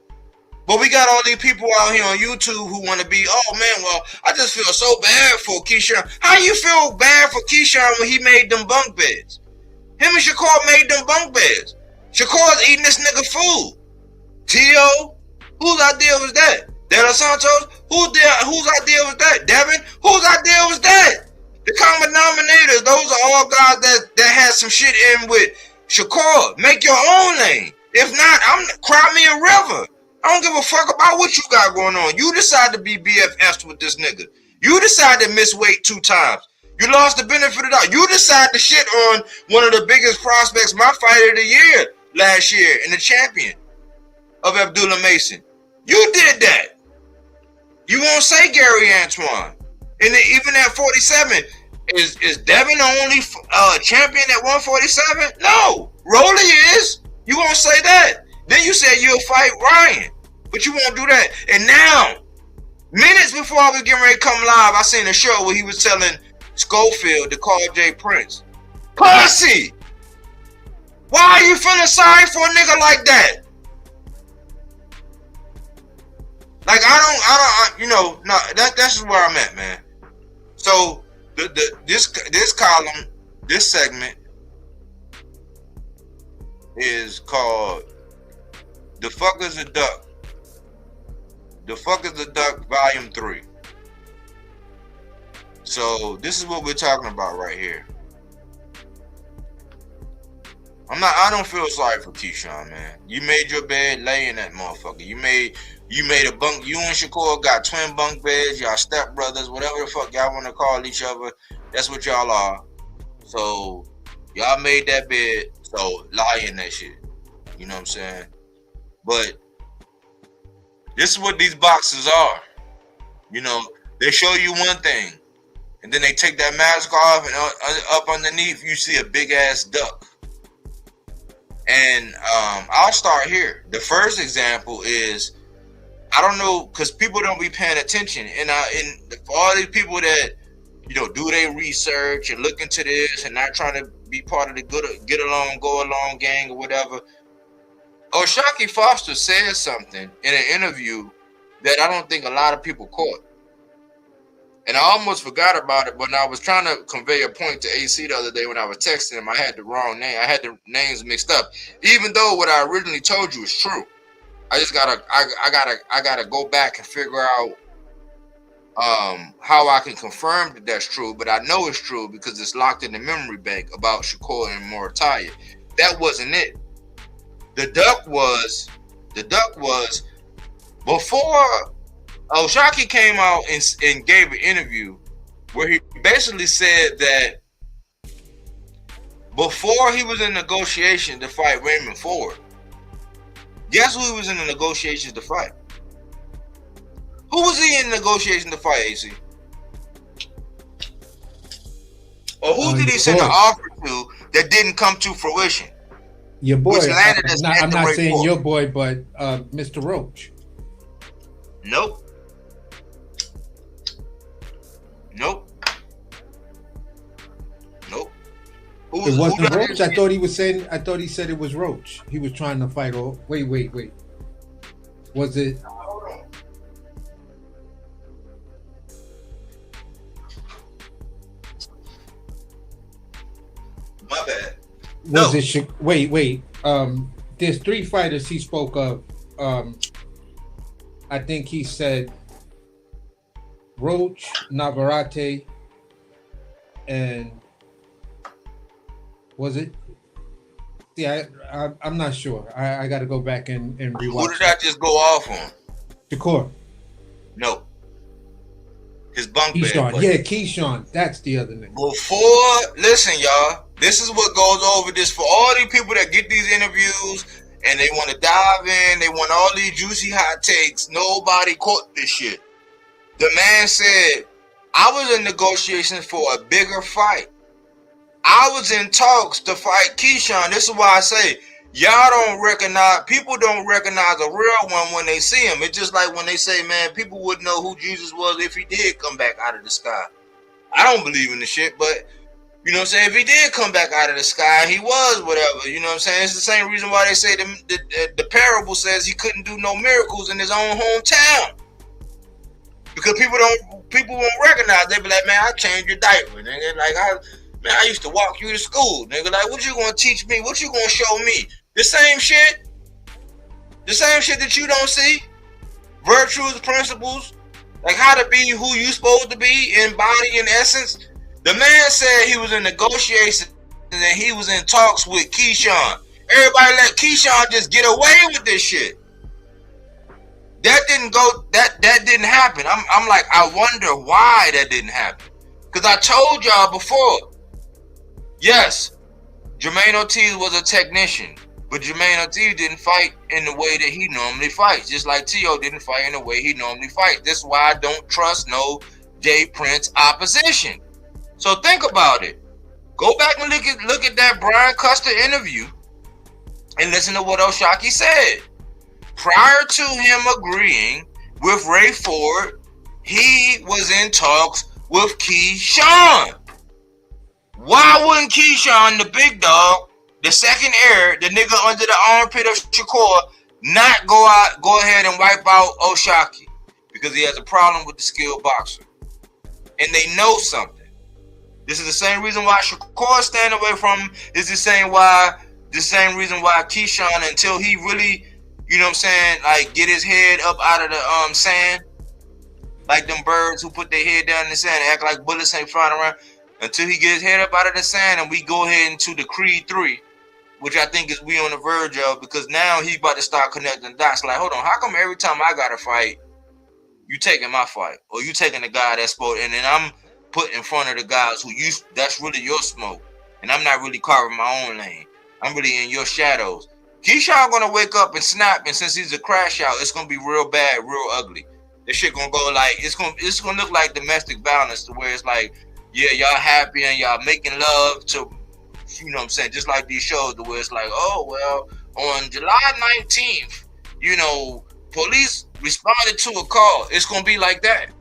But we got all these people out here on YouTube who want to be, oh man, well, I just feel so bad for Keyshawn. How you feel bad for Keyshawn when he made them bunk beds? Him and Shakur made them bunk beds. Shakur's eating this nigga food. T.O., whose idea was that? De Los Santos? Whose idea was that? Devin? Whose idea was that? The common denominators, those are all guys that had some shit in with Shakur. Make your own lane. If not, cry me a river. I don't give a fuck about what you got going on. You decide to be BFFs with this nigga. You decide to miss weight 2 times. You lost the benefit of the doubt. You decide to shit on one of the biggest prospects, my fighter of the year last year, and the champion of Abdullah Mason. You did that. You won't say Gary Antoine. And even at 47, Is Devin the only champion at 147? No, Rolly is. You won't say that. Then you said you'll fight Ryan, but you won't do that. And now, minutes before I was getting ready to come live, I seen a show where he was telling Schofield to call Jay Prince. Pussy! Why are you feeling sorry for a nigga like that? Like that's where I'm at, man. So this column, this segment is called "The Fuck Is a Duck." The Fuck Is a Duck, Volume 3. So this is what we're talking about right here. I don't feel sorry for Keyshawn, man. You made your bed, lay in that motherfucker. You made a bunk. You and Shakur got twin bunk beds. Y'all step brothers, whatever the fuck y'all want to call each other. That's what y'all are. So y'all made that bed. So lie in that shit. You know what I'm saying? But this is what these boxes are. You know, they show you one thing, and then they take that mask off, and up underneath you see a big ass duck. And I'll start here. The first example is, I don't know, because people don't be paying attention. And for all these people that, you know, do their research and look into this and not trying to be part of the get along, go along gang or whatever, O'Shaquie Foster said something in an interview that I don't think a lot of people caught. And I almost forgot about it when I was trying to convey a point to AC the other day when I was texting him. I had the wrong name. I had the names mixed up. Even though what I originally told you is true. I just gotta go back and figure out how I can confirm that that's true. But I know it's true because it's locked in the memory bank about Shakur and Morataya. That wasn't it. The duck was before O'Shaquie came out and gave an interview where he basically said that before he was in negotiations to fight Raymond Ford, guess who he was in the negotiations to fight? Who was he in negotiations to fight, AC? Or who did he send an offer to that didn't come to fruition? Your boy. I'm not saying your boy, but Mr. Roach. Nope. It wasn't Roach. I thought he said it was Roach. He was trying to fight. Wait. Was it? My bad. Was it? Wait. There's 3 fighters he spoke of. I think he said Roach, Navarrete, and was it? Yeah, I'm not sure. I got to go back and rewatch. Who did I just go off on? Shakur. No. His bunk Keyshawn. bed. Yeah, Keyshawn. That's the other name. Listen, y'all. This is what goes over this for all these people that get these interviews and they want to dive in. They want all these juicy hot takes. Nobody caught this shit. The man said, I was in negotiations for a bigger fight. I was in talks to fight Keyshawn. This is why I say, people don't recognize a real one when they see him. It's just like when they say, man, people wouldn't know who Jesus was if he did come back out of the sky. I don't believe in the shit, but you know what I'm saying? If he did come back out of the sky, he was whatever. You know what I'm saying? It's the same reason why they say the parable says he couldn't do no miracles in his own hometown. Because people won't recognize. They be like, man, I changed your diaper, nigga. Like, I used to walk you to school, nigga. Like, what you gonna teach me? What you gonna show me? The same shit that you don't see. Virtues, principles, like how to be who you supposed to be in body and essence. The man said he was in negotiations and he was in talks with Keyshawn. Everybody let Keyshawn just get away with this shit. That didn't happen. I'm like, I wonder why that didn't happen. Because I told y'all before, yes, Jermaine Ortiz was a technician, but Jermaine Ortiz didn't fight in the way that he normally fights, just like T.O. didn't fight in the way he normally fights. This is why I don't trust no Jay Prince opposition. So think about it. Go back and look at that Brian Custer interview and listen to what O'Shaquie said. Prior to him agreeing with Ray Ford, he was in talks with Keyshawn. Why wouldn't Keyshawn, the big dog, the second heir, the nigga under the armpit of Shakur, not go ahead and wipe out O'Shaquie? Because he has a problem with the skilled boxer. And they know something. This is the same reason why Shakur stand away from him. Is the same reason why Keyshawn, until he really, you know what I'm saying, like get his head up out of the sand, like them birds who put their head down in the sand and act like bullets ain't flying around, until he get his head up out of the sand and we go ahead into the Creed 3, which I think is we on the verge of, because now he's about to start connecting dots. Like, hold on, how come every time I got a fight, you taking my fight, or you taking the guy that's spoke, and then I'm put in front of the guys who that's really your smoke, and I'm not really carving my own lane. I'm really in your shadows. Keyshawn gonna wake up and snap, and since he's a crash out, it's gonna be real bad, real ugly. This shit gonna go like it's gonna look like domestic violence, to where it's like, yeah, y'all happy and y'all making love to, you know what I'm saying, just like these shows, to where it's like, oh well, on July 19th, you know, police responded to a call. It's gonna be like that.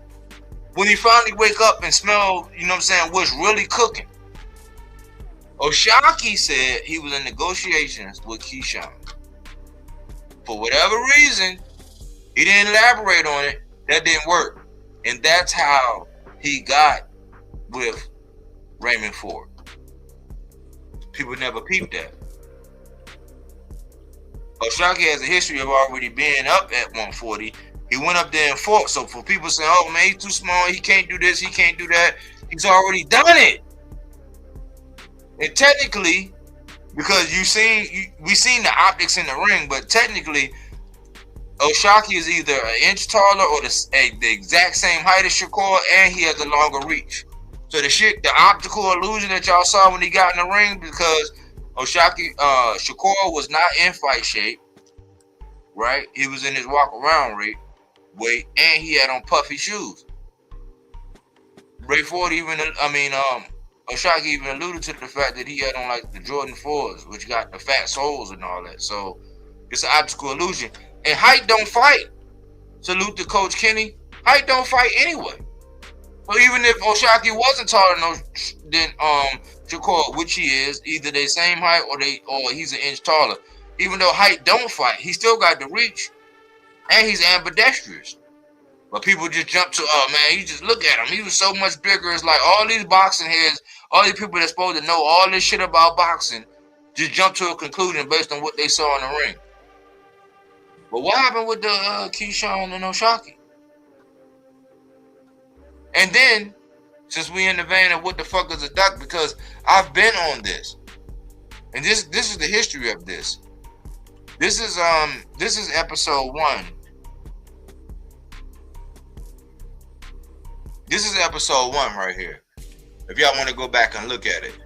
When you finally wake up and smell, you know what I'm saying, what's really cooking. O'Shaquie said he was in negotiations with Keyshawn. For whatever reason, he didn't elaborate on it. That didn't work. And that's how he got with Raymond Ford. People never peeped that. O'Shaquie has a history of already being up at 140. He went up there and fought. So for people saying, oh man, he's too small, he can't do this, he can't do that, he's already done it. And technically, because we seen the optics in the ring, but technically, O'Shaquie is either an inch taller or the exact same height as Shakur, and he has a longer reach. So the optical illusion that y'all saw when he got in the ring, because Shakur was not in fight shape, right? He was in his walk around weight, and he had on puffy shoes. Ray Ford O'Shaquie even alluded to the fact that he had on like the Jordan 4s, which got the fat soles and all that. So it's an optical illusion. And height don't fight. Salute to Coach Kenny. Height don't fight anyway. So even if O'Shaquie wasn't taller than Shakur, which he is, either they same height or he's an inch taller. Even though height don't fight, he still got the reach, and he's ambidextrous. But people just jump to, oh man, you just look at him. He was so much bigger. It's like all these boxing heads, all these people that's supposed to know all this shit about boxing, just jump to a conclusion based on what they saw in the ring. But what happened with the Keyshawn and O'Shaquie? And then, since we in the vein of what the fuck is a duck, because I've been on this, and this is the history of this. This is episode 1. This is episode 1 right here. If y'all want to go back and look at it.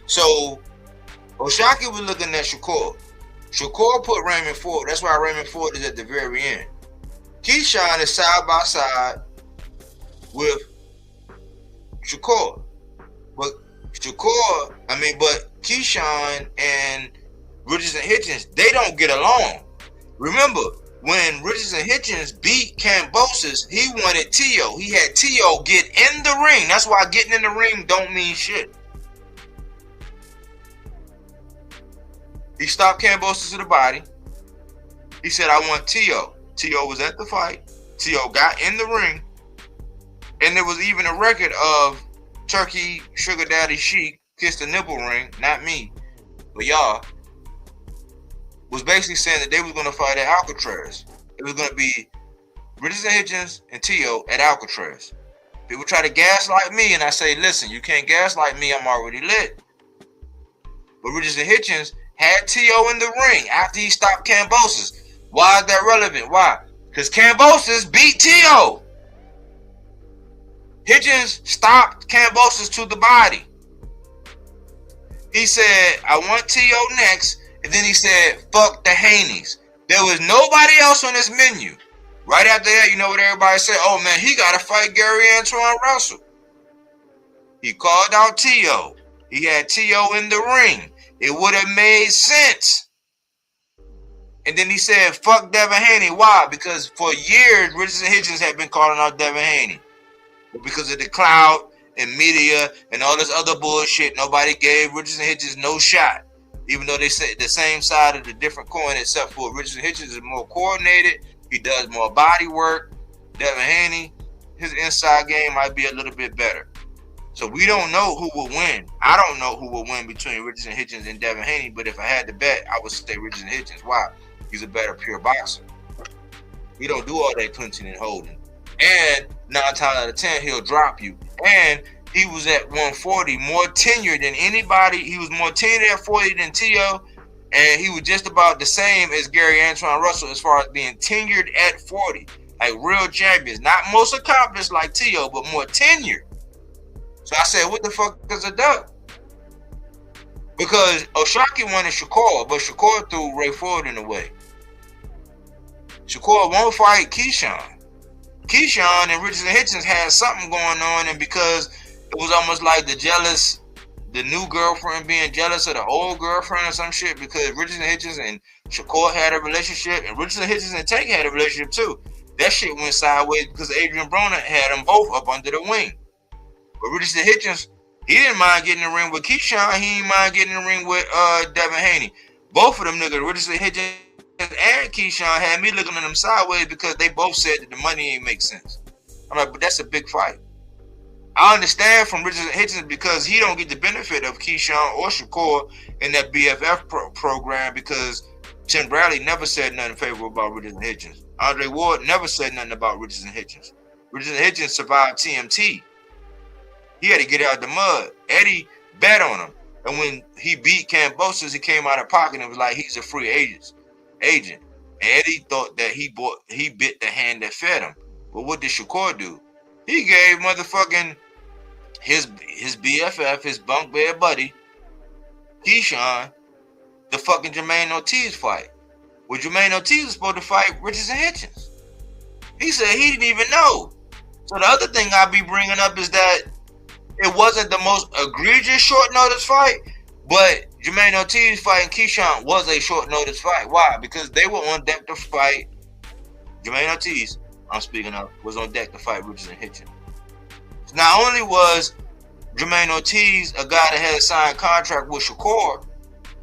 So O'Shaquie was looking at Shakur. Shakur put Raymond Ford. That's why Raymond Ford is at the very end. Keyshawn is side by side with Shakur. But Keyshawn and Richardson Hitchens, they don't get along. Remember, when Richardson Hitchens beat Kambosos, he wanted Tio. He had Tio get in the ring. That's why getting in the ring don't mean shit. He stopped Kambosos to the body. He said, I want Tio. Tio was at the fight. Tio got in the ring. And there was even a record of Turkey Sugar Daddy Sheik kissed the nipple ring, not me, but y'all, was basically saying that they was going to fight at Alcatraz. It was going to be Richardson Hitchens and Tio at Alcatraz. People try to gaslight me, and I say, listen, you can't gaslight me, I'm already lit. But Richardson Hitchens had Tio in the ring after he stopped Kambosos. Why is that relevant? Why? Because Kambosos beat Tio. Hitchens stopped Kambosos to the body. He said, I want Tio next. And then he said, fuck the Haneys. There was nobody else on this menu. Right after that, you know what everybody said? Oh man, he got to fight Gary Antoine Russell. He called out T.O. He had T.O. in the ring. It would have made sense. And then he said, fuck Devin Haney. Why? Because for years, Richardson Hitchens had been calling out Devin Haney. But because of the clout and media and all this other bullshit, nobody gave Richardson Hitchens no shot. Even though they say the same side of the different coin, except for Richardson Hitchens is more coordinated. He does more body work. Devin Haney, his inside game might be a little bit better. So we don't know who will win. I don't know who will win between Richardson Hitchens and Devin Haney, but if I had to bet, I would say Richardson Hitchens. Why? He's a better pure boxer. He don't do all that clinching and holding. And 9 times out of 10, he'll drop you. And he was at 140, more tenured than anybody. He was more tenured at 40 than T.O., and he was just about the same as Gary Antoine Russell as far as being tenured at 40. Like real champions. Not most accomplished like T.O., but more tenured. So I said, what the fuck is a duck? Because O'Shaquie wanted Shakur, but Shakur threw Ray Ford in the way. Shakur won't fight Keyshawn. Keyshawn and Richardson Hitchens had something going on, and because it was almost like the new girlfriend being jealous of the old girlfriend or some shit, because Richardson Hitchens and Shakur had a relationship, and Richardson Hitchens and Tank had a relationship too. That shit went sideways because Adrian Broner had them both up under the wing. But Richardson Hitchens, he didn't mind getting in the ring with Keyshawn. He didn't mind getting in the ring with Devin Haney. Both of them niggas, Richardson Hitchens and Keyshawn, had me looking at them sideways because they both said that the money ain't make sense. I'm like, but that's a big fight. I understand from Richardson Hitchens because he don't get the benefit of Keyshawn or Shakur in that BFF program, because Tim Bradley never said nothing favorable about Richardson Hitchens. Andre Ward never said nothing about Richardson Hitchens. Richardson Hitchens survived TMT. He had to get out of the mud. Eddie bet on him. And when he beat Kambosos, he came out of pocket and was like, he's a free agent. And Eddie thought that he bit the hand that fed him. But what did Shakur do? He gave motherfucking his BFF, his bunk bed buddy, Keyshawn, the fucking Jermaine Ortiz fight. Well, Jermaine Ortiz was supposed to fight Richardson Hitchens. He said he didn't even know. So the other thing I be bringing up is that it wasn't the most egregious short notice fight, but Jermaine Ortiz fighting Keyshawn was a short notice fight. Why? Because they were on deck to fight. Jermaine Ortiz, I'm speaking of, was on deck to fight Richardson Hitchens. So not only was Jermaine Ortiz a guy that had a signed contract with Shakur,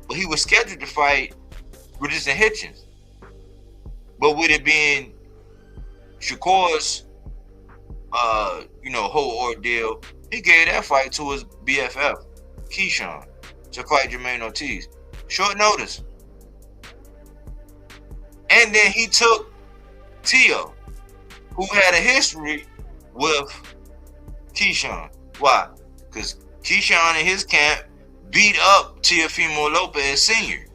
but he was scheduled to fight Richardson Hitchens. But with it being Shakur's whole ordeal, he gave that fight to his BFF, Keyshawn, to fight Jermaine Ortiz. Short notice. And then he took T.O., who had a history with Keyshawn. Why? Because Keyshawn and his camp beat up Teofimo Lopez Sr.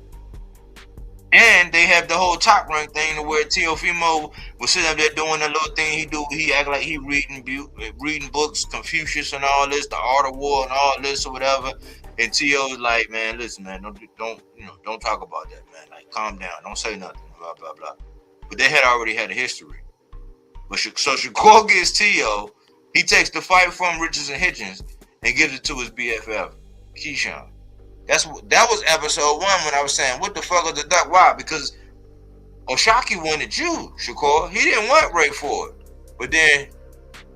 And they have the whole top rank thing to where Teofimo was sitting up there doing the little thing he do. He act like he reading books, Confucius and all this, the Art of War and all this or whatever. And T.O. is like, man, listen, man, don't talk about that, man. Like, calm down, don't say nothing, blah blah blah. But they had already had a history. But so Shakur gets T.O. He takes the fight from Richardson Hitchens and gives it to his BFF, Keyshawn. That was episode 1 when I was saying, what the fuck is the duck? Why? Because O'Shaquie wanted you, Shakur. He didn't want Ray Ford. But then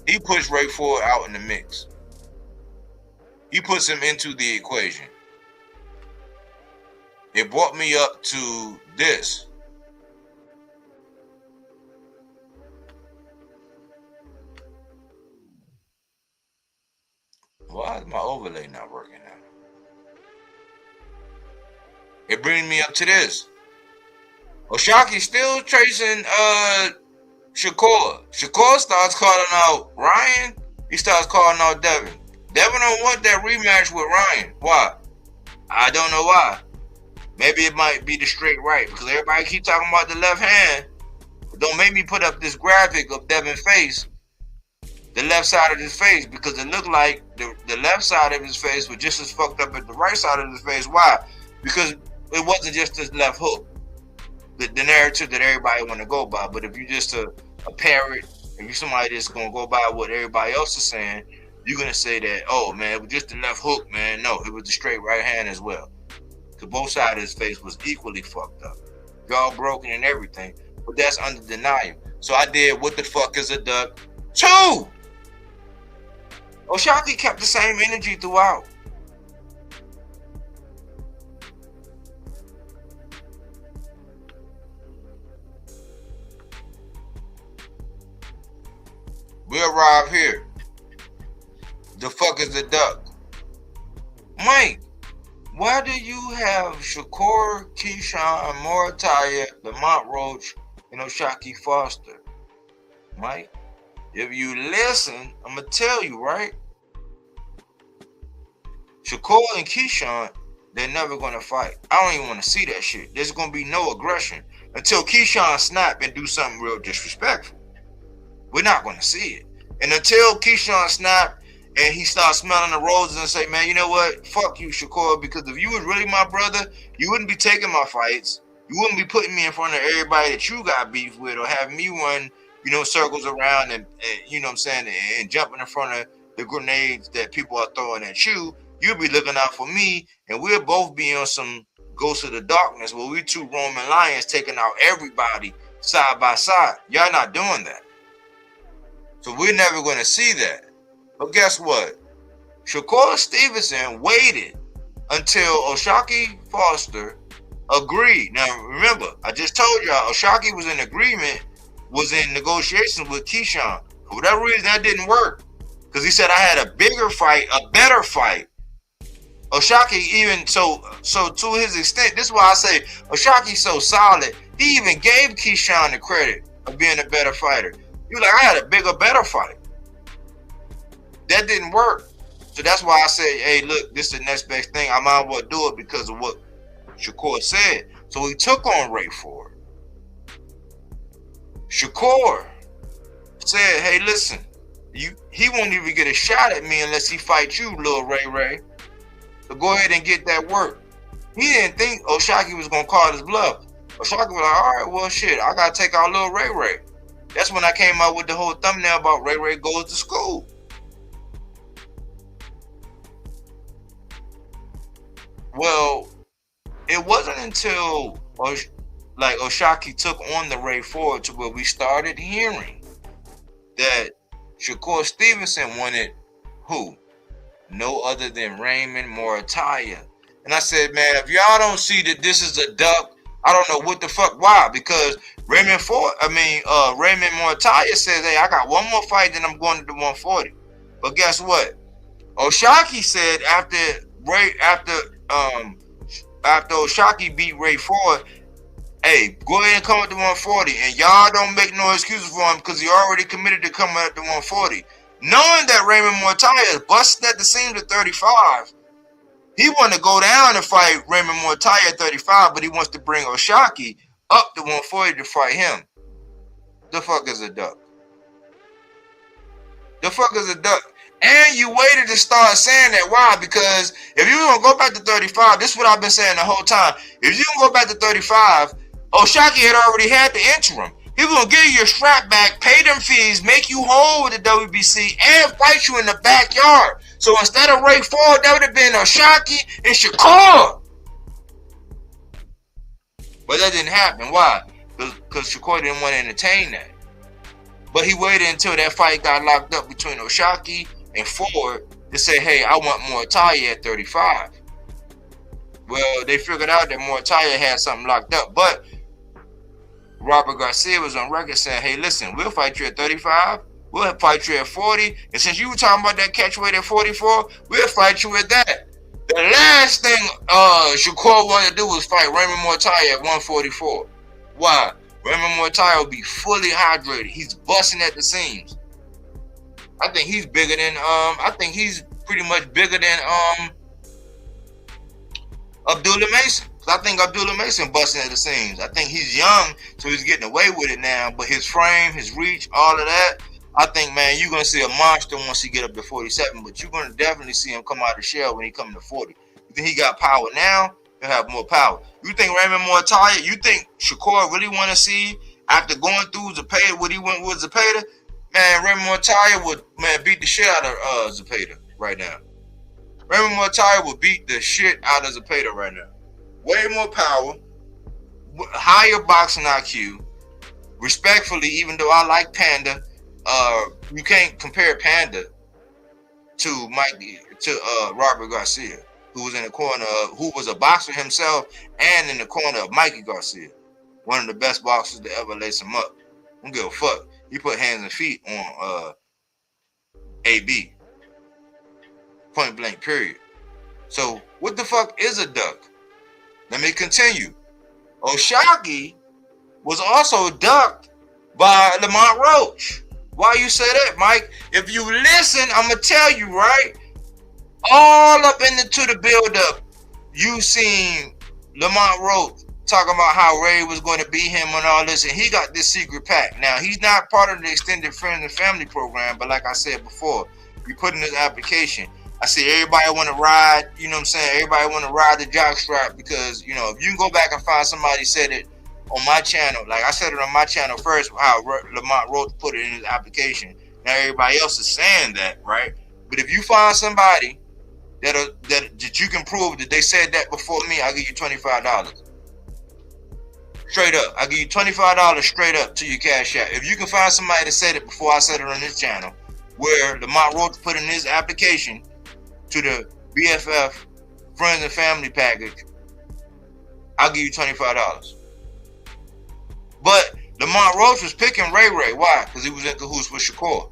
he pushed Ray Ford out in the mix. He puts him into the equation. It brought me up to this. Why is my overlay not working now? It brings me up to this. O'Shaquie still chasing Shakur. Shakur starts calling out Ryan. He starts calling out Devin. Devin don't want that rematch with Ryan. Why? I don't know why. Maybe it might be the straight right, because everybody keep talking about the left hand. But don't make me put up this graphic of Devin's face, the left side of his face, because it looked like the left side of his face was just as fucked up as the right side of his face. Why? Because it wasn't just his left hook, the narrative that everybody want to go by. But if you're just a parrot, if you're somebody that's going to go by what everybody else is saying, you're gonna say that, oh man, it was just the left hook, man. No, it was the straight right hand as well. Because both sides of his face was equally fucked up. Jaw broken and everything. But that's under denial. So I did What the Fuck is a Duck 2. O'Shaquie kept the same energy throughout. We arrive here. The fuck is a duck? Mike, why do you have Shakur, Keyshawn, Morataya, Lamont Roach, and O'Shaquie Foster? Mike, if you listen, I'm going to tell you, right? Shakur and Keyshawn, they're never going to fight. I don't even want to see that shit. There's going to be no aggression until Keyshawn snap and do something real disrespectful. We're not going to see it. And until Keyshawn snap and he starts smelling the roses and say, man, you know what? Fuck you, Shakur, because if you was really my brother, you wouldn't be taking my fights. You wouldn't be putting me in front of everybody that you got beef with or having me run, you know, circles around and you know what I'm saying, and jumping in front of the grenades that people are throwing at you. You'll be looking out for me, and we'll both be on some Ghosts of the Darkness where we two Roman lions taking out everybody side by side. Y'all not doing that. So we're never going to see that. But guess what? Shakur Stevenson waited until O'Shaquie Foster agreed. Now, remember, I just told y'all O'Shaquie was in agreement, was in negotiations with Keyshawn. For whatever reason, that didn't work. Because he said I had a bigger fight, a better fight. O'Shaquie even, so to his extent, this is why I say O'Shaquie's so solid, he even gave Keyshawn the credit of being a better fighter. He was like, I had a bigger, better fight. That didn't work. So that's why I say, hey, look, this is the next best thing. I might as well do it because of what Shakur said. So he took on Ray Ford. Shakur said, hey, listen, he won't even get a shot at me unless he fights you, little Ray Ray. So go ahead and get that work. He didn't think O'Shaquie was going to call his bluff. O'Shaquie was like, all right, well, shit, I got to take out little Ray Ray. That's when I came out with the whole thumbnail about Ray Ray goes to school. Well, it wasn't until O'Shaquie took on the Ray Ford to where we started hearing that Shakur Stevenson wanted who? No other than Raymond Morataya. And I said, man, if y'all don't see that this is a duck, I don't know what the fuck. Why? Because Raymond Morataya says, hey, I got one more fight, then I'm going to the 140. But guess what? O'Shaquie said after O'Shaquie beat Ray Ford, hey, go ahead and come at the 140, and y'all don't make no excuses for him because he already committed to coming at the 140. Knowing that Raymond Morataya is busting at the seams at 35, he wanted to go down and fight Raymond Morataya at 35, but he wants to bring O'Shaquie up to 140 to fight him. The fuck is a duck? The fuck is a duck? And you waited to start saying that. Why? Because if you don't go back to 35, this is what I've been saying the whole time. If you don't go back to 35, O'Shaquie had already had the interim. He was going to give you your strap back, pay them fees, make you whole with the WBC, and fight you in the backyard. So instead of Ray Ford, that would have been O'Shaquie and Shakur. But that didn't happen. Why? Because Shakur didn't want to entertain that. But he waited until that fight got locked up between O'Shaquie and Ford to say, hey, I want Morataya at 35. Well, they figured out that Morataya had something locked up. But Robert Garcia was on record saying, hey, listen, we'll fight you at 35. We'll fight you at 40. And since you were talking about that catch weight at 44, we'll fight you at that. The last thing Shakur wanted to do was fight Raymond Morataya at 144. Why? Raymond Morataya will be fully hydrated. He's busting at the seams. I think he's bigger than I think he's pretty much bigger than Abdullah Mason. I think Abdullah Mason busting at the seams. I think he's young, so he's getting away with it now. But his frame, his reach, all of that, I think, man, you're gonna see a monster once he get up to 47. But you're gonna definitely see him come out of the shell when he come to 40. You think he got power now? He'll have more power. You think Raymond Morataya? You think Shakur really want to see after going through Zepeda what he went with Zepeda? Man, Raymond Mortaia would beat the shit out of Zepeda right now. Raymond Mortaia would beat the shit out of Zepeda right now. Way more power, higher boxing IQ. Respectfully, even though I like Panda, you can't compare Panda to Robert Garcia, who was in the corner of, who was a boxer himself and in the corner of Mikey Garcia, one of the best boxers to ever lace him up. Don't give a fuck. He put hands and feet on AB. Point blank, period. So what the fuck is a duck? Let me continue. O'Shaquie was also ducked by Lamont Roach. Why you say that, Mike? If you listen, I'm gonna tell you, right? All up into the build-up, you seen Lamont Roach talking about how Ray was going to beat him and all this, and he got this secret pack. Now, he's not part of the extended friends and family program, but like I said before, you put in this application. I see everybody want to ride, you know what I'm saying? Everybody want to ride the jockstrap because, you know, if you can go back and find somebody said it on my channel, like I said it on my channel first, how Lamont Roach put it in his application. Now everybody else is saying that, right? But if you find somebody that you can prove that they said that before me, I'll give you $25. Straight up. I'll give you $25 straight up to your Cash App. If you can find somebody that said it before I said it on this channel, where Lamont Roach put in his application to the BFF Friends and Family package, I'll give you $25. But Lamont Roach was picking Ray Ray. Why? Because he was in cahoots with Shakur.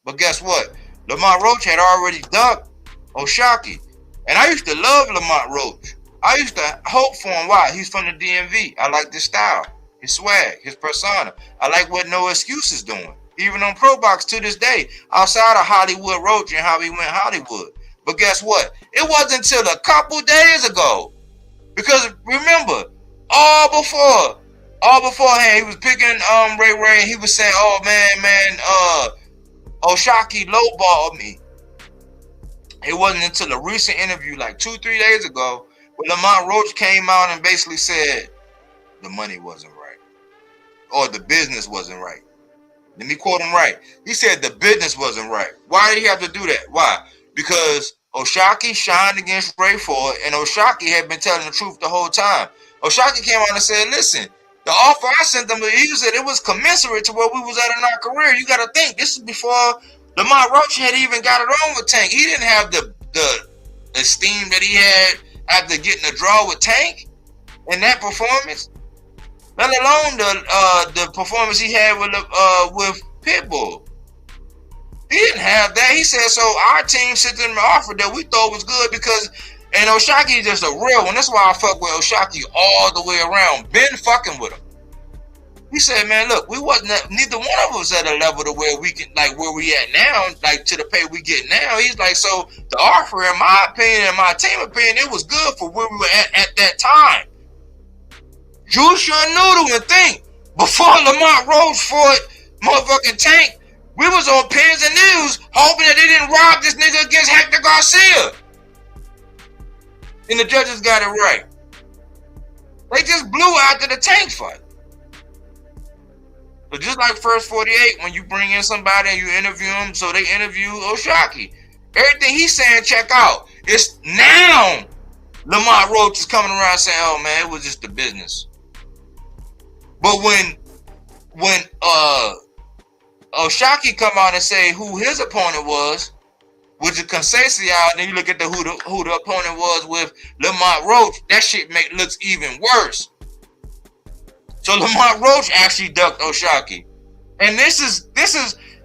But guess what? Lamont Roach had already ducked O'Shaquie. And I used to love Lamont Roach. I used to hope for him. Why? He's from the DMV. I like this style, his swag, his persona. I like what No Excuses doing. Even on Pro Box to this day, outside of Hollywood Roach and how he went Hollywood. But guess what? It wasn't until a couple days ago. Because remember, all beforehand, he was picking Ray Ray and he was saying, oh man, O'Shaquie lowballed me. It wasn't until a recent interview like 2-3 days ago where Lamont Roach came out and basically said the money wasn't right. Or the business wasn't right. Let me quote him right. He said the business wasn't right. Why did he have to do that? Why? Because O'Shaquie shined against Ray Ford, and O'Shaquie had been telling the truth the whole time. O'Shaquie came out and said, listen, the offer I sent them, he said it was commensurate to where we was at in our career. You got to think, this is before Lamont Roach had even got it on with Tank. He didn't have the esteem that he had after getting a draw with Tank in that performance. Let alone the performance he had with Pitbull. He didn't have that. He said, so our team sent him an offer that we thought was good because, and O'Shaquie is just a real one. That's why I fuck with O'Shaquie all the way around. Been fucking with him. He said, man, look, we wasn't neither one of us at a level to where we can, like where we at now, like to the pay we get now. He's like, so the offer, in my opinion, and my team opinion, it was good for where we were at that time. Juice your noodle and think, before Lamont Roach fought motherfucking Tank, we was on pins and news hoping that they didn't rob this nigga against Hector Garcia. And the judges got it right. They just blew after the Tank fight. So just like First 48, when you bring in somebody and you interview them, so they interview O'Shaquie. Everything he's saying, check out. It's now Lamont Roach is coming around saying, oh man, it was just the business. But when O'Shaquie come out and say who his opponent was, which is Conceição, and then you look at who the opponent was with Lamont Roach, that shit looks even worse. So Lamont Roach actually ducked O'Shaquie. And this is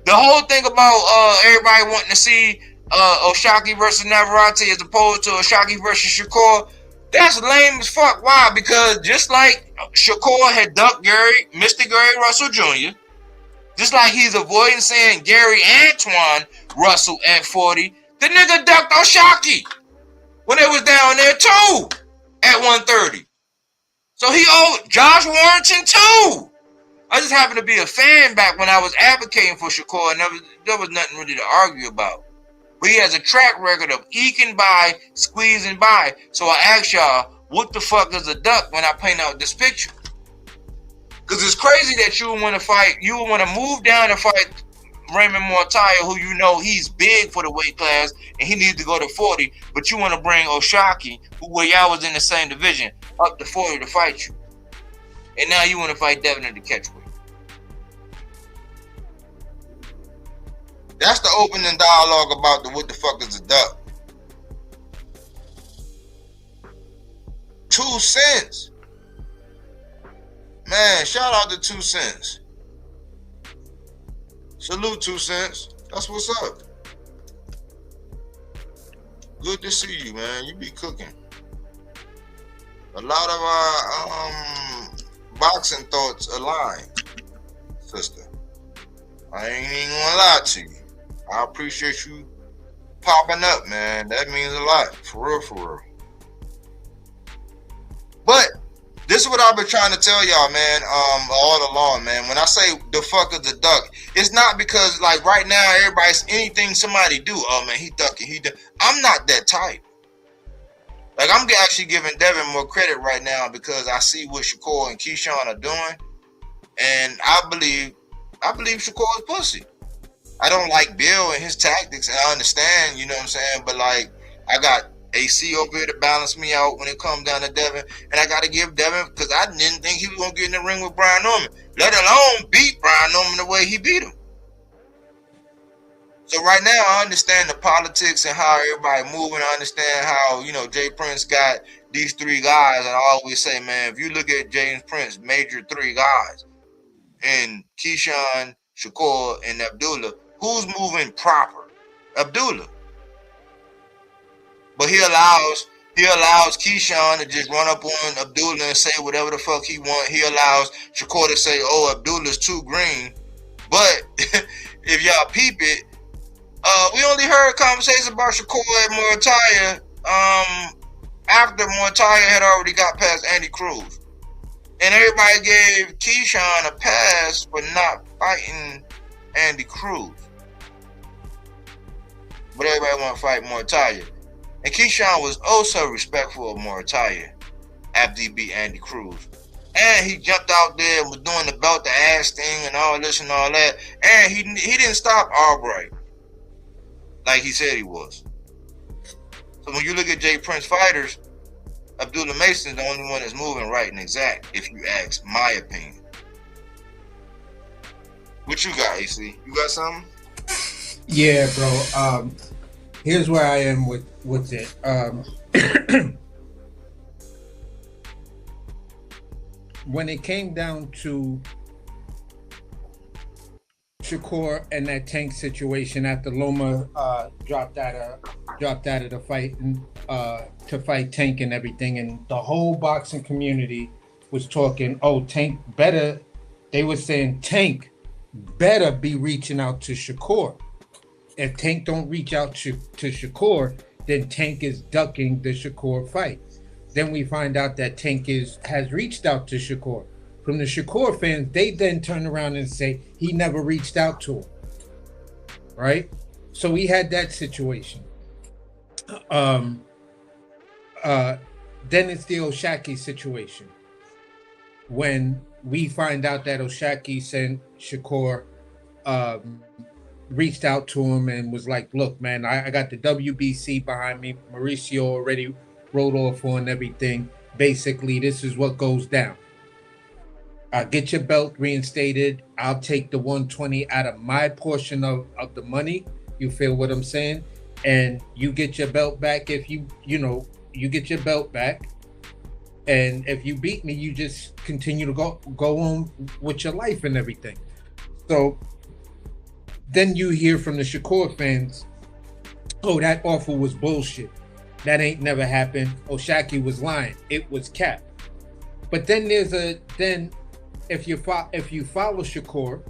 the whole thing about everybody wanting to see O'Shaquie versus Navarrete as opposed to O'Shaquie versus Shakur. That's lame as fuck. Why? Because just like Shakur had ducked Mr. Gary Russell Jr., just like he's avoiding saying Gary Antoine Russell at 40, the nigga ducked O'Shaquie when it was down there too at 130. So he owed Josh Warrington too. I just happened to be a fan back when I was advocating for Shakur, and there was nothing really to argue about. But he has a track record of eking by, squeezing by. So I ask y'all, what the fuck is a duck when I paint out this picture? Because it's crazy that you would want to fight, you would want to move down and fight Raymond Mortaya, who you know he's big for the weight class and he needs to go to 40, but you want to bring Oshaki, where y'all was in the same division, up to 40 to fight you. And now you want to fight Devin at the catchweight. That's the opening dialogue about the what the fuck is a duck. 2 cents. Man, shout out to 2 cents. Salute 2 cents. That's what's up. Good to see you, man. You be cooking. A lot of our boxing thoughts align, sister. I ain't even gonna lie to you. I appreciate you popping up, man. That means a lot. For real, for real. But this is what I've been trying to tell y'all, man, all along, man. When I say the fuck is the duck, it's not because, like, right now, everybody's anything somebody do, oh, man, he ducking, he ducking. I'm not that type. Like, I'm actually giving Devin more credit right now because I see what Shakur and Keyshawn are doing, and I believe Shakur is pussy. I don't like Bill and his tactics, and I understand, you know what I'm saying, but, like, I got AC over here to balance me out when it comes down to Devin, and I got to give Devin, because I didn't think he was going to get in the ring with Brian Norman, let alone beat Brian Norman the way he beat him. So right now, I understand the politics and how everybody moving. I understand how, you know, Jay Prince got these 3 guys, and I always say, man, if you look at James Prince, major 3 guys, and Keyshawn, Shakur, and Abdullah, who's moving proper? Abdullah. But he allows Keyshawn to just run up on Abdullah and say whatever the fuck he want. He allows Shakur to say, oh, Abdullah's too green. But if y'all peep it, we only heard conversations about Shakur and Mortaya after Mortaya had already got past Andy Cruz. And everybody gave Keyshawn a pass for not fighting Andy Cruz. But everybody want to fight Mortaya. And Keyshawn was also respectful of Mortaya after he beat Andy Cruz. And he jumped out there and was doing the belt to ass thing and all this and all that. And he didn't stop Albright like he said he was. So when you look at Jay Prince fighters, Abdullah Mason is the only one that's moving right and exact, if you ask my opinion. What you got, AC? You got something? Yeah, bro. Here's where I am with it. When it came down to Shakur and that Tank situation after Loma dropped out of the fight and to fight Tank and everything, and the whole boxing community was talking, oh, Tank better. They were saying Tank better be reaching out to Shakur. If Tank don't reach out to Shakur, then Tank is ducking the Shakur fight. Then we find out that Tank has reached out to Shakur. From the Shakur fans, they then turn around and say he never reached out to him. Right? So we had that situation. Then it's the Oshaki situation. When we find out that Oshaki sent Shakur reached out to him and was like, look, man, I got the WBC behind me. Mauricio already wrote off on everything. Basically, this is what goes down. I'll get your belt reinstated. I'll take the 120 out of my portion of the money. You feel what I'm saying? And you get your belt back if you get your belt back. And if you beat me, you just continue to go on with your life and everything. So then you hear from the Shakur fans, oh, that offer was bullshit. That ain't never happened. Oshaki was lying. It was cap. But then if you follow Shakur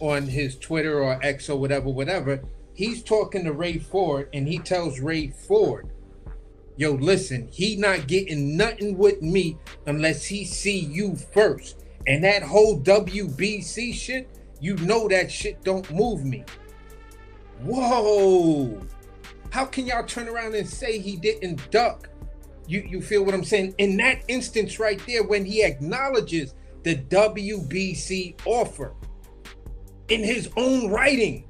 on his Twitter or X or whatever, he's talking to Ray Ford and he tells Ray Ford, yo, listen, he not getting nothing with me unless he see you first. And that whole WBC shit, you know that shit don't move me. Whoa. How can y'all turn around and say he didn't duck? You feel what I'm saying? In that instance right there, when he acknowledges the WBC offer, in his own writing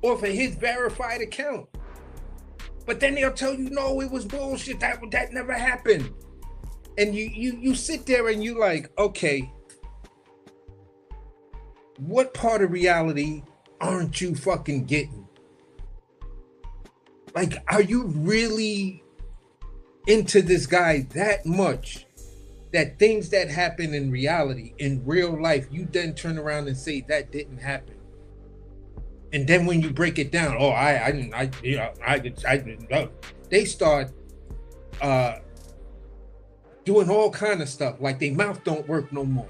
or for his verified account. But then they'll tell you, no, it was bullshit. That never happened. And you sit there and you like, okay, what part of reality aren't you fucking getting? Like, are you really into this guy that much that things that happen in reality, in real life, you then turn around and say that didn't happen? And then when you break it down, oh, they start doing all kind of stuff, like their mouth don't work no more.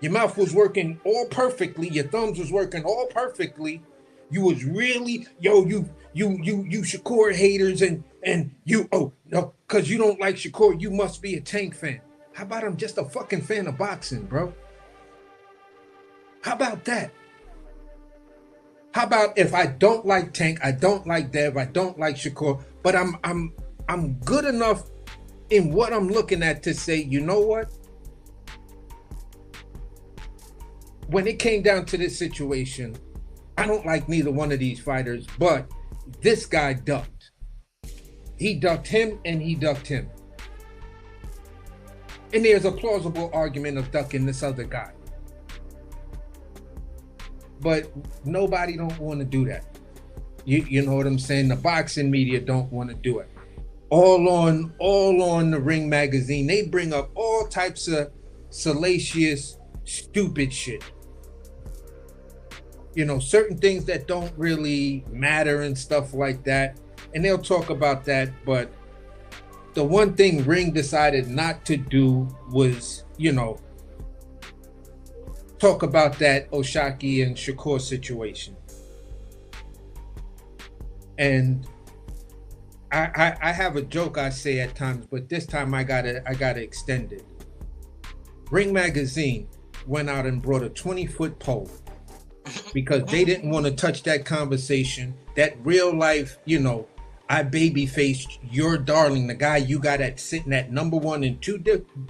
Your mouth was working all perfectly, your thumbs was working all perfectly. You was really, you Shakur haters and you, oh no, because you don't like Shakur, you must be a Tank fan. How about I'm just a fucking fan of boxing, bro? How about that? How about if I don't like Tank, I don't like Dev, I don't like Shakur, but I'm good enough in what I'm looking at to say, you know what? When it came down to this situation, I don't like neither one of these fighters, but this guy ducked. He ducked him and he ducked him. And there's a plausible argument of ducking this other guy. But nobody don't want to do that. You know what I'm saying? The boxing media don't want to do it. All on the Ring magazine, they bring up all types of salacious, stupid shit. You know, certain things that don't really matter and stuff like that. And they'll talk about that. But the one thing Ring decided not to do was, you know, talk about that Oshaki and Shakur situation. And I have a joke I say at times, but this time I gotta extend it. Ring magazine went out and brought a 20-foot pole because they didn't want to touch that conversation, that real life, you know, I baby faced your darling, the guy you got at sitting at number one in two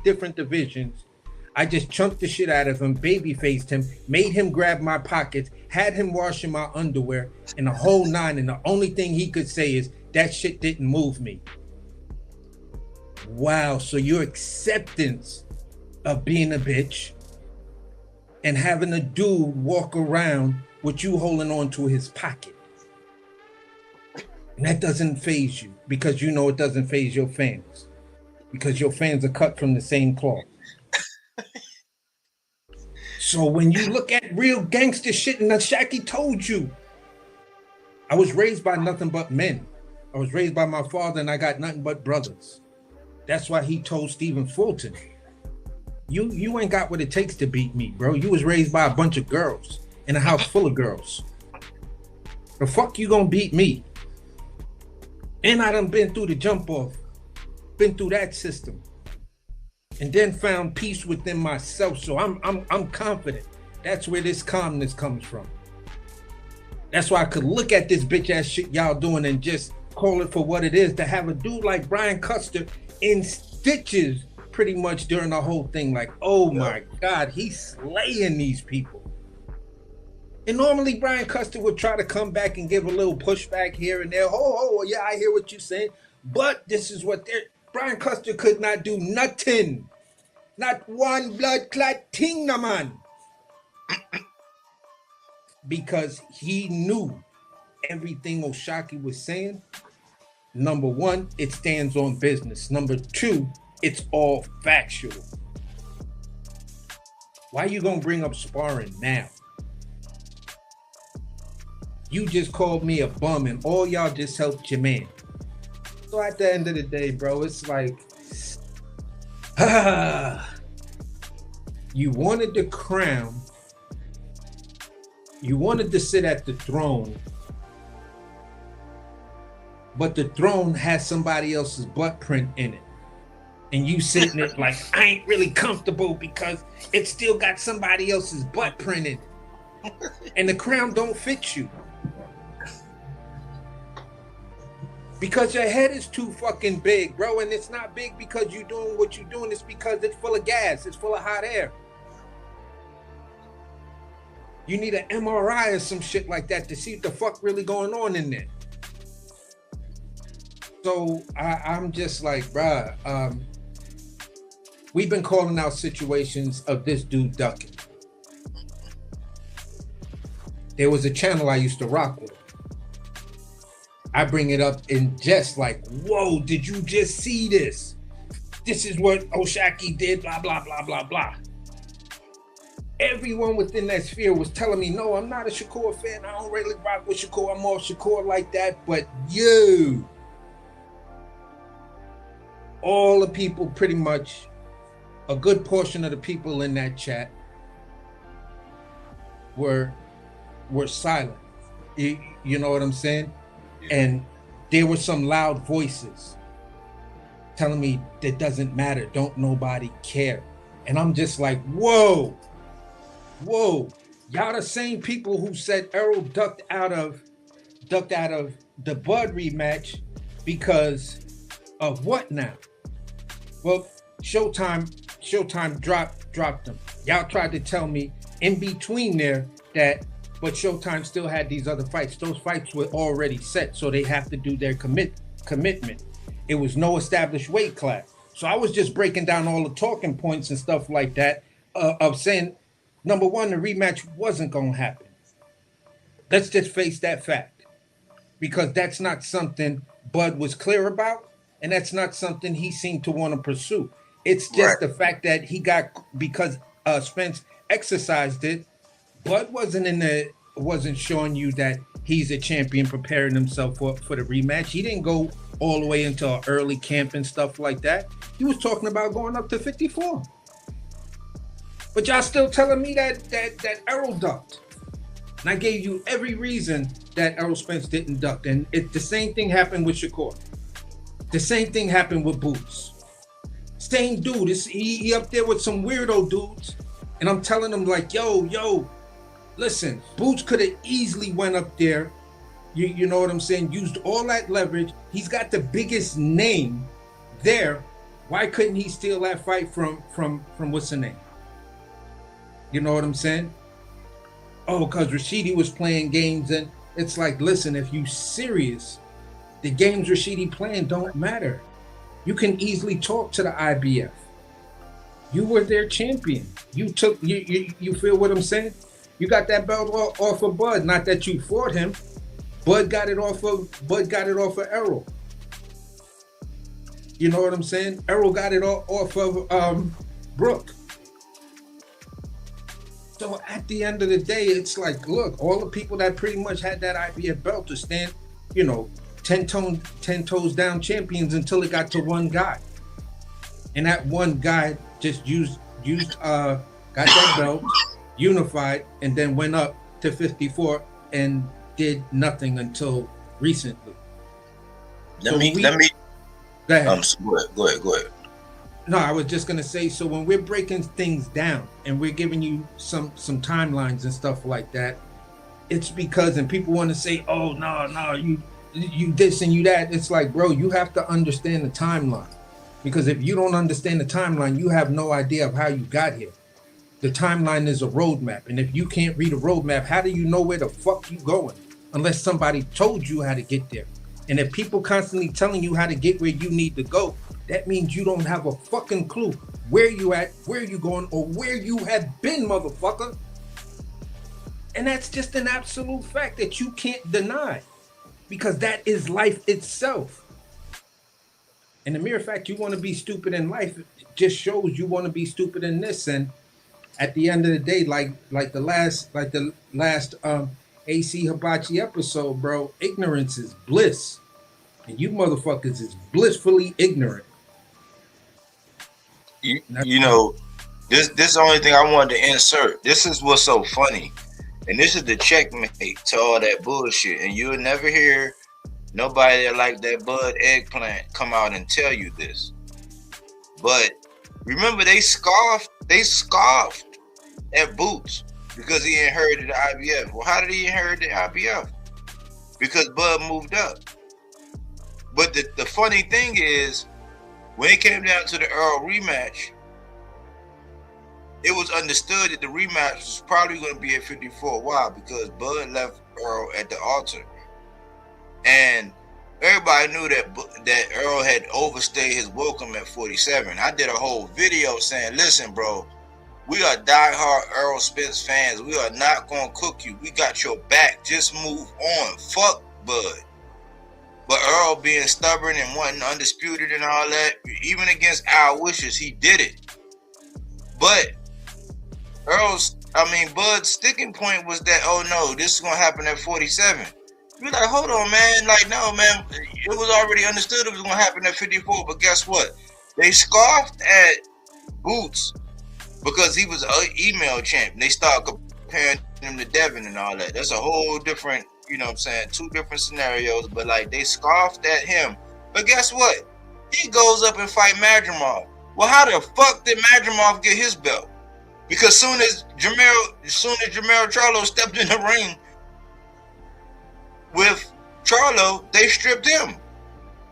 different divisions. I just chunked the shit out of him, baby faced him, made him grab my pockets, had him washing my underwear, and the whole nine. And the only thing he could say is, that shit didn't move me. Wow, so your acceptance of being a bitch and having a dude walk around with you holding on to his pocket. And that doesn't faze you because you know it doesn't faze your fans. Because your fans are cut from the same cloth. So when you look at real gangster shit, and Shaki told you, I was raised by nothing but men. I was raised by my father and I got nothing but brothers. That's why he told Stephen Fulton, you ain't got what it takes to beat me, bro. You was raised by a bunch of girls in a house full of girls. The fuck you gonna beat me? And I done been through the jump off, been through that system, and then found peace within myself. So I'm confident. That's where this calmness comes from. That's why I could look at this bitch ass shit y'all doing and just call it for what it is. To have a dude like Brian Custer in stitches pretty much during the whole thing, like, oh my God, he's slaying these people. And normally Brian Custer would try to come back and give a little pushback here and there. Oh, yeah, I hear what you're saying. But this is what Brian Custer could not do nothing. Not one blood clot thing, no man. Because he knew everything Oshaki was saying. Number one, it stands on business. Number two, it's all factual. Why you gonna bring up sparring now? You just called me a bum and all y'all just helped your man. So at the end of the day, bro, it's like, you wanted the crown. You wanted to sit at the throne, but the throne has somebody else's butt print in it. And you sitting it like, I ain't really comfortable because it still got somebody else's butt print in it. And the crown don't fit you. Because your head is too fucking big, bro. And it's not big because you're doing what you're doing. It's because it's full of gas. It's full of hot air. You need an MRI or some shit like that to see what the fuck really going on in there. So I'm just like, bruh, we've been calling out situations of this dude ducking. There was a channel I used to rock with. I bring it up in jest like, whoa, did you just see this? This is what Oshaki did, blah, blah, blah, blah, blah. Everyone within that sphere was telling me, no, I'm not a Shakur fan. I don't really rock with Shakur. I'm off Shakur like that. But you, all the people, pretty much, a good portion of the people in that chat were silent. You know what I'm saying? And there were some loud voices telling me that doesn't matter. Don't nobody care. And I'm just like, whoa. Y'all the same people who said Errol ducked out of the Bud rematch because of what now? Well, Showtime dropped them. Y'all tried to tell me in between there that, but Showtime still had these other fights. Those fights were already set, so they have to do their commitment. It was no established weight class. So I was just breaking down all the talking points and stuff like that of saying, number one, the rematch wasn't going to happen. Let's just face that fact, because that's not something Bud was clear about, and that's not something he seemed to want to pursue. It's just the fact that he got, because Spence exercised it, Bud wasn't showing you that he's a champion preparing himself for the rematch. He didn't go all the way into early camp and stuff like that. He was talking about going up to 54. But y'all still telling me that Errol ducked. And I gave you every reason that Errol Spence didn't duck. And the same thing happened with Shakur. The same thing happened with Boots. Same dude. He up there with some weirdo dudes. And I'm telling them like, yo, listen, Boots could have easily went up there. You know what I'm saying? Used all that leverage. He's got the biggest name there. Why couldn't he steal that fight from what's the name? You know what I'm saying? Oh, because Rashidi was playing games, and it's like, listen, if you serious, the games Rashidi playing don't matter. You can easily talk to the IBF. You were their champion. You feel what I'm saying? You got that belt off of Bud. Not that you fought him. Bud got it off of Errol. You know what I'm saying? Errol got it off of Brooke. So at the end of the day, it's like, look, all the people that pretty much had that IBF belt to stand, 10 toes down champions until it got to one guy. And that one guy just got that belt, unified, and then went up to 54 and did nothing until recently. Let me. Go ahead. Go ahead. No, I was just gonna say, so when we're breaking things down and we're giving you some timelines and stuff like that, it's because, and people want to say, oh no, you this and you that. It's like, bro, you have to understand the timeline, because if you don't understand the timeline, you have no idea of how you got here. The timeline is a roadmap, and if you can't read a roadmap, how do you know where the fuck you going? Unless somebody told you how to get there. And if people constantly telling you how to get where you need to go, that means you don't have a fucking clue where you at, where you going, or where you have been, motherfucker. And that's just an absolute fact that you can't deny, because that is life itself. And the mere fact you want to be stupid in life just shows you want to be stupid in this. And at the end of the day, like the last AC Hibachi episode, bro, ignorance is bliss. And you motherfuckers is blissfully ignorant. You know, this is the only thing I wanted to insert. This is what's so funny. And this is the checkmate to all that bullshit. And you'll never hear nobody that like that Bud Eggplant come out and tell you this. But remember, they scoffed at Boots because he inherited the IBF. Well, how did he inherit the IBF? Because Bud moved up. But the funny thing is, when it came down to the Earl rematch, it was understood that the rematch was probably going to be at 54. Why? Because Bud left Earl at the altar, and everybody knew that Earl had overstayed his welcome at 47. I did a whole video saying, listen, bro, we are diehard Earl Spence fans. We are not going to cook you. We got your back. Just move on. Fuck Bud. But Earl being stubborn and wanting undisputed and all that, even against our wishes, he did it. But Bud's sticking point was that, oh no, this is going to happen at 47. You're like, hold on, man. Like, no, man. It was already understood it was going to happen at 54. But guess what? They scoffed at Boots because he was an email champ. They started comparing him to Devin and all that. That's a whole different, you know what I'm saying, two different scenarios. But, like, they scoffed at him. But guess what? He goes up and fight Madrimov. Well, how the fuck did Madrimov get his belt? Because soon as Jermell Charlo stepped in the ring with Charlo, they stripped him.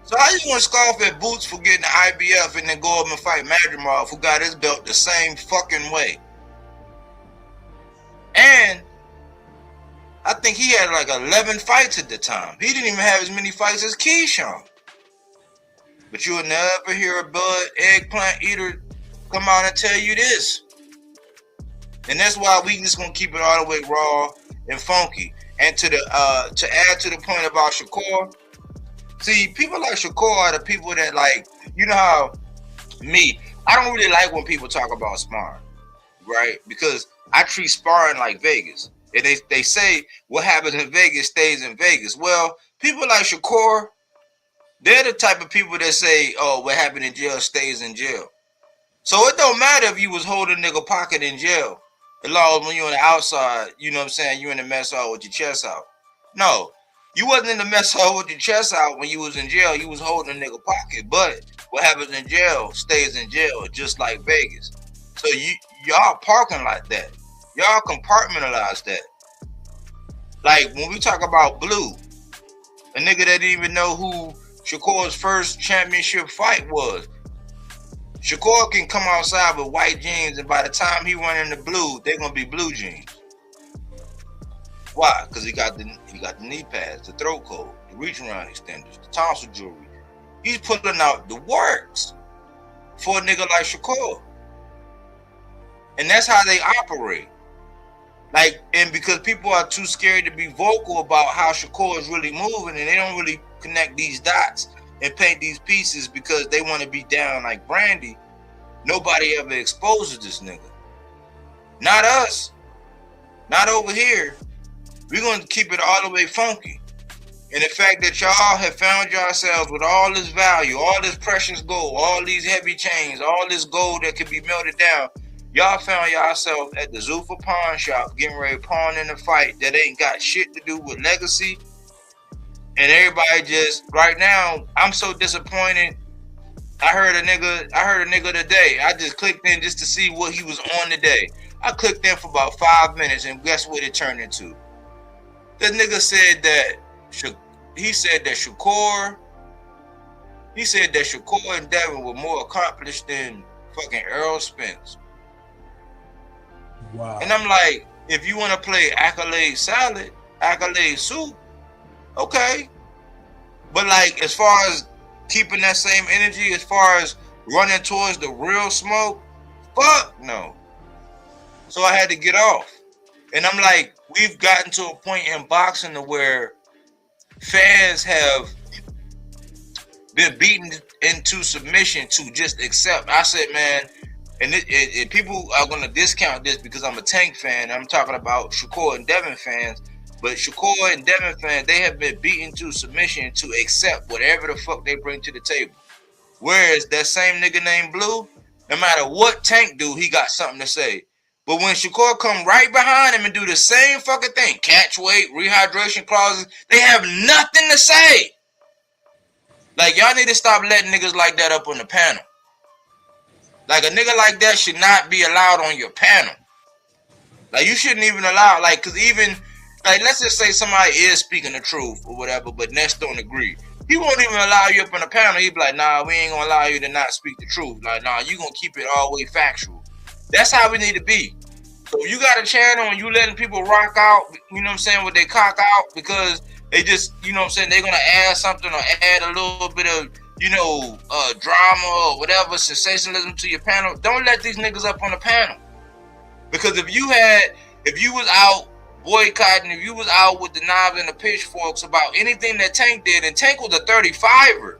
So how you gonna scoff at Boots for getting the IBF and then go up and fight Madrimov, who got his belt the same fucking way? And I think he had like 11 fights at the time. He didn't even have as many fights as Keyshawn. But you'll never hear a Bud eggplant eater come out and tell you this. And that's why we just gonna keep it all the way raw and funky. And to add to the point about Shakur, see, people like Shakur are the people that, like, you know how I don't really like when people talk about sparring, right? Because I treat sparring like Vegas. And they say what happens in Vegas stays in Vegas. Well, people like Shakur, they're the type of people that say, oh, what happened in jail stays in jail. So it don't matter if you was holding nigga pocket in jail. As long as when you're on the outside, you know what I'm saying, you in the mess hall with your chest out. No, you wasn't in the mess hall with your chest out when you was in jail. You was holding a nigga pocket. But what happens in jail stays in jail, just like Vegas. So y'all parking like that. Y'all compartmentalize that. Like when we talk about Blue, a nigga that didn't even know who Shakur's first championship fight was. Shakur can come outside with white jeans, and by the time he run into blue, they're gonna be blue jeans. Why? Because he got the knee pads, the throat coat, the reach around extenders, the tonsil jewelry. He's pulling out the works for a nigga like Shakur, and that's how they operate. Like, and because people are too scared to be vocal about how Shakur is really moving, and they don't really connect these dots and paint these pieces because they want to be down like Brandy, nobody ever exposes this nigga. Not us. Not over here. We're going to keep it all the way funky. And the fact that y'all have found yourselves with all this value, all this precious gold, all these heavy chains, all this gold that can be melted down, y'all found yourself at the Zuffa pawn shop getting ready to pawn in a fight that ain't got shit to do with legacy. And everybody just, right now, I'm so disappointed. I heard a nigga today. I just clicked in just to see what he was on today. I clicked in for about 5 minutes, and guess what it turned into? The nigga said that Shakur and Devin were more accomplished than fucking Earl Spence. Wow. And I'm like, if you want to play accolade salad, accolade soup, okay. But like, as far as keeping that same energy, as far as running towards the real smoke, fuck no. So I had to get off. And I'm like, we've gotten to a point in boxing to where fans have been beaten into submission to just accept. I said, man, and people are going to discount this because I'm a Tank fan. I'm talking about Shakur and Devin fans. But Shakur and Devin fans, they have been beaten to submission to accept whatever the fuck they bring to the table. Whereas that same nigga named Blue, no matter what Tank do, he got something to say. But when Shakur come right behind him and do the same fucking thing, catch weight, rehydration clauses, they have nothing to say. Like, y'all need to stop letting niggas like that up on the panel. Like, a nigga like that should not be allowed on your panel. Like, you shouldn't even allow, like, because even, like, let's just say somebody is speaking the truth or whatever, but Ness don't agree. He won't even allow you up on the panel. He'd be like, nah, we ain't gonna allow you to not speak the truth. Like, nah, you gonna keep it all the way factual. That's how we need to be. So if you got a channel and you letting people rock out, you know what I'm saying, with they cock out because they just, you know what I'm saying, they're gonna add something or add a little bit of, you know, drama or whatever, sensationalism to your panel. Don't let these niggas up on the panel. Because if you was out boycotting, if you was out with the knives and the pitchforks about anything that Tank did, and Tank was a 35er,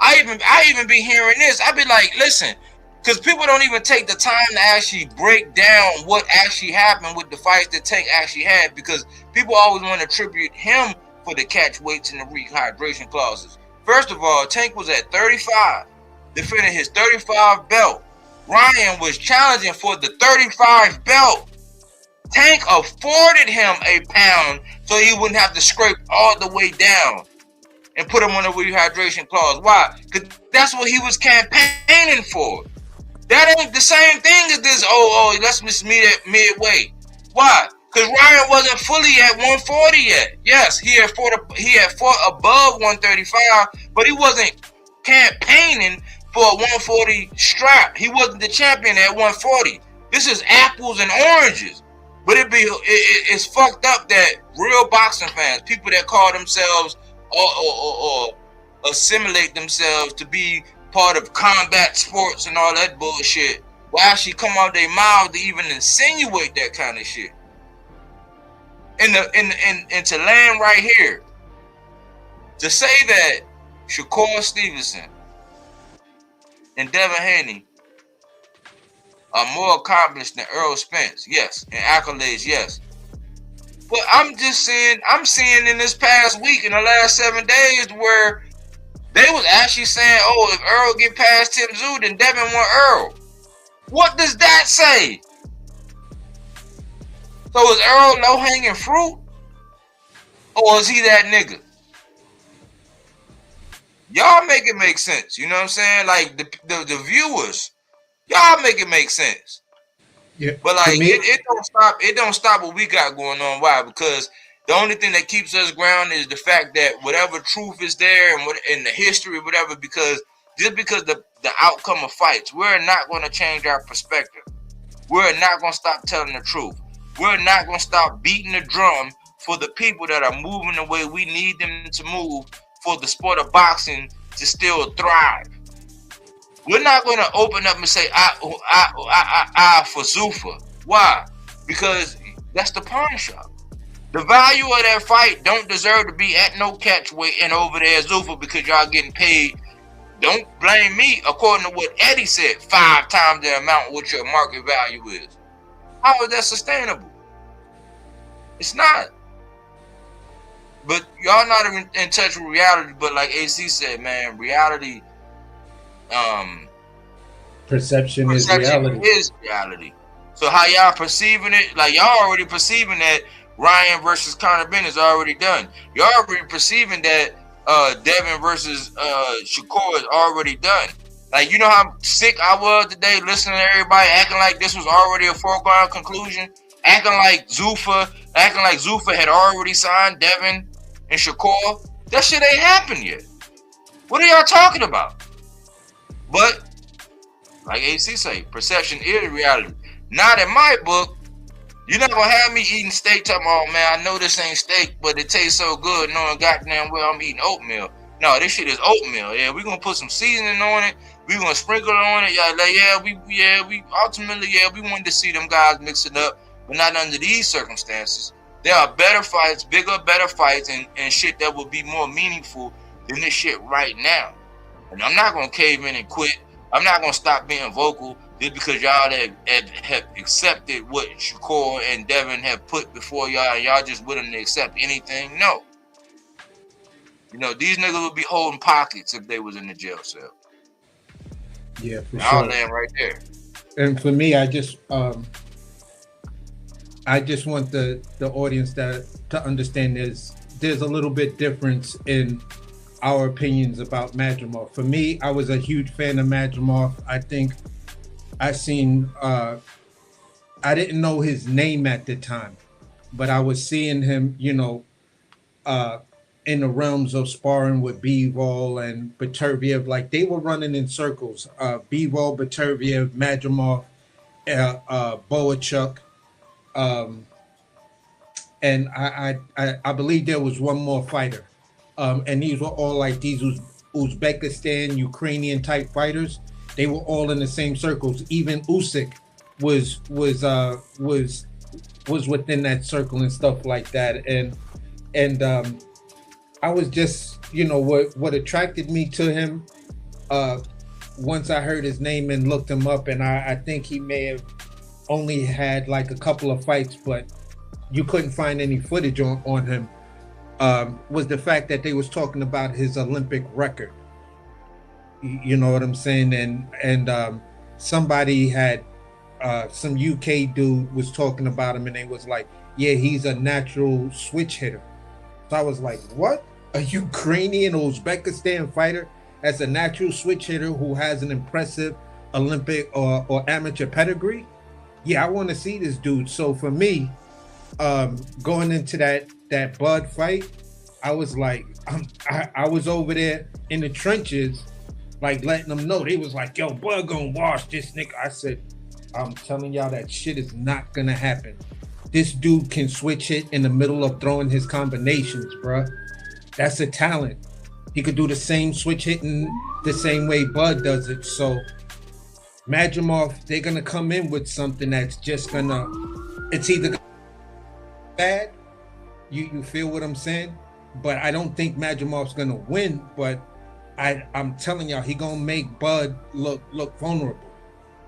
I even be hearing this. I be like, listen, because people don't even take the time to actually break down what actually happened with the fights that Tank actually had, because people always want to attribute him for the catch weights and the rehydration clauses. First of all, Tank was at 35, defending his 35 belt. Ryan was challenging for the 35 belt. Tank afforded him a pound so he wouldn't have to scrape all the way down and put him on the rehydration clause. Why? Because that's what he was campaigning for. That ain't the same thing as this, let's just meet at midway. Why? Because Ryan wasn't fully at 140 yet. Yes, he had fought above 135, but he wasn't campaigning for a 140 strap. He wasn't the champion at 140. This is apples and oranges. But it's fucked up that real boxing fans, people that call themselves or assimilate themselves to be part of combat sports and all that bullshit, will actually come out their mouth to even insinuate that kind of shit. And to land right here, to say that Shakur Stevenson and Devin Haney are more accomplished than Earl Spence, yes, and accolades, yes. But I'm seeing in this past week, in the last 7 days, where they was actually saying, if Earl get past Tim Tszyu, then Devin want Earl. What does that say? So is Earl low-hanging fruit? Or is he that nigga? Y'all make it make sense. You know what I'm saying? Like, the viewers, y'all make it make sense. Yeah. But like it don't stop what we got going on. Why? Because the only thing that keeps us grounded is the fact that whatever truth is there and what in the history, whatever, because just because the outcome of fights, we're not going to change our perspective. We're not going to stop telling the truth. We're not going to stop beating the drum for the people that are moving the way we need them to move for the sport of boxing to still thrive. We're not going to open up and say, I for Zuffa. Why? Because that's the pawn shop. The value of that fight don't deserve to be at no catch weight and over there Zuffa because y'all getting paid. Don't blame me, according to what Eddie said, 5 times the amount what your market value is. How is that sustainable? It's not. But y'all not even in touch with reality. But like AC said, man, reality, perception is reality. So how y'all perceiving it? Like y'all already perceiving that Ryan versus Conor Benn is already done. Y'all already perceiving that Devin versus Shakur is already done. Like, you know how sick I was today listening to everybody acting like this was already a foregone conclusion, acting like Zuffa had already signed Devin and Shakur. That shit ain't happened yet. What are y'all talking about? But like AC say, perception is reality. Not in my book. You're not gonna have me eating steak talking about, man, I know this ain't steak, but it tastes so good knowing goddamn well I'm eating oatmeal. No, this shit is oatmeal. Yeah, we're gonna put some seasoning on it. We're gonna sprinkle it on it. We ultimately, we wanted to see them guys mix it up, but not under these circumstances. There are better fights, better fights, and shit that will be more meaningful than this shit right now. And I'm not gonna cave in and quit. I'm not gonna stop being vocal just because y'all have accepted what Shakur and Devin have put before y'all, and y'all just willing to accept anything. No. You know, these niggas would be holding pockets if they was in the jail cell. Yeah, for I'll sure. land right there. And for me, I just want the audience to understand there's a little bit difference in our opinions about Madrimov. For me, I was a huge fan of Madrimov. I think I didn't know his name at the time, but I was seeing him, in the realms of sparring with Bivol and Beterbiev. Like, they were running in circles. Bivol, Beterbiev, Madrimov, Boachuk, and I believe there was one more fighter, and these were all like these Uzbekistan, Ukrainian type fighters. They were all in the same circles. Even Usyk was within that circle and stuff like that. And I was just, what attracted me to him. Once I heard his name and looked him up, and I think he may have only had like a couple of fights, but you couldn't find any footage on him. Was the fact that they was talking about his Olympic record. You know what I'm saying? And somebody had some UK dude was talking about him, and they was like, yeah, he's a natural switch hitter. So I was like, what? A Ukrainian Uzbekistan fighter as a natural switch hitter who has an impressive Olympic or amateur pedigree? Yeah, I want to see this dude. So for me, going into that Bud fight, I was like, I was over there in the trenches, like letting them know. They was like, yo, Bud gonna wash this nigga. I said, I'm telling y'all that shit is not gonna happen. This dude can switch hit in the middle of throwing his combinations, bruh. That's a talent. He could do the same switch hitting the same way Bud does it. So Madrimov, they're gonna come in with something that's just gonna, it's either bad, you feel what I'm saying? But I don't think Madrimov's gonna win, but I'm telling y'all, he gonna make Bud look vulnerable.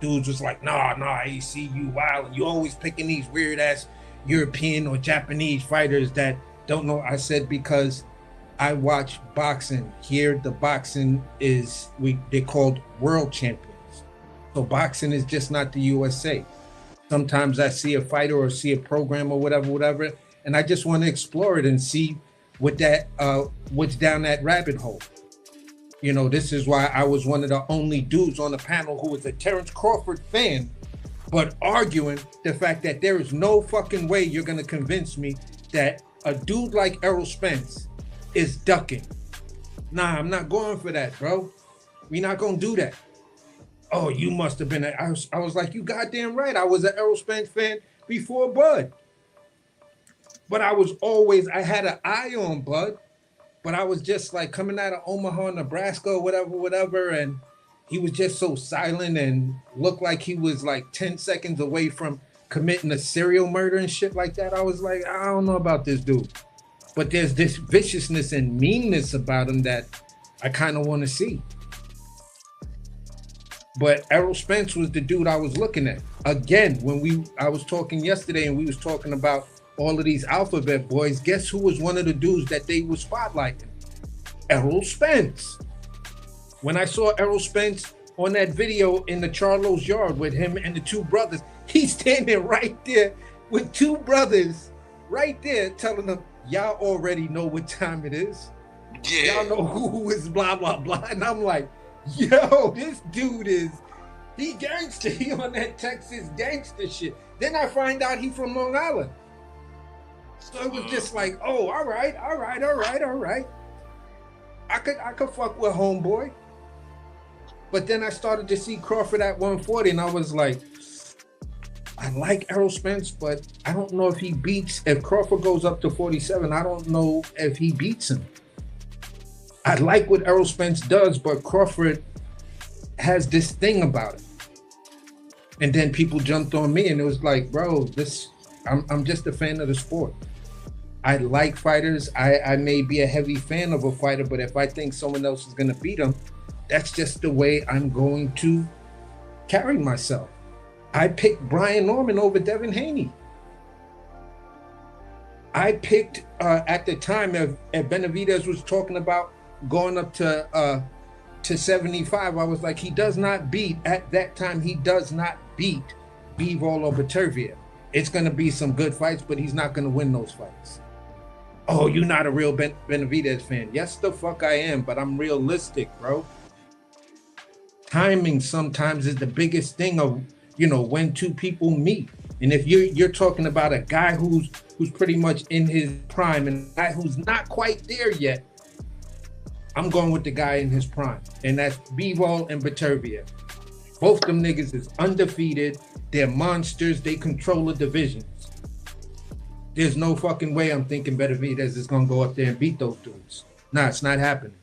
Dudes was like, nah, AC, you wild. You always picking these weird ass European or Japanese fighters that don't know. I said, because I watch boxing. Here, the boxing is, they're called world champions. So boxing is just not the USA. Sometimes I see a fighter or see a program or whatever, and I just want to explore it and see what's down that rabbit hole. This is why I was one of the only dudes on the panel who was a Terrence Crawford fan, but arguing the fact that there is no fucking way you're going to convince me that a dude like Errol Spence is ducking. Nah, I'm not going for that, bro. We're not going to do that. Oh, you must have been. I was like, you goddamn right. I was an Errol Spence fan before Bud. But I had an eye on Bud. But I was just like coming out of Omaha, Nebraska, or whatever. And he was just so silent and looked like he was like 10 seconds away from committing a serial murder and shit like that. I was like, I don't know about this dude. But there's this viciousness and meanness about him that I kind of want to see. But Errol Spence was the dude I was looking at. Again, I was talking yesterday and we was talking about all of these alphabet boys, guess who was one of the dudes that they were spotlighting? Errol Spence. When I saw Errol Spence on that video in the Charlo's yard with him and the two brothers, he's standing right there with two brothers right there telling them, y'all already know what time it is. Yeah. Y'all know who is blah, blah, blah. And I'm like, yo, this dude he gangster. He on that Texas gangster shit. Then I find out he from Long Island. So it was just like, oh, all right. I could fuck with homeboy. But then I started to see Crawford at 140, and I was like, I like Errol Spence, but I don't know if Crawford goes up to 47, I don't know if he beats him. I like what Errol Spence does, but Crawford has this thing about it. And then people jumped on me, and it was like, bro, I'm just a fan of the sport. I like fighters. I may be a heavy fan of a fighter, but if I think someone else is going to beat him, that's just the way I'm going to carry myself. I picked Brian Norman over Devin Haney. I picked, at the time, if Benavidez was talking about going up to 75, I was like, at that time, he does not beat Bivol or Beterbiev. It's going to be some good fights, but he's not going to win those fights. Oh, you're not a real Benavidez fan. Yes, the fuck I am, but I'm realistic, bro. Timing sometimes is the biggest thing of, when two people meet. And if you're talking about a guy who's pretty much in his prime and a guy who's not quite there yet, I'm going with the guy in his prime. And that's Bivol and Beterbiev. Both them niggas is undefeated. They're monsters. They control the divisions. There's no fucking way I'm thinking Benavidez is gonna go up there and beat those dudes. Nah, it's not happening.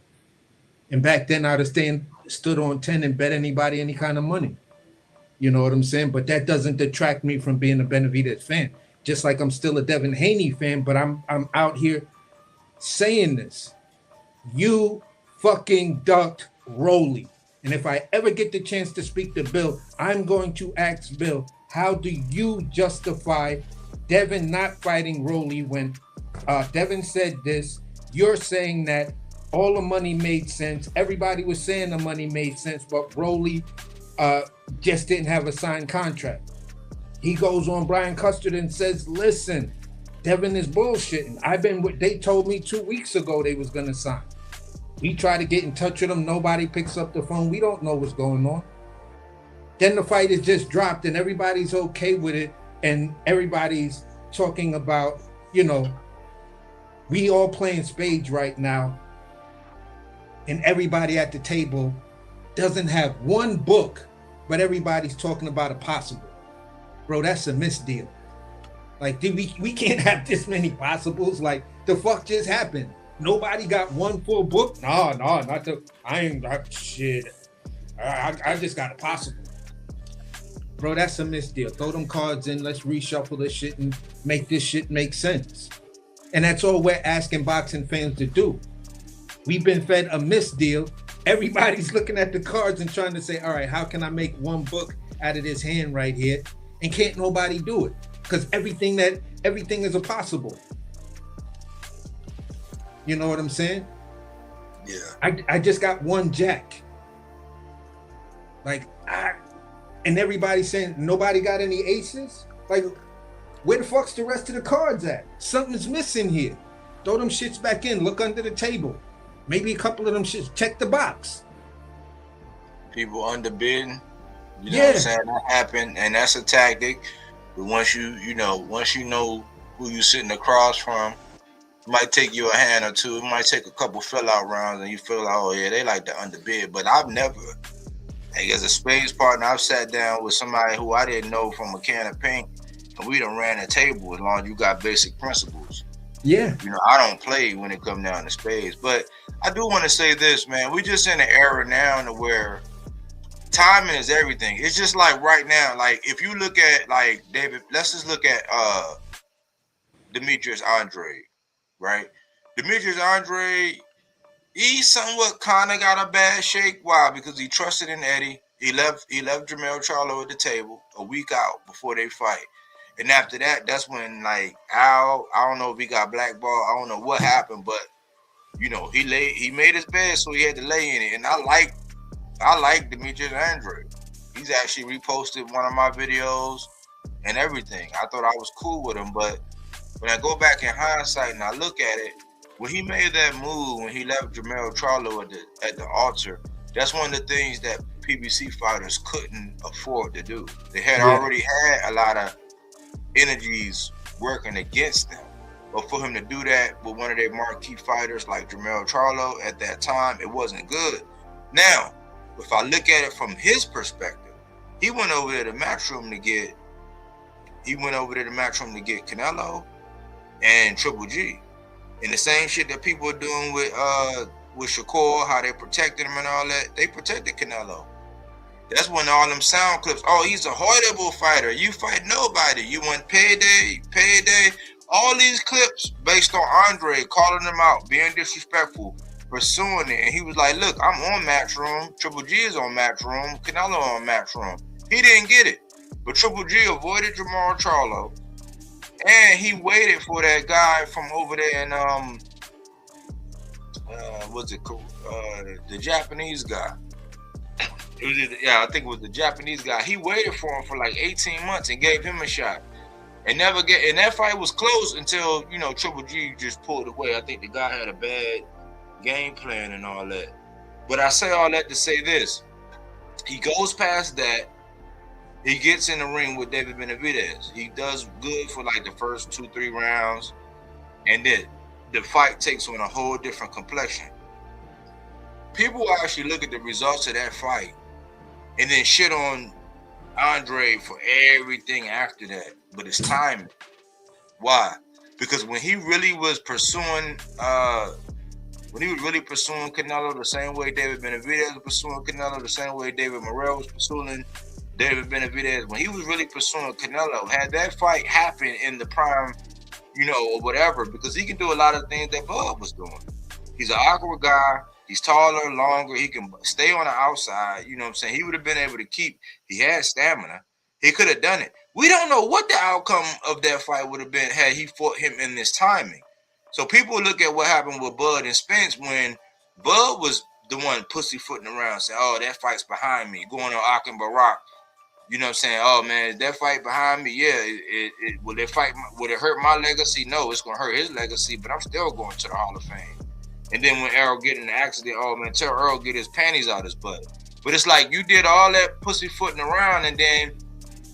And back then, I'd have stood on 10 and bet anybody any kind of money. You know what I'm saying? But that doesn't detract me from being a Benavidez fan. Just like I'm still a Devin Haney fan, but I'm out here saying this. You fucking ducked Rolly. And if I ever get the chance to speak to Bill, I'm going to ask Bill, how do you justify Devin not fighting Rolly when Devin said this? You're saying that all the money made sense. Everybody was saying the money made sense, but Rolly just didn't have a signed contract. He goes on Brian Custard and says, listen, Devin is bullshitting. They told me 2 weeks ago they was gonna sign. We try to get in touch with them. Nobody picks up the phone. We don't know what's going on. Then the fight is just dropped and everybody's okay with it. And everybody's talking about, you know, we all playing spades right now. And everybody at the table doesn't have one book, but everybody's talking about a possible. Bro, that's a misdeal. Like, we can't have this many possibles. Like, the fuck just happened? Nobody got one full book? No, not the. I ain't got shit. I just got a possible. Bro, that's a misdeal. Throw them cards in. Let's reshuffle this shit and make this shit make sense. And that's all we're asking boxing fans to do. We've been fed a misdeal. Everybody's looking at the cards and trying to say, all right, how can I make one book out of this hand right here? And can't nobody do it? Because everything is a possible. You know what I'm saying? Yeah. I just got one jack. Like, and everybody's saying nobody got any aces? Like, where the fuck's the rest of the cards at? Something's missing here. Throw them shits back in. Look under the table. Maybe a couple of them shits. Check the box. People underbidding. You know what I'm saying? That happened, and that's a tactic. But once you know who you sitting across from, it might take you a hand or two. It might take a couple fill-out rounds, and you feel like, oh yeah, they like to underbid. But I've never, like, as a spades partner, I've sat down with somebody who I didn't know from a can of paint, and we done ran a table as long as you got basic principles. Yeah. You know, I don't play when it comes down to spades. But I do want to say this, man. We just in an era now to where timing is everything. It's just like right now, like if you look at like David, let's just look at Demetrius Andre, right? Demetrius Andre, he somewhat kind of got a bad shake. Why? Because he trusted in Eddie. He left Jermell Charlo at the table a week out before they fight. And after that, that's when like Al, I don't know if he got blackballed. I don't know what happened, but you know, he made his bed, so he had to lay in it. And I like Demetrius Andre. He's actually reposted one of my videos and everything. I thought I was cool with him, but when I go back in hindsight and I look at it, when he made that move, when he left Jermell Charlo at the altar, that's one of the things that PBC fighters couldn't afford to do. They had already had a lot of energies working against them. But for him to do that with one of their marquee fighters like Jermell Charlo at that time, it wasn't good. Now, if I look at it from his perspective, he went over there to Matchroom to get Canelo and Triple G. And the same shit that people are doing with Shakur, how they protected him and all that, they protected Canelo. That's when all them sound clips, oh, he's a horrible fighter. You fight nobody. You want payday. All these clips based on Andre, calling him out, being disrespectful, pursuing it. And he was like, look, I'm on Matchroom. Triple G is on Matchroom. Canelo on Matchroom. He didn't get it. But Triple G avoided Jermell Charlo. And he waited for that guy from over there in, the Japanese guy. I think it was the Japanese guy. He waited for him for like 18 months and gave him a shot. And that fight was close until, you know, Triple G just pulled away. I think the guy had a bad game plan and all that. But I say all that to say this. He goes past that. He gets in the ring with David Benavidez. He does good for like the first 2-3 rounds. And then the fight takes on a whole different complexion. People actually look at the results of that fight and then shit on Andre for everything after that, but it's timing. Why? Because when he really was pursuing Canelo the same way David Benavidez was pursuing Canelo, the same way David Morrell was pursuing David Benavidez, when he was really pursuing Canelo, had that fight happened in the prime, or whatever, because he can do a lot of things that Bud was doing. He's an awkward guy. He's taller, longer. He can stay on the outside. You know what I'm saying? He would have been able to keep. He had stamina. He could have done it. We don't know what the outcome of that fight would have been had he fought him in this timing. So people look at what happened with Bud and Spence when Bud was the one pussyfooting around saying, oh, that fight's behind me, going on Akin Barak. You know what I'm saying? Oh, man, is that fight behind me? Yeah. Will it hurt my legacy? No, it's going to hurt his legacy, but I'm still going to the Hall of Fame. And then when Errol get in the accident, oh, man, tell Earl get his panties out his butt. But it's like you did all that pussyfooting around, and then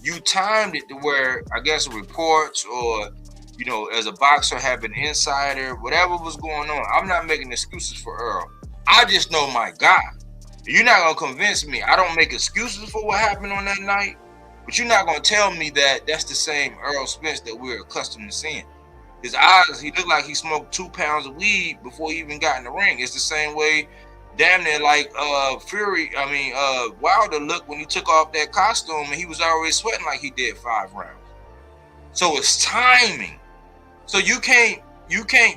you timed it to where, I guess, reports or, as a boxer, have an insider, whatever was going on. I'm not making excuses for Earl. I just know my guy. You're not going to convince me. I don't make excuses for what happened on that night, but you're not going to tell me that that's the same Earl Spence that we're accustomed to seeing. His eyes, he looked like he smoked 2 pounds of weed before he even got in the ring. It's the same way, damn near like Wilder looked when he took off that costume and he was already sweating like he did 5 rounds. So it's timing. So you can't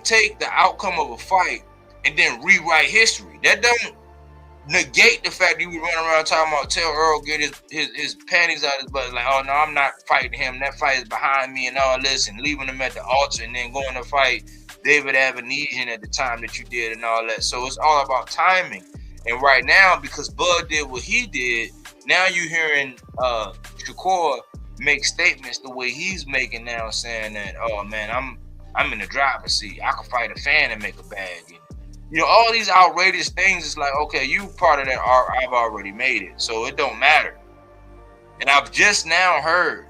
take the outcome of a fight and then rewrite history. That doesn't negate the fact that you were running around talking about tell Earl get his panties out his butt, like, oh no, I'm not fighting him, that fight is behind me and all this, and leaving him at the altar and then going to fight David Avenesian at the time that you did and all that. So it's all about timing. And right now, because Bud did what he did, now you're hearing Shakur make statements the way he's making now, saying that, oh man, I'm in the driver's seat, I can fight a fan and make a bag. And all these outrageous things, it's like, okay, you part of that art, I've already made it, so it don't matter. And I've just now heard,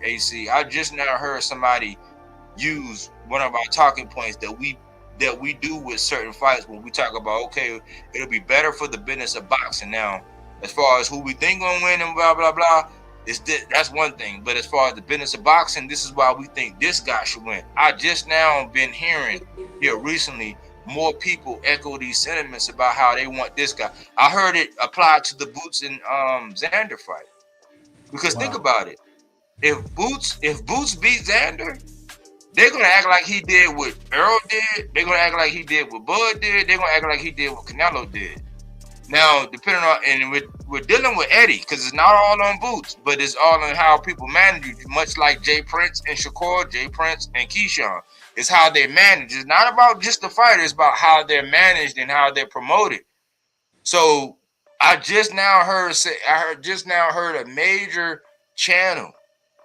somebody use one of our talking points that we do with certain fights when we talk about, okay, it'll be better for the business of boxing. Now, as far as who we think gonna win and blah, blah, blah, that's one thing. But as far as the business of boxing, this is why we think this guy should win. I just now been hearing here recently more people echo these sentiments about how they want this guy. I heard it applied to the Boots and Xander fight. Because think about it. If Boots beat Xander, they're gonna act like he did what Earl did. They're gonna act like he did what Bud did. They're gonna act like he did what Canelo did. Now, depending on, and we're dealing with Eddie, because it's not all on Boots, but it's all on how people manage you. Much like Jay Prince and Shakur, Jay Prince and Keyshawn. It's how they manage. It's not about just the fighter. It's about how they're managed and how they're promoted. So I just now heard a major channel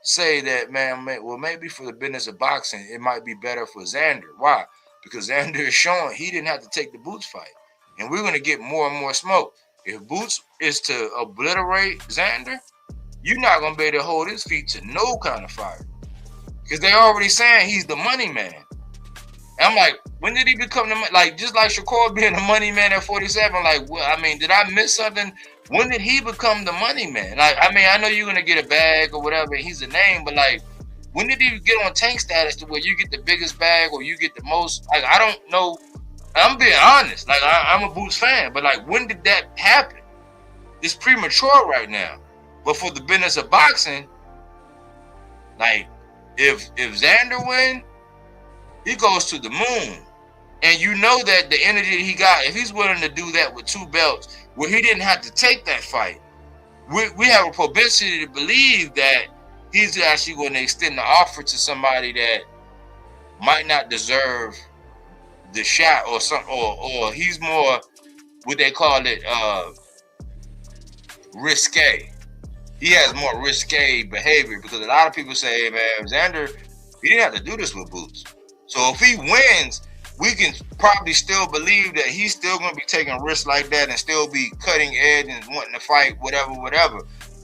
say that, man, well, maybe for the business of boxing, it might be better for Xander. Why? Because Xander is showing he didn't have to take the Boots fight. And we're going to get more and more smoke. If Boots is to obliterate Xander, you're not going to be able to hold his feet to no kind of fire. Because they're already saying he's the money man. And I'm like, when did he become just like Shakur being the money man at 47? Like, well, I mean, did I miss something? When did he become the money man? Like, I mean, I know you're going to get a bag or whatever, he's a name, but like, when did he get on tank status to where you get the biggest bag or you get the most? Like, I don't know. I'm being honest. Like, I'm a Boots fan, but like, when did that happen? It's premature right now. But for the business of boxing, like, if Xander win, he goes to the moon. And you know that the energy he got, if he's willing to do that with 2 belts, where he didn't have to take that fight, we have a propensity to believe that he's actually going to extend the offer to somebody that might not deserve the shot, or he's more, what they call it, risque. He has more risque behavior, because a lot of people say, hey, man, Xander, he didn't have to do this with Boots. So if he wins, we can probably still believe that he's still going to be taking risks like that and still be cutting edge and wanting to fight whatever.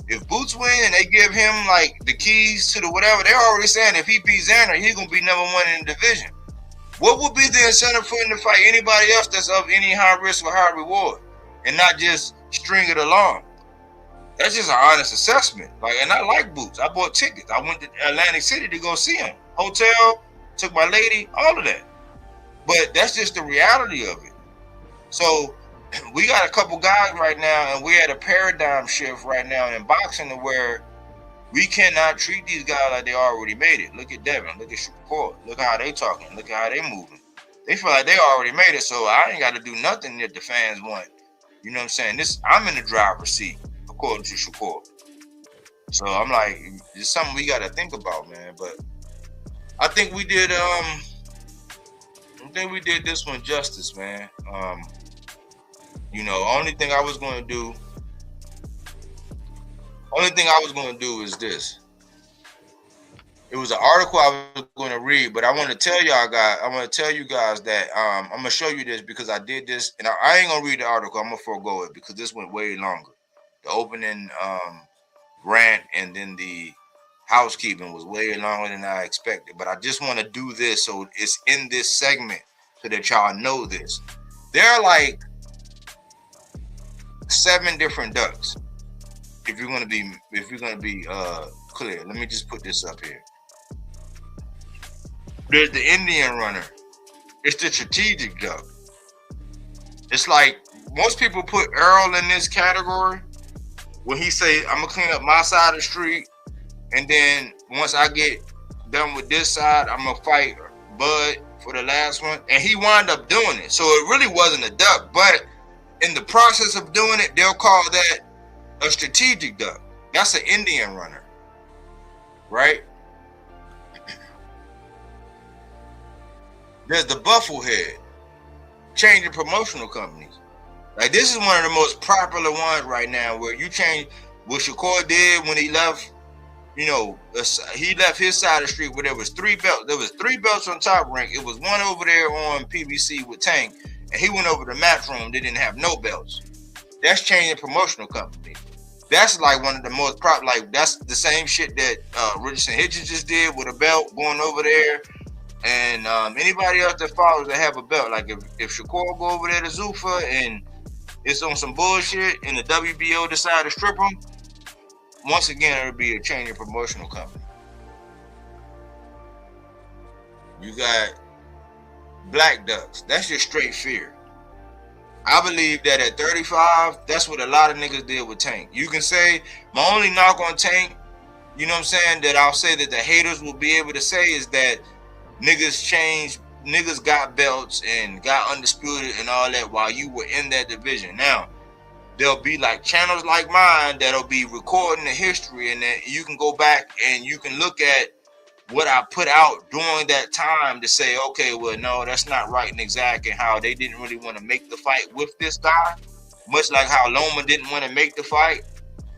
If Boots win and they give him like the keys to the whatever, they're already saying if he beats Xander, he's going to be number 1 in the division. What would be the incentive for him to fight anybody else that's of any high risk or high reward and not just string it along? That's just an honest assessment. Like, and I like Boots. I bought tickets. I went to Atlantic City to go see him. Hotel, took my lady, all of that. But that's just the reality of it. So we got a couple guys right now, and we're at a paradigm shift right now in boxing to where we cannot treat these guys like they already made it. Look at Devin. Look at Shakur. Look how they talking. Look how they moving. They feel like they already made it, so I ain't got to do nothing that the fans want. You know what I'm saying? I'm in the driver's seat, according to Shakur. So I'm like, it's something we got to think about, man. But I think we did. I think we did this one justice, man. You know, only thing I was going to do is this. It was an article I was going to read, but I want to tell you guys that I'm going to show you this because I did this, and I ain't going to read the article. I'm going to forego it because this went way longer. The opening rant and then the housekeeping was way longer than I expected, but I just want to do this so it's in this segment so that y'all know this. There are like 7 different ducks. If you're gonna be clear, let me just put this up here. There's the Indian runner. It's the strategic duck. It's like most people put Earl in this category when he say, "I'm gonna clean up my side of the street, and then once I get done with this side, I'm gonna fight Bud for the last one." And he wound up doing it. So it really wasn't a duck, but in the process of doing it, they'll call that a strategic duck. That's an Indian runner, right? There's the Bufflehead, changing promotional companies. Like, this is one of the most popular ones right now, where you change what Shakur did when he left. You know, he left his side of the street where there was 3 belts. There was 3 belts on Top Rank. It was one over there on PBC with Tank, and he went over to Matchroom. They didn't have no belts. That's changing promotional company. That's like one of the most like that's the same shit that Richardson Hitchens just did with a belt going over there. And anybody else that follows that have a belt, like if Shakur go over there to Zuffa and it's on some bullshit and the WBO decide to strip him, once again it'll be a change in promotional company. You got Black Ducks. That's just straight fear. I believe that at 35, that's what a lot of niggas did with Tank. You can say, my only knock on Tank, you know what I'm saying, that I'll say that the haters will be able to say is that niggas changed, niggas got belts and got undisputed and all that while you were in that division. Now, there'll be like channels like mine that'll be recording the history, and then you can go back and you can look at what I put out during that time to say, okay, well, no, that's not right and exact, and how they didn't really want to make the fight with this guy, much like how Loma didn't want to make the fight.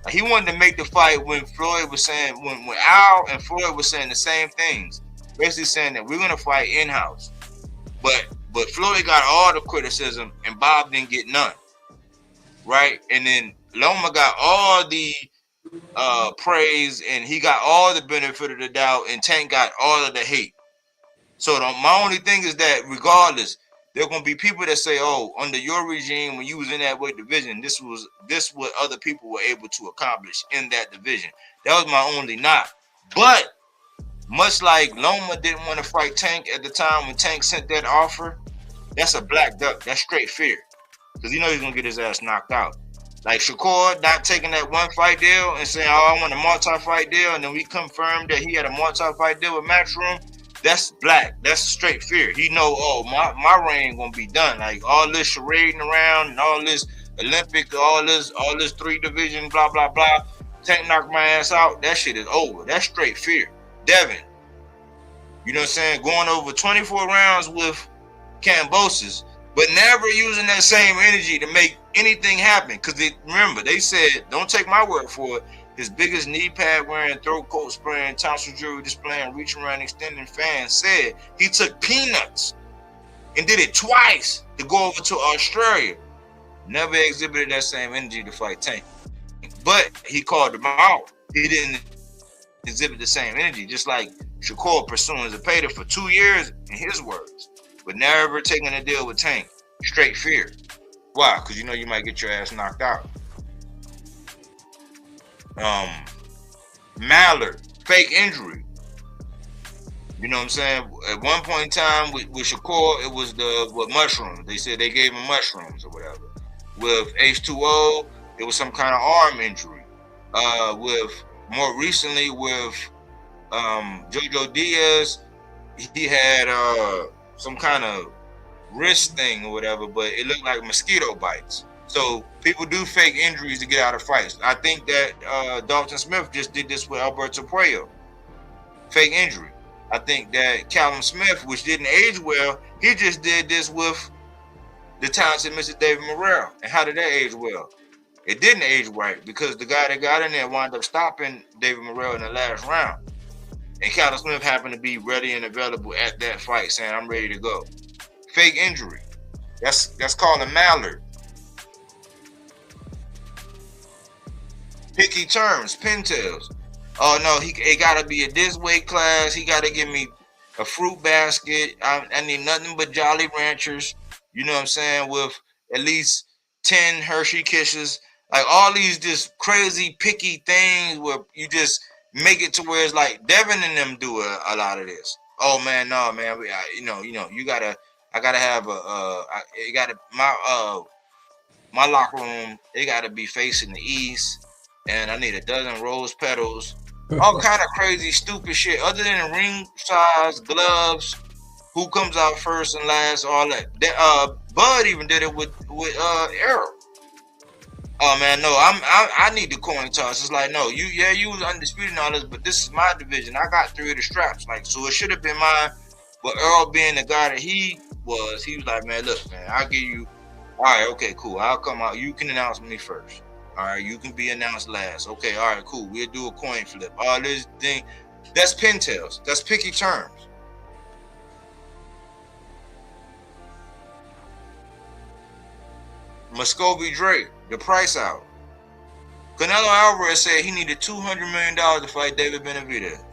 He wanted to make the fight when Floyd was saying, when Al and Floyd were saying the same things, basically saying that we're going to fight in-house. But Floyd got all the criticism and Bob didn't get none, right? And then Loma got all the praise and he got all the benefit of the doubt, and Tank got all of the hate. So my only thing is that regardless, there are going to be people that say, oh, under your regime when you was in that weight division, this what other people were able to accomplish in that division. That was my only knock. But much like Loma didn't want to fight Tank at the time when Tank sent that offer, that's a black duck. That's straight fear, because you know he's going to get his ass knocked out. Like Shakur not taking that one fight deal and saying, oh, I want a multi-fight deal, and then we confirmed that he had a multi-fight deal with Matchroom. That's black. That's straight fear. He know, oh, my reign gonna be done. Like all this charading around and all this Olympic, all this 3 division, blah, blah, blah. Tank knocked my ass out. That shit is over. That's straight fear. Devin, you know what I'm saying? Going over 24 rounds with Kambosos, but never using that same energy to make anything happen. Because remember, they said, don't take my word for it, his biggest knee pad wearing, throat coat spraying, tonsil jewelry displaying, reaching around, extending fans said he took peanuts and did it twice to go over to Australia. Never exhibited that same energy to fight Tank. But he called him out. He didn't exhibit the same energy, just like Shakur pursuing Zepeda for 2 years, in his words, but never taking a deal with Tank. Straight fear. Why? Because you know you might get your ass knocked out. Mallard, fake injury. You know what I'm saying? At one point in time with Shakur, it was the mushrooms. They said they gave him mushrooms or whatever. With H2O, it was some kind of arm injury. With more recently with Jojo Diaz, he had some kind of wrist thing or whatever, but it looked like mosquito bites. So people do fake injuries to get out of fights. I think that Dalton Smith just did this with Alberto Puello. Fake injury. I think that Callum Smith, which didn't age well, he just did this with the talented Mr. David Morrell. And how did that age well? It didn't age right because the guy that got in there wound up stopping David Morrell in the last round. And Callum Smith happened to be ready and available at that fight, saying, I'm ready to go. Fake injury. That's called a Mallard. Picky terms, pintails. Oh no, it gotta be a this weight class. He gotta give me a fruit basket. I need nothing but Jolly Ranchers. You know what I'm saying? With at least 10 Hershey Kisses. Like all these just crazy picky things where you just make it to where it's like Devin and them do a lot of this. Oh man, no man, I gotta have my locker room. It gotta be facing the east, and I need a dozen rose petals. All kind of crazy, stupid shit. Other than ring size, gloves, who comes out first and last, all that. Bud even did it with Arrow. Oh man, no, I need the coin toss. It's like, no, you was undisputed and all this, but this is my division. I got 3 of the straps, like, so it should have been mine. But Earl being the guy that he was like, man, look, man, I'll give you. All right, okay, cool. I'll come out. You can announce me first. All right, you can be announced last. Okay, all right, cool. We'll do a coin flip. All this thing, that's pintails. That's picky terms. Muscovy Drake, the price out. Canelo Alvarez said he needed $200 million to fight David Benavidez.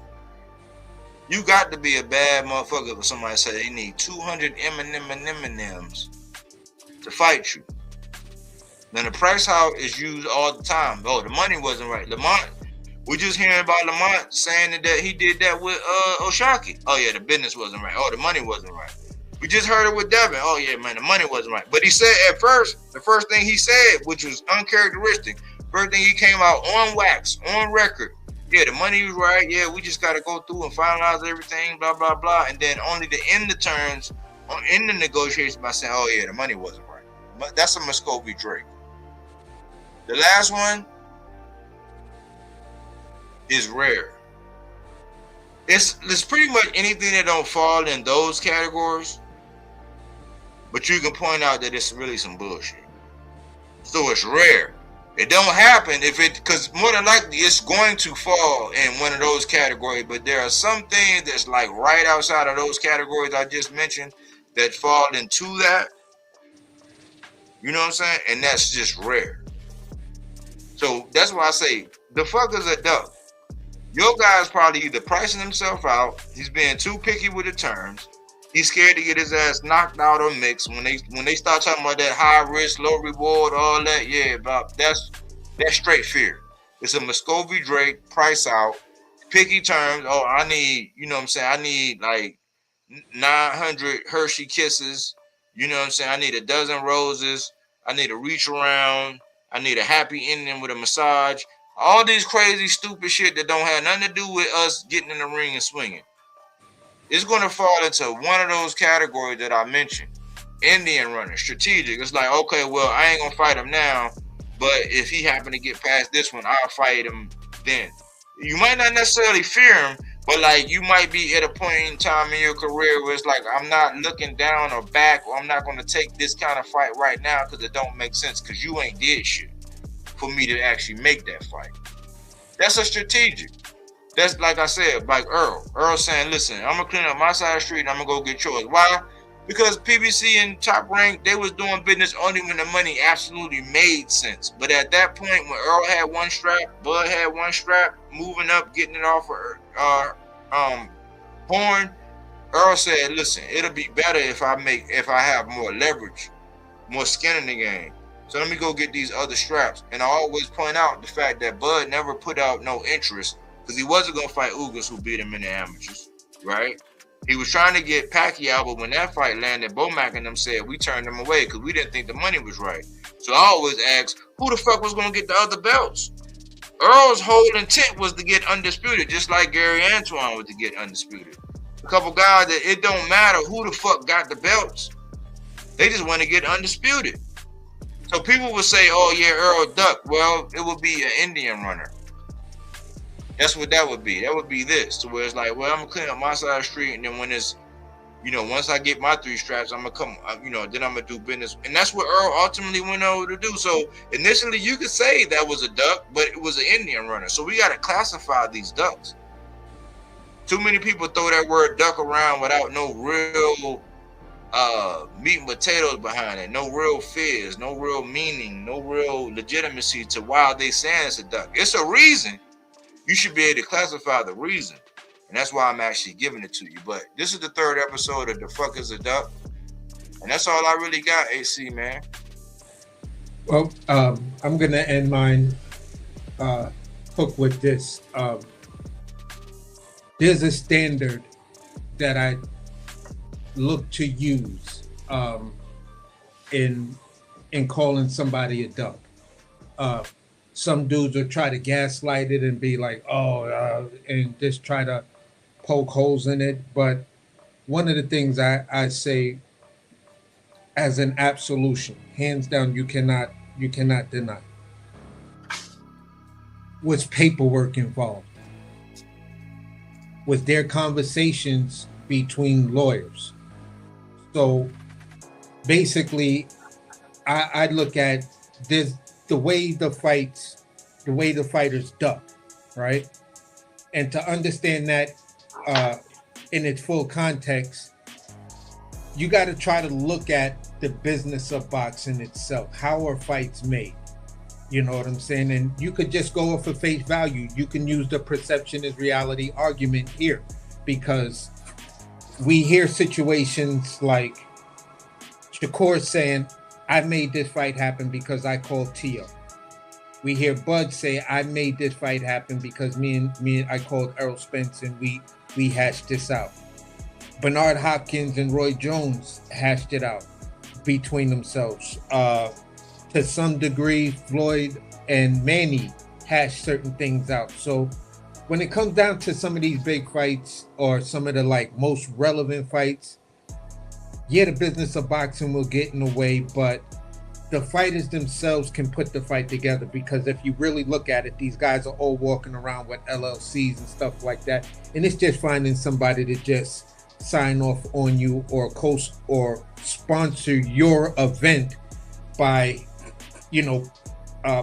You got to be a bad motherfucker for somebody to say they need 200 M&M's to fight you. Then the price out is used all the time. Oh, the money wasn't right. Lamont, we're just hearing about Lamont saying that he did that with Oshaki. Oh yeah, the business wasn't right. Oh, the money wasn't right. We just heard it with Devin. Oh yeah, man, the money wasn't right. But he said at first, the first thing he said, which was uncharacteristic, first thing he came out on wax, on record. Yeah, the money was right. Yeah, we just got to go through and finalize everything, blah, blah, blah. And then only to end the turns, in the negotiations by saying, oh yeah, the money wasn't right. But that's a Muscovy Drake. The last one is rare. It's pretty much anything that don't fall in those categories, but you can point out that it's really some bullshit. So it's rare. It don't happen because more than likely it's going to fall in one of those categories, but there are some things that's like right outside of those categories I just mentioned that fall into that. You know what I'm saying? And that's just rare. So that's why I say the fuck is a duck. Your guy's probably either pricing himself out, he's being too picky with the terms, he's scared to get his ass knocked out or mixed. When they start talking about that high risk, low reward, all that, yeah, but that's straight fear. It's a Muscovy Drake price out, picky terms. Oh, I need, you know what I'm saying? I need like 900 Hershey Kisses. You know what I'm saying? I need a dozen roses. I need a reach around. I need a happy ending with a massage. All these crazy, stupid shit that don't have nothing to do with us getting in the ring and swinging. It's going to fall into one of those categories that I mentioned. Indian runner, strategic. It's like, okay, well, I ain't going to fight him now, but if he happen to get past this one, I'll fight him then. You might not necessarily fear him, but like you might be at a point in time in your career where it's like, I'm not looking down or back, or I'm not going to take this kind of fight right now because it don't make sense because you ain't did shit for me to actually make that fight. That's a strategic. That's like I said, like Earl. Earl saying, listen, I'm going to clean up my side of the street and I'm going to go get yours. Why? Because PBC and Top Rank, they was doing business only when the money absolutely made sense. But at that point, when Earl had one strap, Bud had one strap, moving up, getting it off of Horn, Earl said, listen, it'll be better if I have more leverage, more skin in the game. So let me go get these other straps. And I always point out the fact that Bud never put out no interest because he wasn't going to fight Ugas, who beat him in the amateurs, right? He was trying to get Pacquiao, but when that fight landed, Bomac and them said we turned him away because we didn't think the money was right. So I always ask, who the fuck was going to get the other belts? Earl's whole intent was to get undisputed, just like Gary Antoine was to get undisputed. A couple guys that it don't matter who the fuck got the belts. They just want to get undisputed. So people would say, oh yeah, Earl duck. Well, it would be an Indian runner. That's what that would be. That would be this. So where it's like, well, I'm going to clean up my side of the street, and then when it's, once I get my 3 straps, I'm going to come, then I'm going to do business. And that's what Earl ultimately went over to do. So initially you could say that was a duck, but it was an Indian runner. So we got to classify these ducks. Too many people throw that word duck around without no real meat and potatoes behind it, no real fizz, no real meaning, no real legitimacy to why they saying it's a duck. It's a reason. You should be able to classify the reason. And that's why I'm actually giving it to you. But this is the 3rd episode of The Fuck is a Duck. And that's all I really got, AC, man. Well, I'm going to end mine hook with this. There's a standard that I look to use in calling somebody a duck. Some dudes will try to gaslight it and be like, and just try to poke holes in it. But one of the things I say as an absolution, hands down, you cannot deny, was paperwork involved. Was there conversations between lawyers? So basically, I look at this, the way the fighters duck, right? And to understand that in its full context, you got to try to look at the business of boxing itself. How are fights made? You know what I'm saying? And you could just go off of face value. You can use the perception is reality argument here, because we hear situations like Shakur saying, I made this fight happen because I called Tio. We hear Bud say, I made this fight happen because I called Errol Spence and we hashed this out. Bernard Hopkins and Roy Jones hashed it out between themselves. To some degree, Floyd and Manny hashed certain things out. So when it comes down to some of these big fights or some of the most relevant fights, yeah, the business of boxing will get in the way, but the fighters themselves can put the fight together, because if you really look at it, these guys are all walking around with LLCs and stuff like that. And it's just finding somebody to just sign off on you or sponsor your event by,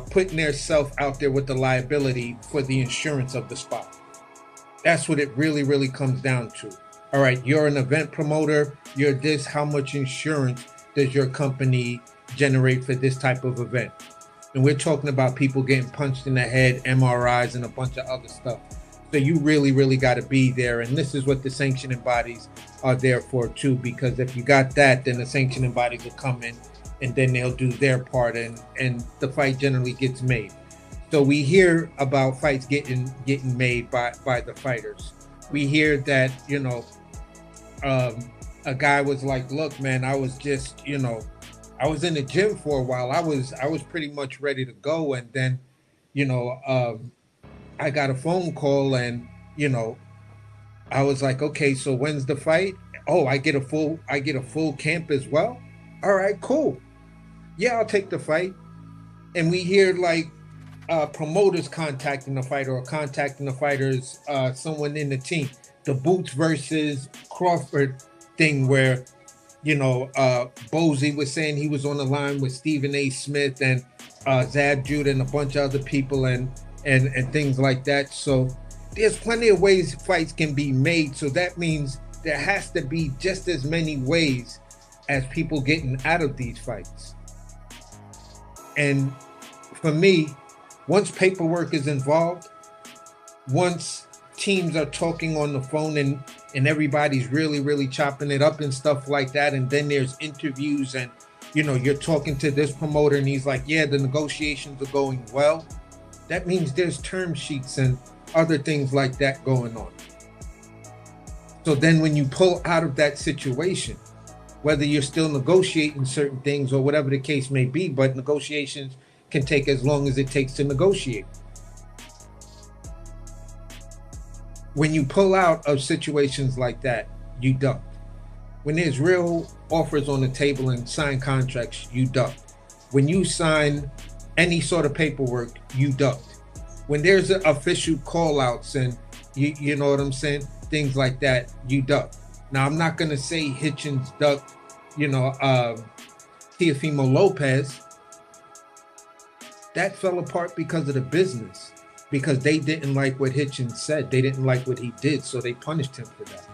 putting their self out there with the liability for the insurance of the spot. That's what it really, really comes down to. All right, you're an event promoter, you're this, how much insurance does your company generate for this type of event? And we're talking about people getting punched in the head, MRIs, and a bunch of other stuff. So you really, really got to be there. And this is what the sanctioning bodies are there for too, because if you got that, then the sanctioning bodies will come in and then they'll do their part, and the fight generally gets made. So we hear about fights getting made by the fighters. We hear that, a guy was like, look, man, I was just, I was in the gym for a while. I was pretty much ready to go. And then, I got a phone call and, I was like, okay, so when's the fight? Oh, I get a full camp as well. All right, cool. Yeah, I'll take the fight. And we hear promoters contacting the fighter or contacting the fighters, someone in the team. The Boots versus Crawford thing where, Bozy was saying he was on the line with Stephen A. Smith and Zab Judah and a bunch of other people and things like that. So there's plenty of ways fights can be made. So that means there has to be just as many ways as people getting out of these fights. And for me, once paperwork is involved, once teams are talking on the phone and everybody's really, really chopping it up and stuff like that, and then there's interviews and you're talking to this promoter and he's like, yeah, the negotiations are going well. That means there's term sheets and other things like that going on. So then when you pull out of that situation, whether you're still negotiating certain things or whatever the case may be, but negotiations can take as long as it takes to negotiate. When you pull out of situations like that, you duck. When there's real offers on the table and sign contracts, you duck. When you sign any sort of paperwork, you duck. When there's official call outs and you know what I'm saying, things like that, you duck. Now, I'm not going to say Hitchens ducked, Teofimo Lopez. That fell apart because of the business, because they didn't like what Hitchens said. They didn't like what he did, so they punished him for that.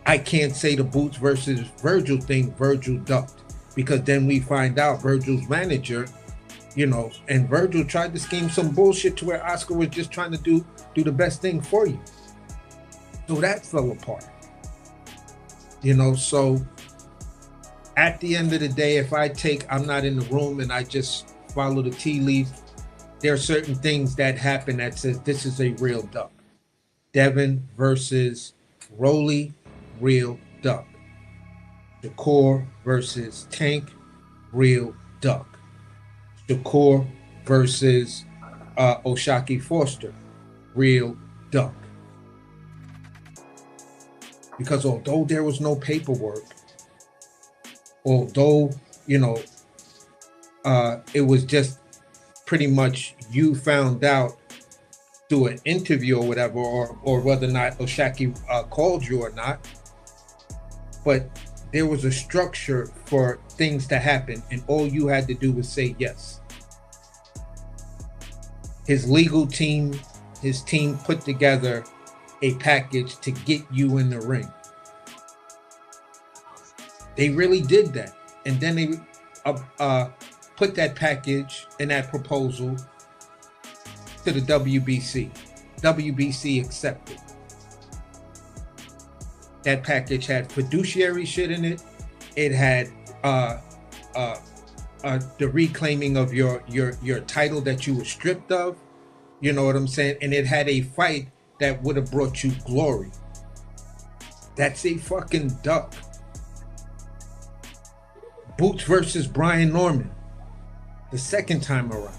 I can't say the Boots versus Virgil thing, Virgil ducked, because then we find out Virgil's manager, and Virgil tried to scheme some bullshit to where Oscar was just trying to do the best thing for you. So that fell apart. So at the end of the day, if I'm not in the room and I just follow the tea leaf, there are certain things that happen that says this is a real duck. Devin versus Rolly, real duck. Shakur versus Tank, real duck. Shakur versus Oshaki Foster, real duck. Because although there was no paperwork, although, it was just pretty much you found out through an interview or whatever, or whether or not Oshaki called you or not, but there was a structure for things to happen, and all you had to do was say yes. His legal team, his team put together a package to get you in the ring. They really did that. And then they put that package and that proposal to the WBC. WBC accepted. That package had fiduciary shit in it. It had the reclaiming of your title that you were stripped of. You know what I'm saying? And it had a fight that would have brought you glory. That's a fucking duck. Boots versus Brian Norman. The second time around.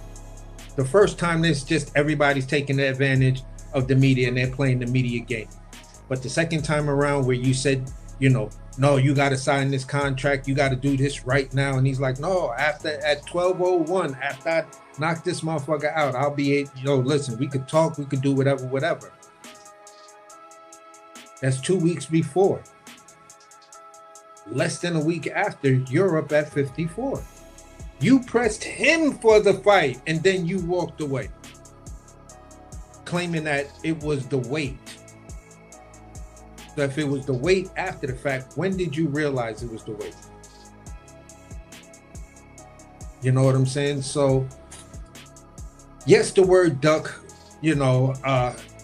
The first time, it's just everybody's taking advantage of the media and they're playing the media game. But the second time around where you said, no, you got to sign this contract. You got to do this right now. And he's like, no, at 12:01, after I knock this motherfucker out, I'll be, listen, we could talk, we could do whatever. That's 2 weeks before. Less than a week after, you're up at 54. You pressed him for the fight, and then you walked away, claiming that it was the weight. So if it was the weight after the fact, when did you realize it was the weight? You know what I'm saying? So, yes, the word duck,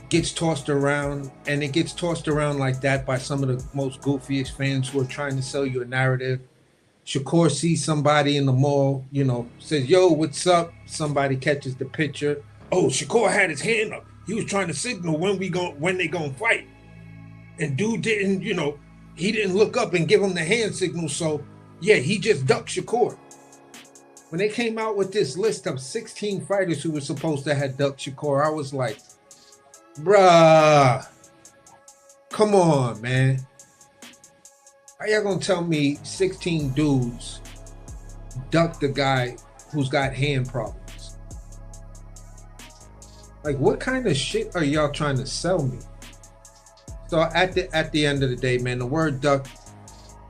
gets tossed around, and it gets tossed around like that by some of the most goofiest fans who are trying to sell you a narrative. Shakur sees somebody in the mall, says, yo, what's up? Somebody catches the picture. Oh, Shakur had his hand up. He was trying to signal when they gonna fight. And dude didn't, he didn't look up and give him the hand signal. So yeah, he just ducked Shakur. When they came out with this list of 16 fighters who were supposed to have ducked Shakur, I was like, bruh, come on, man. How y'all gonna tell me 16 dudes ducked the guy who's got hand problems? Like, what kind of shit are y'all trying to sell me? So at the end of the day, man, the word duck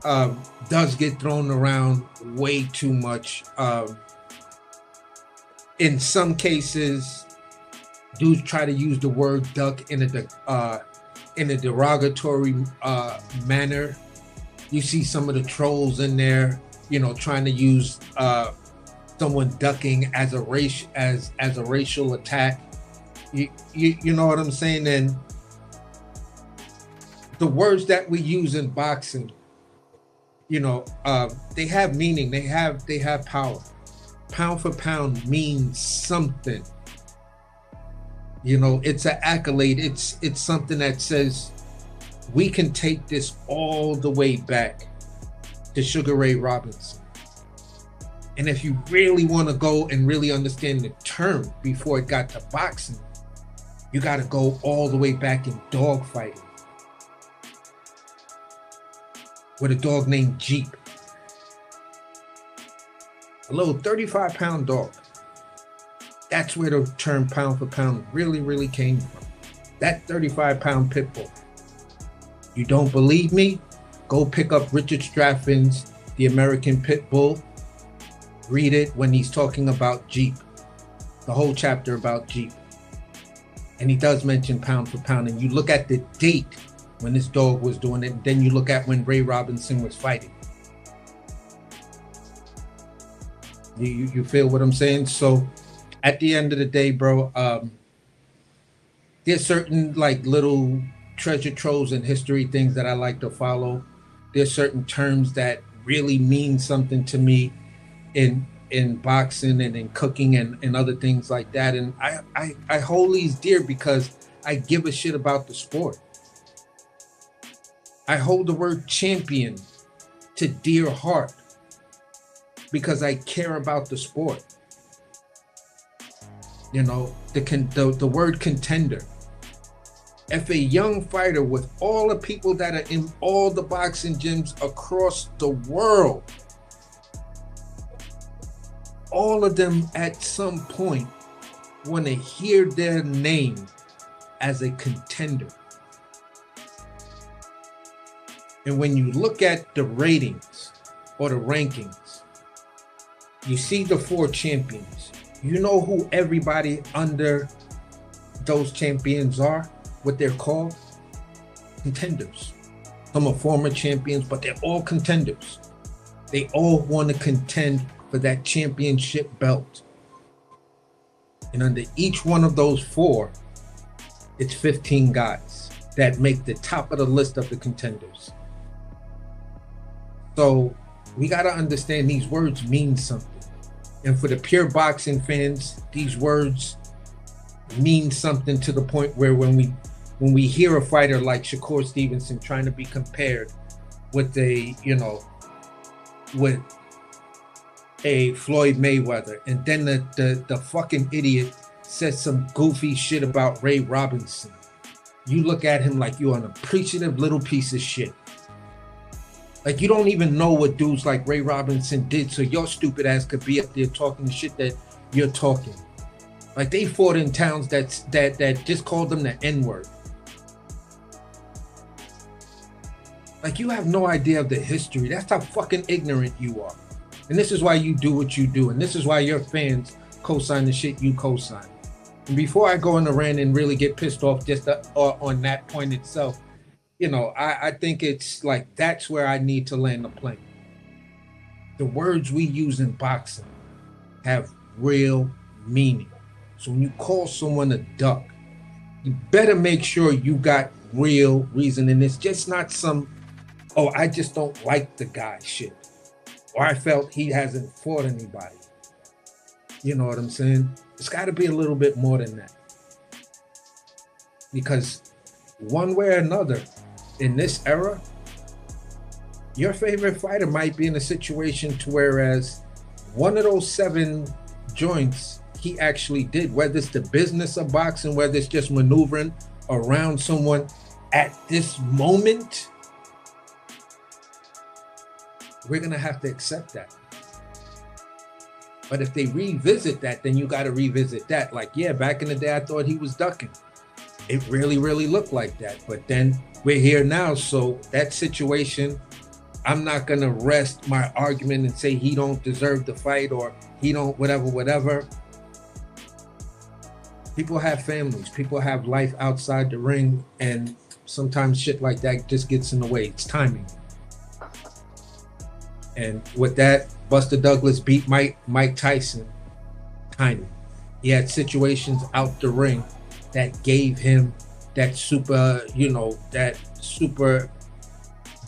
does get thrown around way too much. In some cases, dudes try to use the word duck in a derogatory manner. You see some of the trolls in there, trying to use someone ducking as a racial attack. You know what I'm saying? And the words that we use in boxing they have meaning. They have power. Pound for pound means something. It's an accolade. It's something that says we can take this all the way back to Sugar Ray Robinson. And if you really want to go and really understand the term before it got to boxing, you got to go all the way back in dog fighting with a dog named Jeep. A little 35-pound dog. That's where the term pound for pound really, really came from. That 35-pound pit bull. You don't believe me? Go pick up Richard Straffen's The American Pit Bull. Read it when he's talking about Jeep. The whole chapter about Jeep. And he does mention pound for pound. And you look at the date when this dog was doing it. And then you look at when Ray Robinson was fighting. You feel what I'm saying? So at the end of the day, bro, there's certain like little treasure troves and history things that I like to follow. There's certain terms that really mean something to me in boxing and in cooking and other things like that. And I hold these dear because I give a shit about the sport. I hold the word champion to dear heart because I care about the sport. The word contender. If a young fighter with all the people that are in all the boxing gyms across the world, all of them at some point want to hear their name as a contender. And when you look at the ratings or the rankings, you see the 4 champions. You know who everybody under those champions are, what they're called? Contenders. Some are former champions, but they're all contenders. They all want to contend for that championship belt. And under each one of those 4, it's 15 guys that make the top of the list of the contenders. So we got to understand these words mean something. And for the pure boxing fans, these words mean something to the point where when we hear a fighter like Shakur Stevenson trying to be compared with a Floyd Mayweather, and then the fucking idiot says some goofy shit about Ray Robinson, you look at him like you're an appreciative little piece of shit. Like you don't even know what dudes like Ray Robinson did, so your stupid ass could be up there talking shit that you're talking. Like they fought in towns that just called them the N-word. Like you have no idea of the history. That's how fucking ignorant you are. And this is why you do what you do. And this is why your fans co-sign the shit you co-sign. And before I go on the rant and really get pissed off just on that point itself, I think it's like that's where I need to land the plane. The words we use in boxing have real meaning. So when you call someone a duck, you better make sure you got real reason. And it's just not some, oh, I just don't like the guy shit. Or I felt he hasn't fought anybody. You know what I'm saying? It's got to be a little bit more than that. Because one way or another, in this era, your favorite fighter might be in a situation to whereas one of those 7 joints he actually did, whether it's the business of boxing, whether it's just maneuvering around someone at this moment, we're going to have to accept that. But if they revisit that, then you got to revisit that. Like, yeah, back in the day, I thought he was ducking. It really, really looked like that. But then we're here now. So that situation, I'm not going to rest my argument and say he don't deserve the fight or he don't whatever. People have families. People have life outside the ring. And sometimes shit like that just gets in the way. It's timing. And with that, Buster Douglas beat Mike Tyson. Timing. He had situations out the ring that gave him that super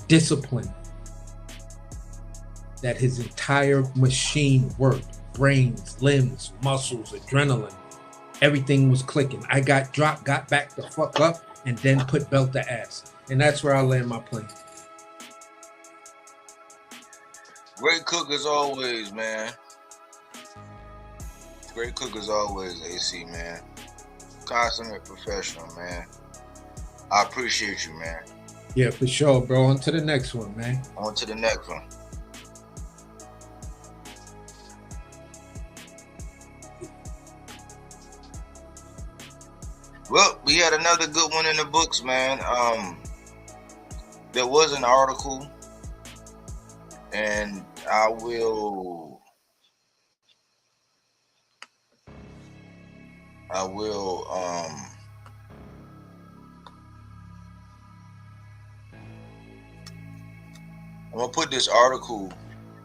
discipline that his entire machine worked. Brains, limbs, muscles, adrenaline. Everything was clicking. I got dropped, got back the fuck up, and then put belt to ass. And that's where I land my plane. Great cook as always, man. Great cook as always, AC, man. Consummate professional, man. I appreciate you, man. Yeah, for sure, bro. On to the next one, man. On to the next one. Well, we had another good one in the books, man. There was an article, and I'm gonna put this article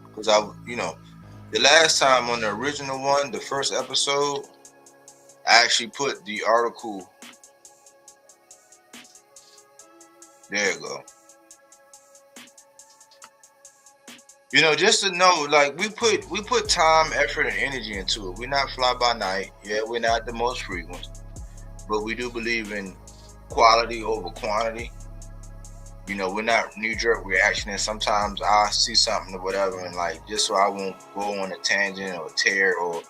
because the last time on the original one, the first episode, I actually put the article. There you go. Just to know, like we put time, effort, and energy into it. We're not fly by night. Yeah, we're not the most frequent, but we do believe in quality over quantity. We're not knee-jerk reaction, and sometimes I see something or whatever, and like just so I won't go on a tangent or tear or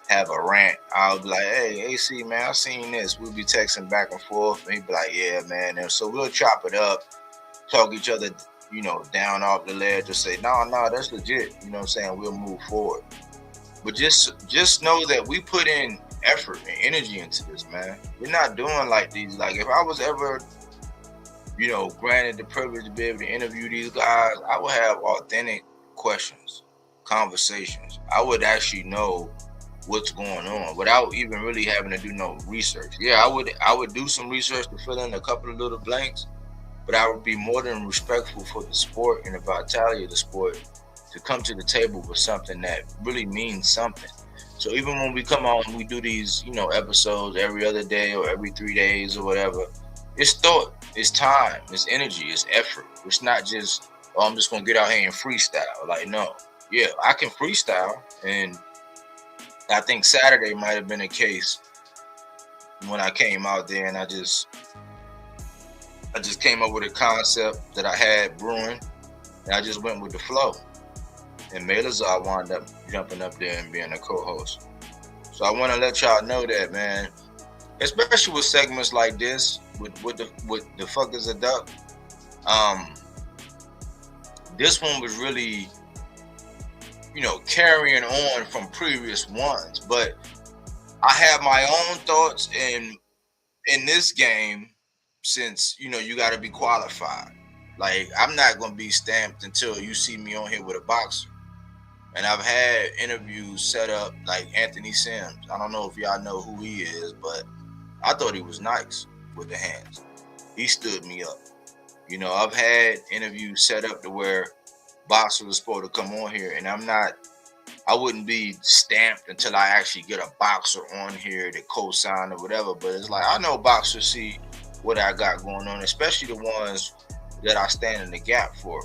have a rant, I'll be like, hey, AC, man, I seen this. We'll be texting back and forth, and he'd be like, yeah, man. And so we'll chop it up, talk each other, down off the ledge, or say, no, that's legit. You know what I'm saying? We'll move forward. But just know that we put in effort and energy into this, man. We're not doing like these. Like if I was ever, granted the privilege to be able to interview these guys, I would have authentic questions, conversations. I would actually know what's going on without even really having to do no research. Yeah, I would do some research to fill in a couple of little blanks, but I would be more than respectful for the sport and the vitality of the sport to come to the table with something that really means something. So even when we come on and we do these, episodes every other day or every 3 days or whatever, it's thought, it's time, it's energy, it's effort. It's not just, I'm just gonna get out here and freestyle. Like, no. Yeah, I can freestyle, and I think Saturday might have been a case when I came out there and I just came up with a concept that I had brewing, and I just went with the flow. And Melazar wound up jumping up there and being a co-host. So I want to let y'all know that, man, especially with segments like this, with the fuck is a duck. This one was really, carrying on from previous ones, but I have my own thoughts in this game, since you got to be qualified. Like, I'm not gonna be stamped until you see me on here with a boxer. And I've had interviews set up like Anthony Sims. I don't know if y'all know who he is, but I thought he was nice with the hands. He stood me up. I've had interviews set up to where boxer was supposed to come on here, and I wouldn't be stamped until I actually get a boxer on here to co-sign or whatever. But it's like, I know boxers see what I got going on, especially the ones that I stand in the gap for.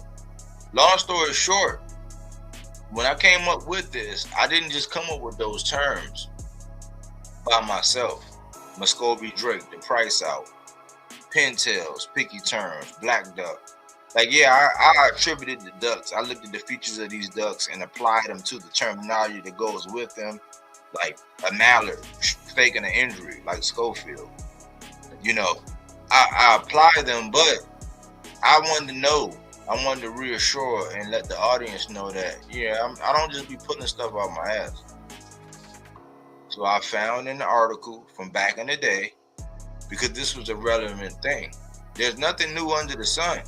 Long story short, when I came up with this, I didn't just come up with those terms by myself. Muscovy Drake, the price out, pintails, picky terms, black duck. Like, yeah, I attributed the ducks. I looked at the features of these ducks and applied them to the terminology that goes with them, like a mallard, faking an injury, like Schofield. I apply them, but I wanted to know. I wanted to reassure and let the audience know that, I don't just be putting stuff out my ass. So I found in the article from back in the day, because this was a relevant thing. There's nothing new under the sun.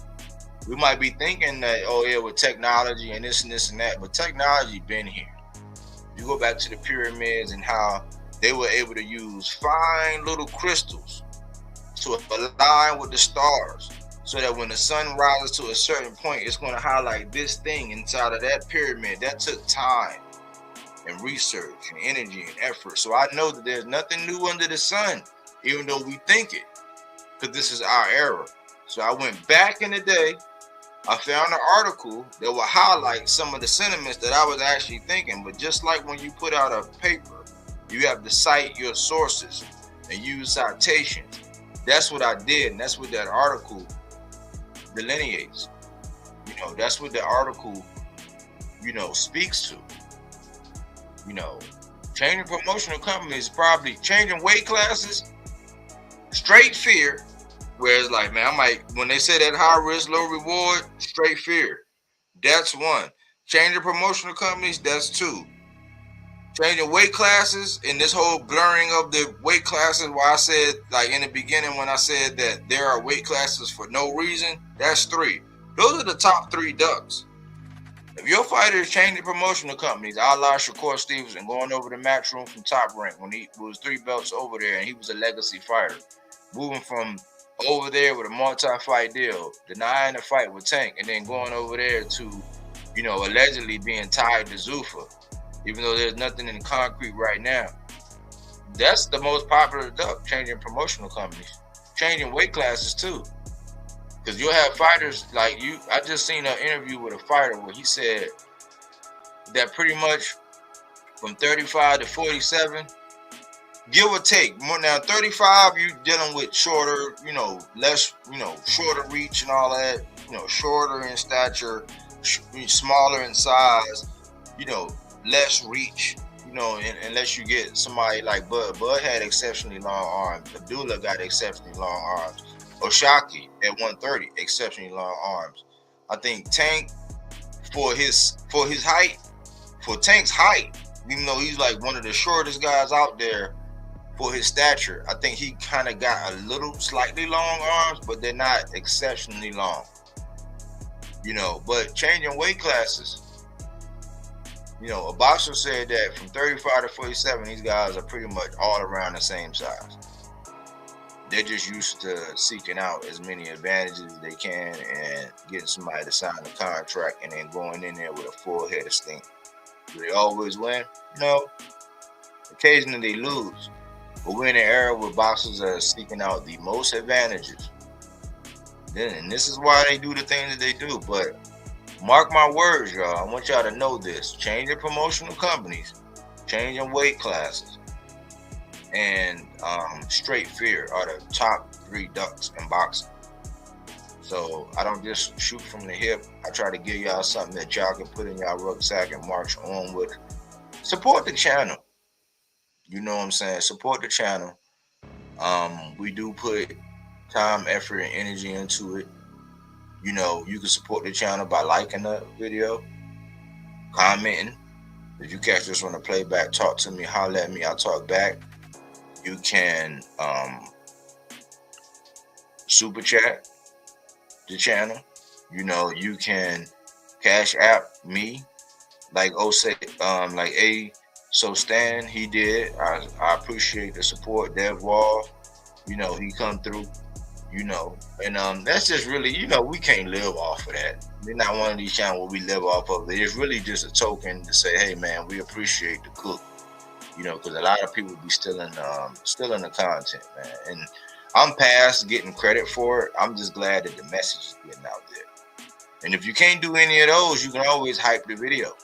We might be thinking that, with technology and this and this and that, but technology been here. You go back to the pyramids and how they were able to use fine little crystals to align with the stars, so that when the sun rises to a certain point, it's going to highlight this thing inside of that pyramid. That took time and research and energy and effort. So I know that there's nothing new under the sun, even though we think it, because this is our era. So I went back in the day I found an article that will highlight some of the sentiments that I was actually thinking. But just like when you put out a paper, you have to cite your sources and use citations. That's what I did, and that's what that article delineates. You know, that's what the article, you know, speaks to. You know, changing promotional companies, probably changing weight classes, straight fear. Whereas, like, man, I might, when they say that high risk, low reward, straight fear. That's one. Changing promotional companies, that's two. Changing weight classes and this whole blurring of the weight classes, where I said, like in the beginning when I said that there are weight classes for no reason, that's three. Those are the top three ducks. If your fighter is changing promotional companies, a la Shakur Stevenson going over the Matchroom from Top Rank when he was 3 belts over there and he was a legacy fighter, moving from over there with a multi-fight deal, denying the fight with Tank, and then going over there to, you know, allegedly being tied to Zuffa, even though there's nothing in concrete right now. That's the most popular duck, changing promotional companies, changing weight classes too. Because you'll have fighters like you. I just seen an interview with a fighter where he said that pretty much from 35 to 47, give or take. Now 35, you dealing with shorter, you know, less, you know, shorter reach and all that, you know, shorter in stature, smaller in size, you know, less reach, you know, unless you get somebody like Bud. Bud had exceptionally long arms. Abdullah got exceptionally long arms. Oshaki at 130, exceptionally long arms. I think Tank, for his height, for Tank's height, even though he's like one of the shortest guys out there, for his stature, I think he kind of got a little slightly long arms, but they're not exceptionally long. You know, but changing weight classes, you know, a boxer said that from 35 to 47, these guys are pretty much all around the same size. They're just used to seeking out as many advantages as they can and getting somebody to sign a contract and then going in there with a full head of steam. Do they always win? No. Occasionally they lose. But we're in an era where boxers are seeking out the most advantages. And this is why they do the things that they do. But mark my words, y'all. I want y'all to know this. Changing promotional companies, changing weight classes, and straight fear are the top three ducks in boxing. So I don't just shoot from the hip. I try to give y'all something that y'all can put in y'all rucksack and march on with. Support the channel. You know what I'm saying? Support the channel. We do put time, effort, and energy into it. You know, you can support the channel by liking the video, commenting. If you catch this on the playback, talk to me, holler at me, I'll talk back. You can super chat the channel. You know, you can cash app me like So Stan, he did. I appreciate the support. Dev Wall, you know, he come through, you know. And that's just really, you know, we can't live off of that. We're not one of these channels where we live off of it. It's really just a token to say, hey man, we appreciate the cook. You know, because a lot of people be still in the content, man. And I'm past getting credit for it. I'm just glad that the message is getting out there. And if you can't do any of those, you can always hype the video.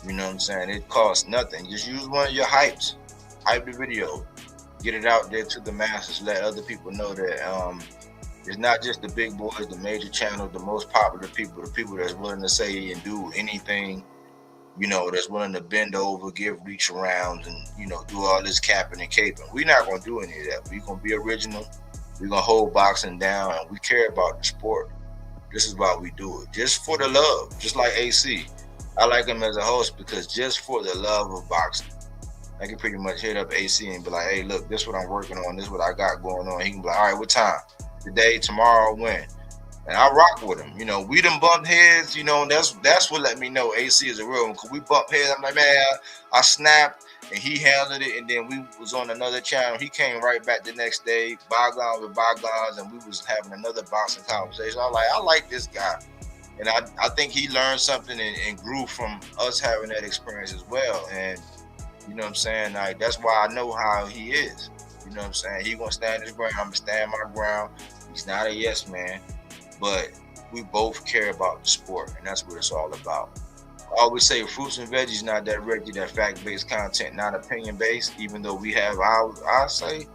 You know what I'm saying? It costs nothing. Just use one of your hypes. Hype the video. Get it out there to the masses. Let other people know that it's not just the big boys, the major channels, the most popular people, the people that's willing to say and do anything, you know, that's willing to bend over, give reach around, and, you know, do all this capping and caping. We're not going to do any of that. We're going to be original. We're going to hold boxing down, and we care about the sport. This is why we do it. Just for the love. Just like AC. I like him as a host because just for the love of boxing. I can pretty much hit up AC and be like, hey, look, this is what I'm working on. This is what I got going on. He can be like, all right, what time? Today, tomorrow, when? And I rock with him. You know, we done bumped heads, you know, and that's what let me know AC is a real one. Because we bumped heads. I'm like, man, I snapped, and he handled it. And then we was on another channel. He came right back the next day, bygones with bygones, and we was having another boxing conversation. I like this guy. And I think he learned something and grew from us having that experience as well. And, you know what I'm saying? Like, that's why I know how he is. You know what I'm saying? He gonna stand his ground. I'm gonna stand my ground. He's not a yes man. But we both care about the sport, and that's what it's all about. I always say fruits and veggies not directly that fact-based content, not opinion-based, even though we have I say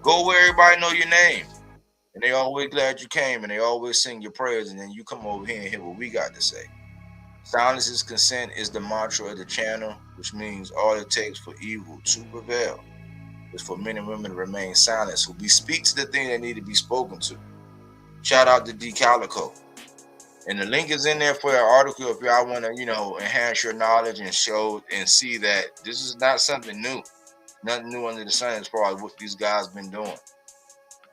go where everybody know your name. And they always glad you came, and they always sing your prayers, and then you come over here and hear what we got to say. Silence is consent is the mantra of the channel, which means all it takes for evil to prevail is for men and women to remain silent. So we speak to the thing that need to be spoken to. Shout out to D Calico. And the link is in there for our article if y'all want to, enhance your knowledge and show and see that this is not something new. Nothing new under the sun as far as what these guys been doing.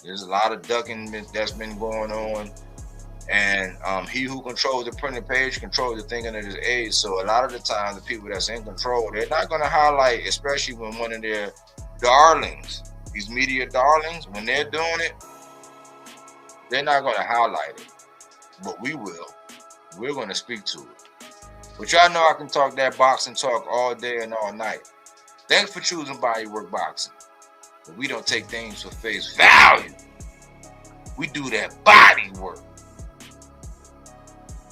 There's a lot of ducking that's been going on. And he who controls the printed page controls the thinking of his age. So a lot of the time, the people that's in control, they're not going to highlight, especially when one of their darlings, these media darlings, when they're doing it, they're not going to highlight it. But we will. We're going to speak to it. But y'all know I can talk that boxing talk all day and all night. Thanks for choosing Bodywork Boxing. But we don't take things for face value. We do that body work.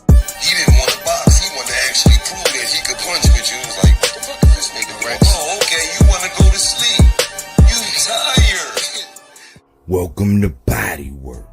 He didn't want to box. He wanted to actually prove that he could punch with you. He was like, what the fuck is this nigga, right? Oh, okay, you want to go to sleep. You tired. Welcome to Bodywork.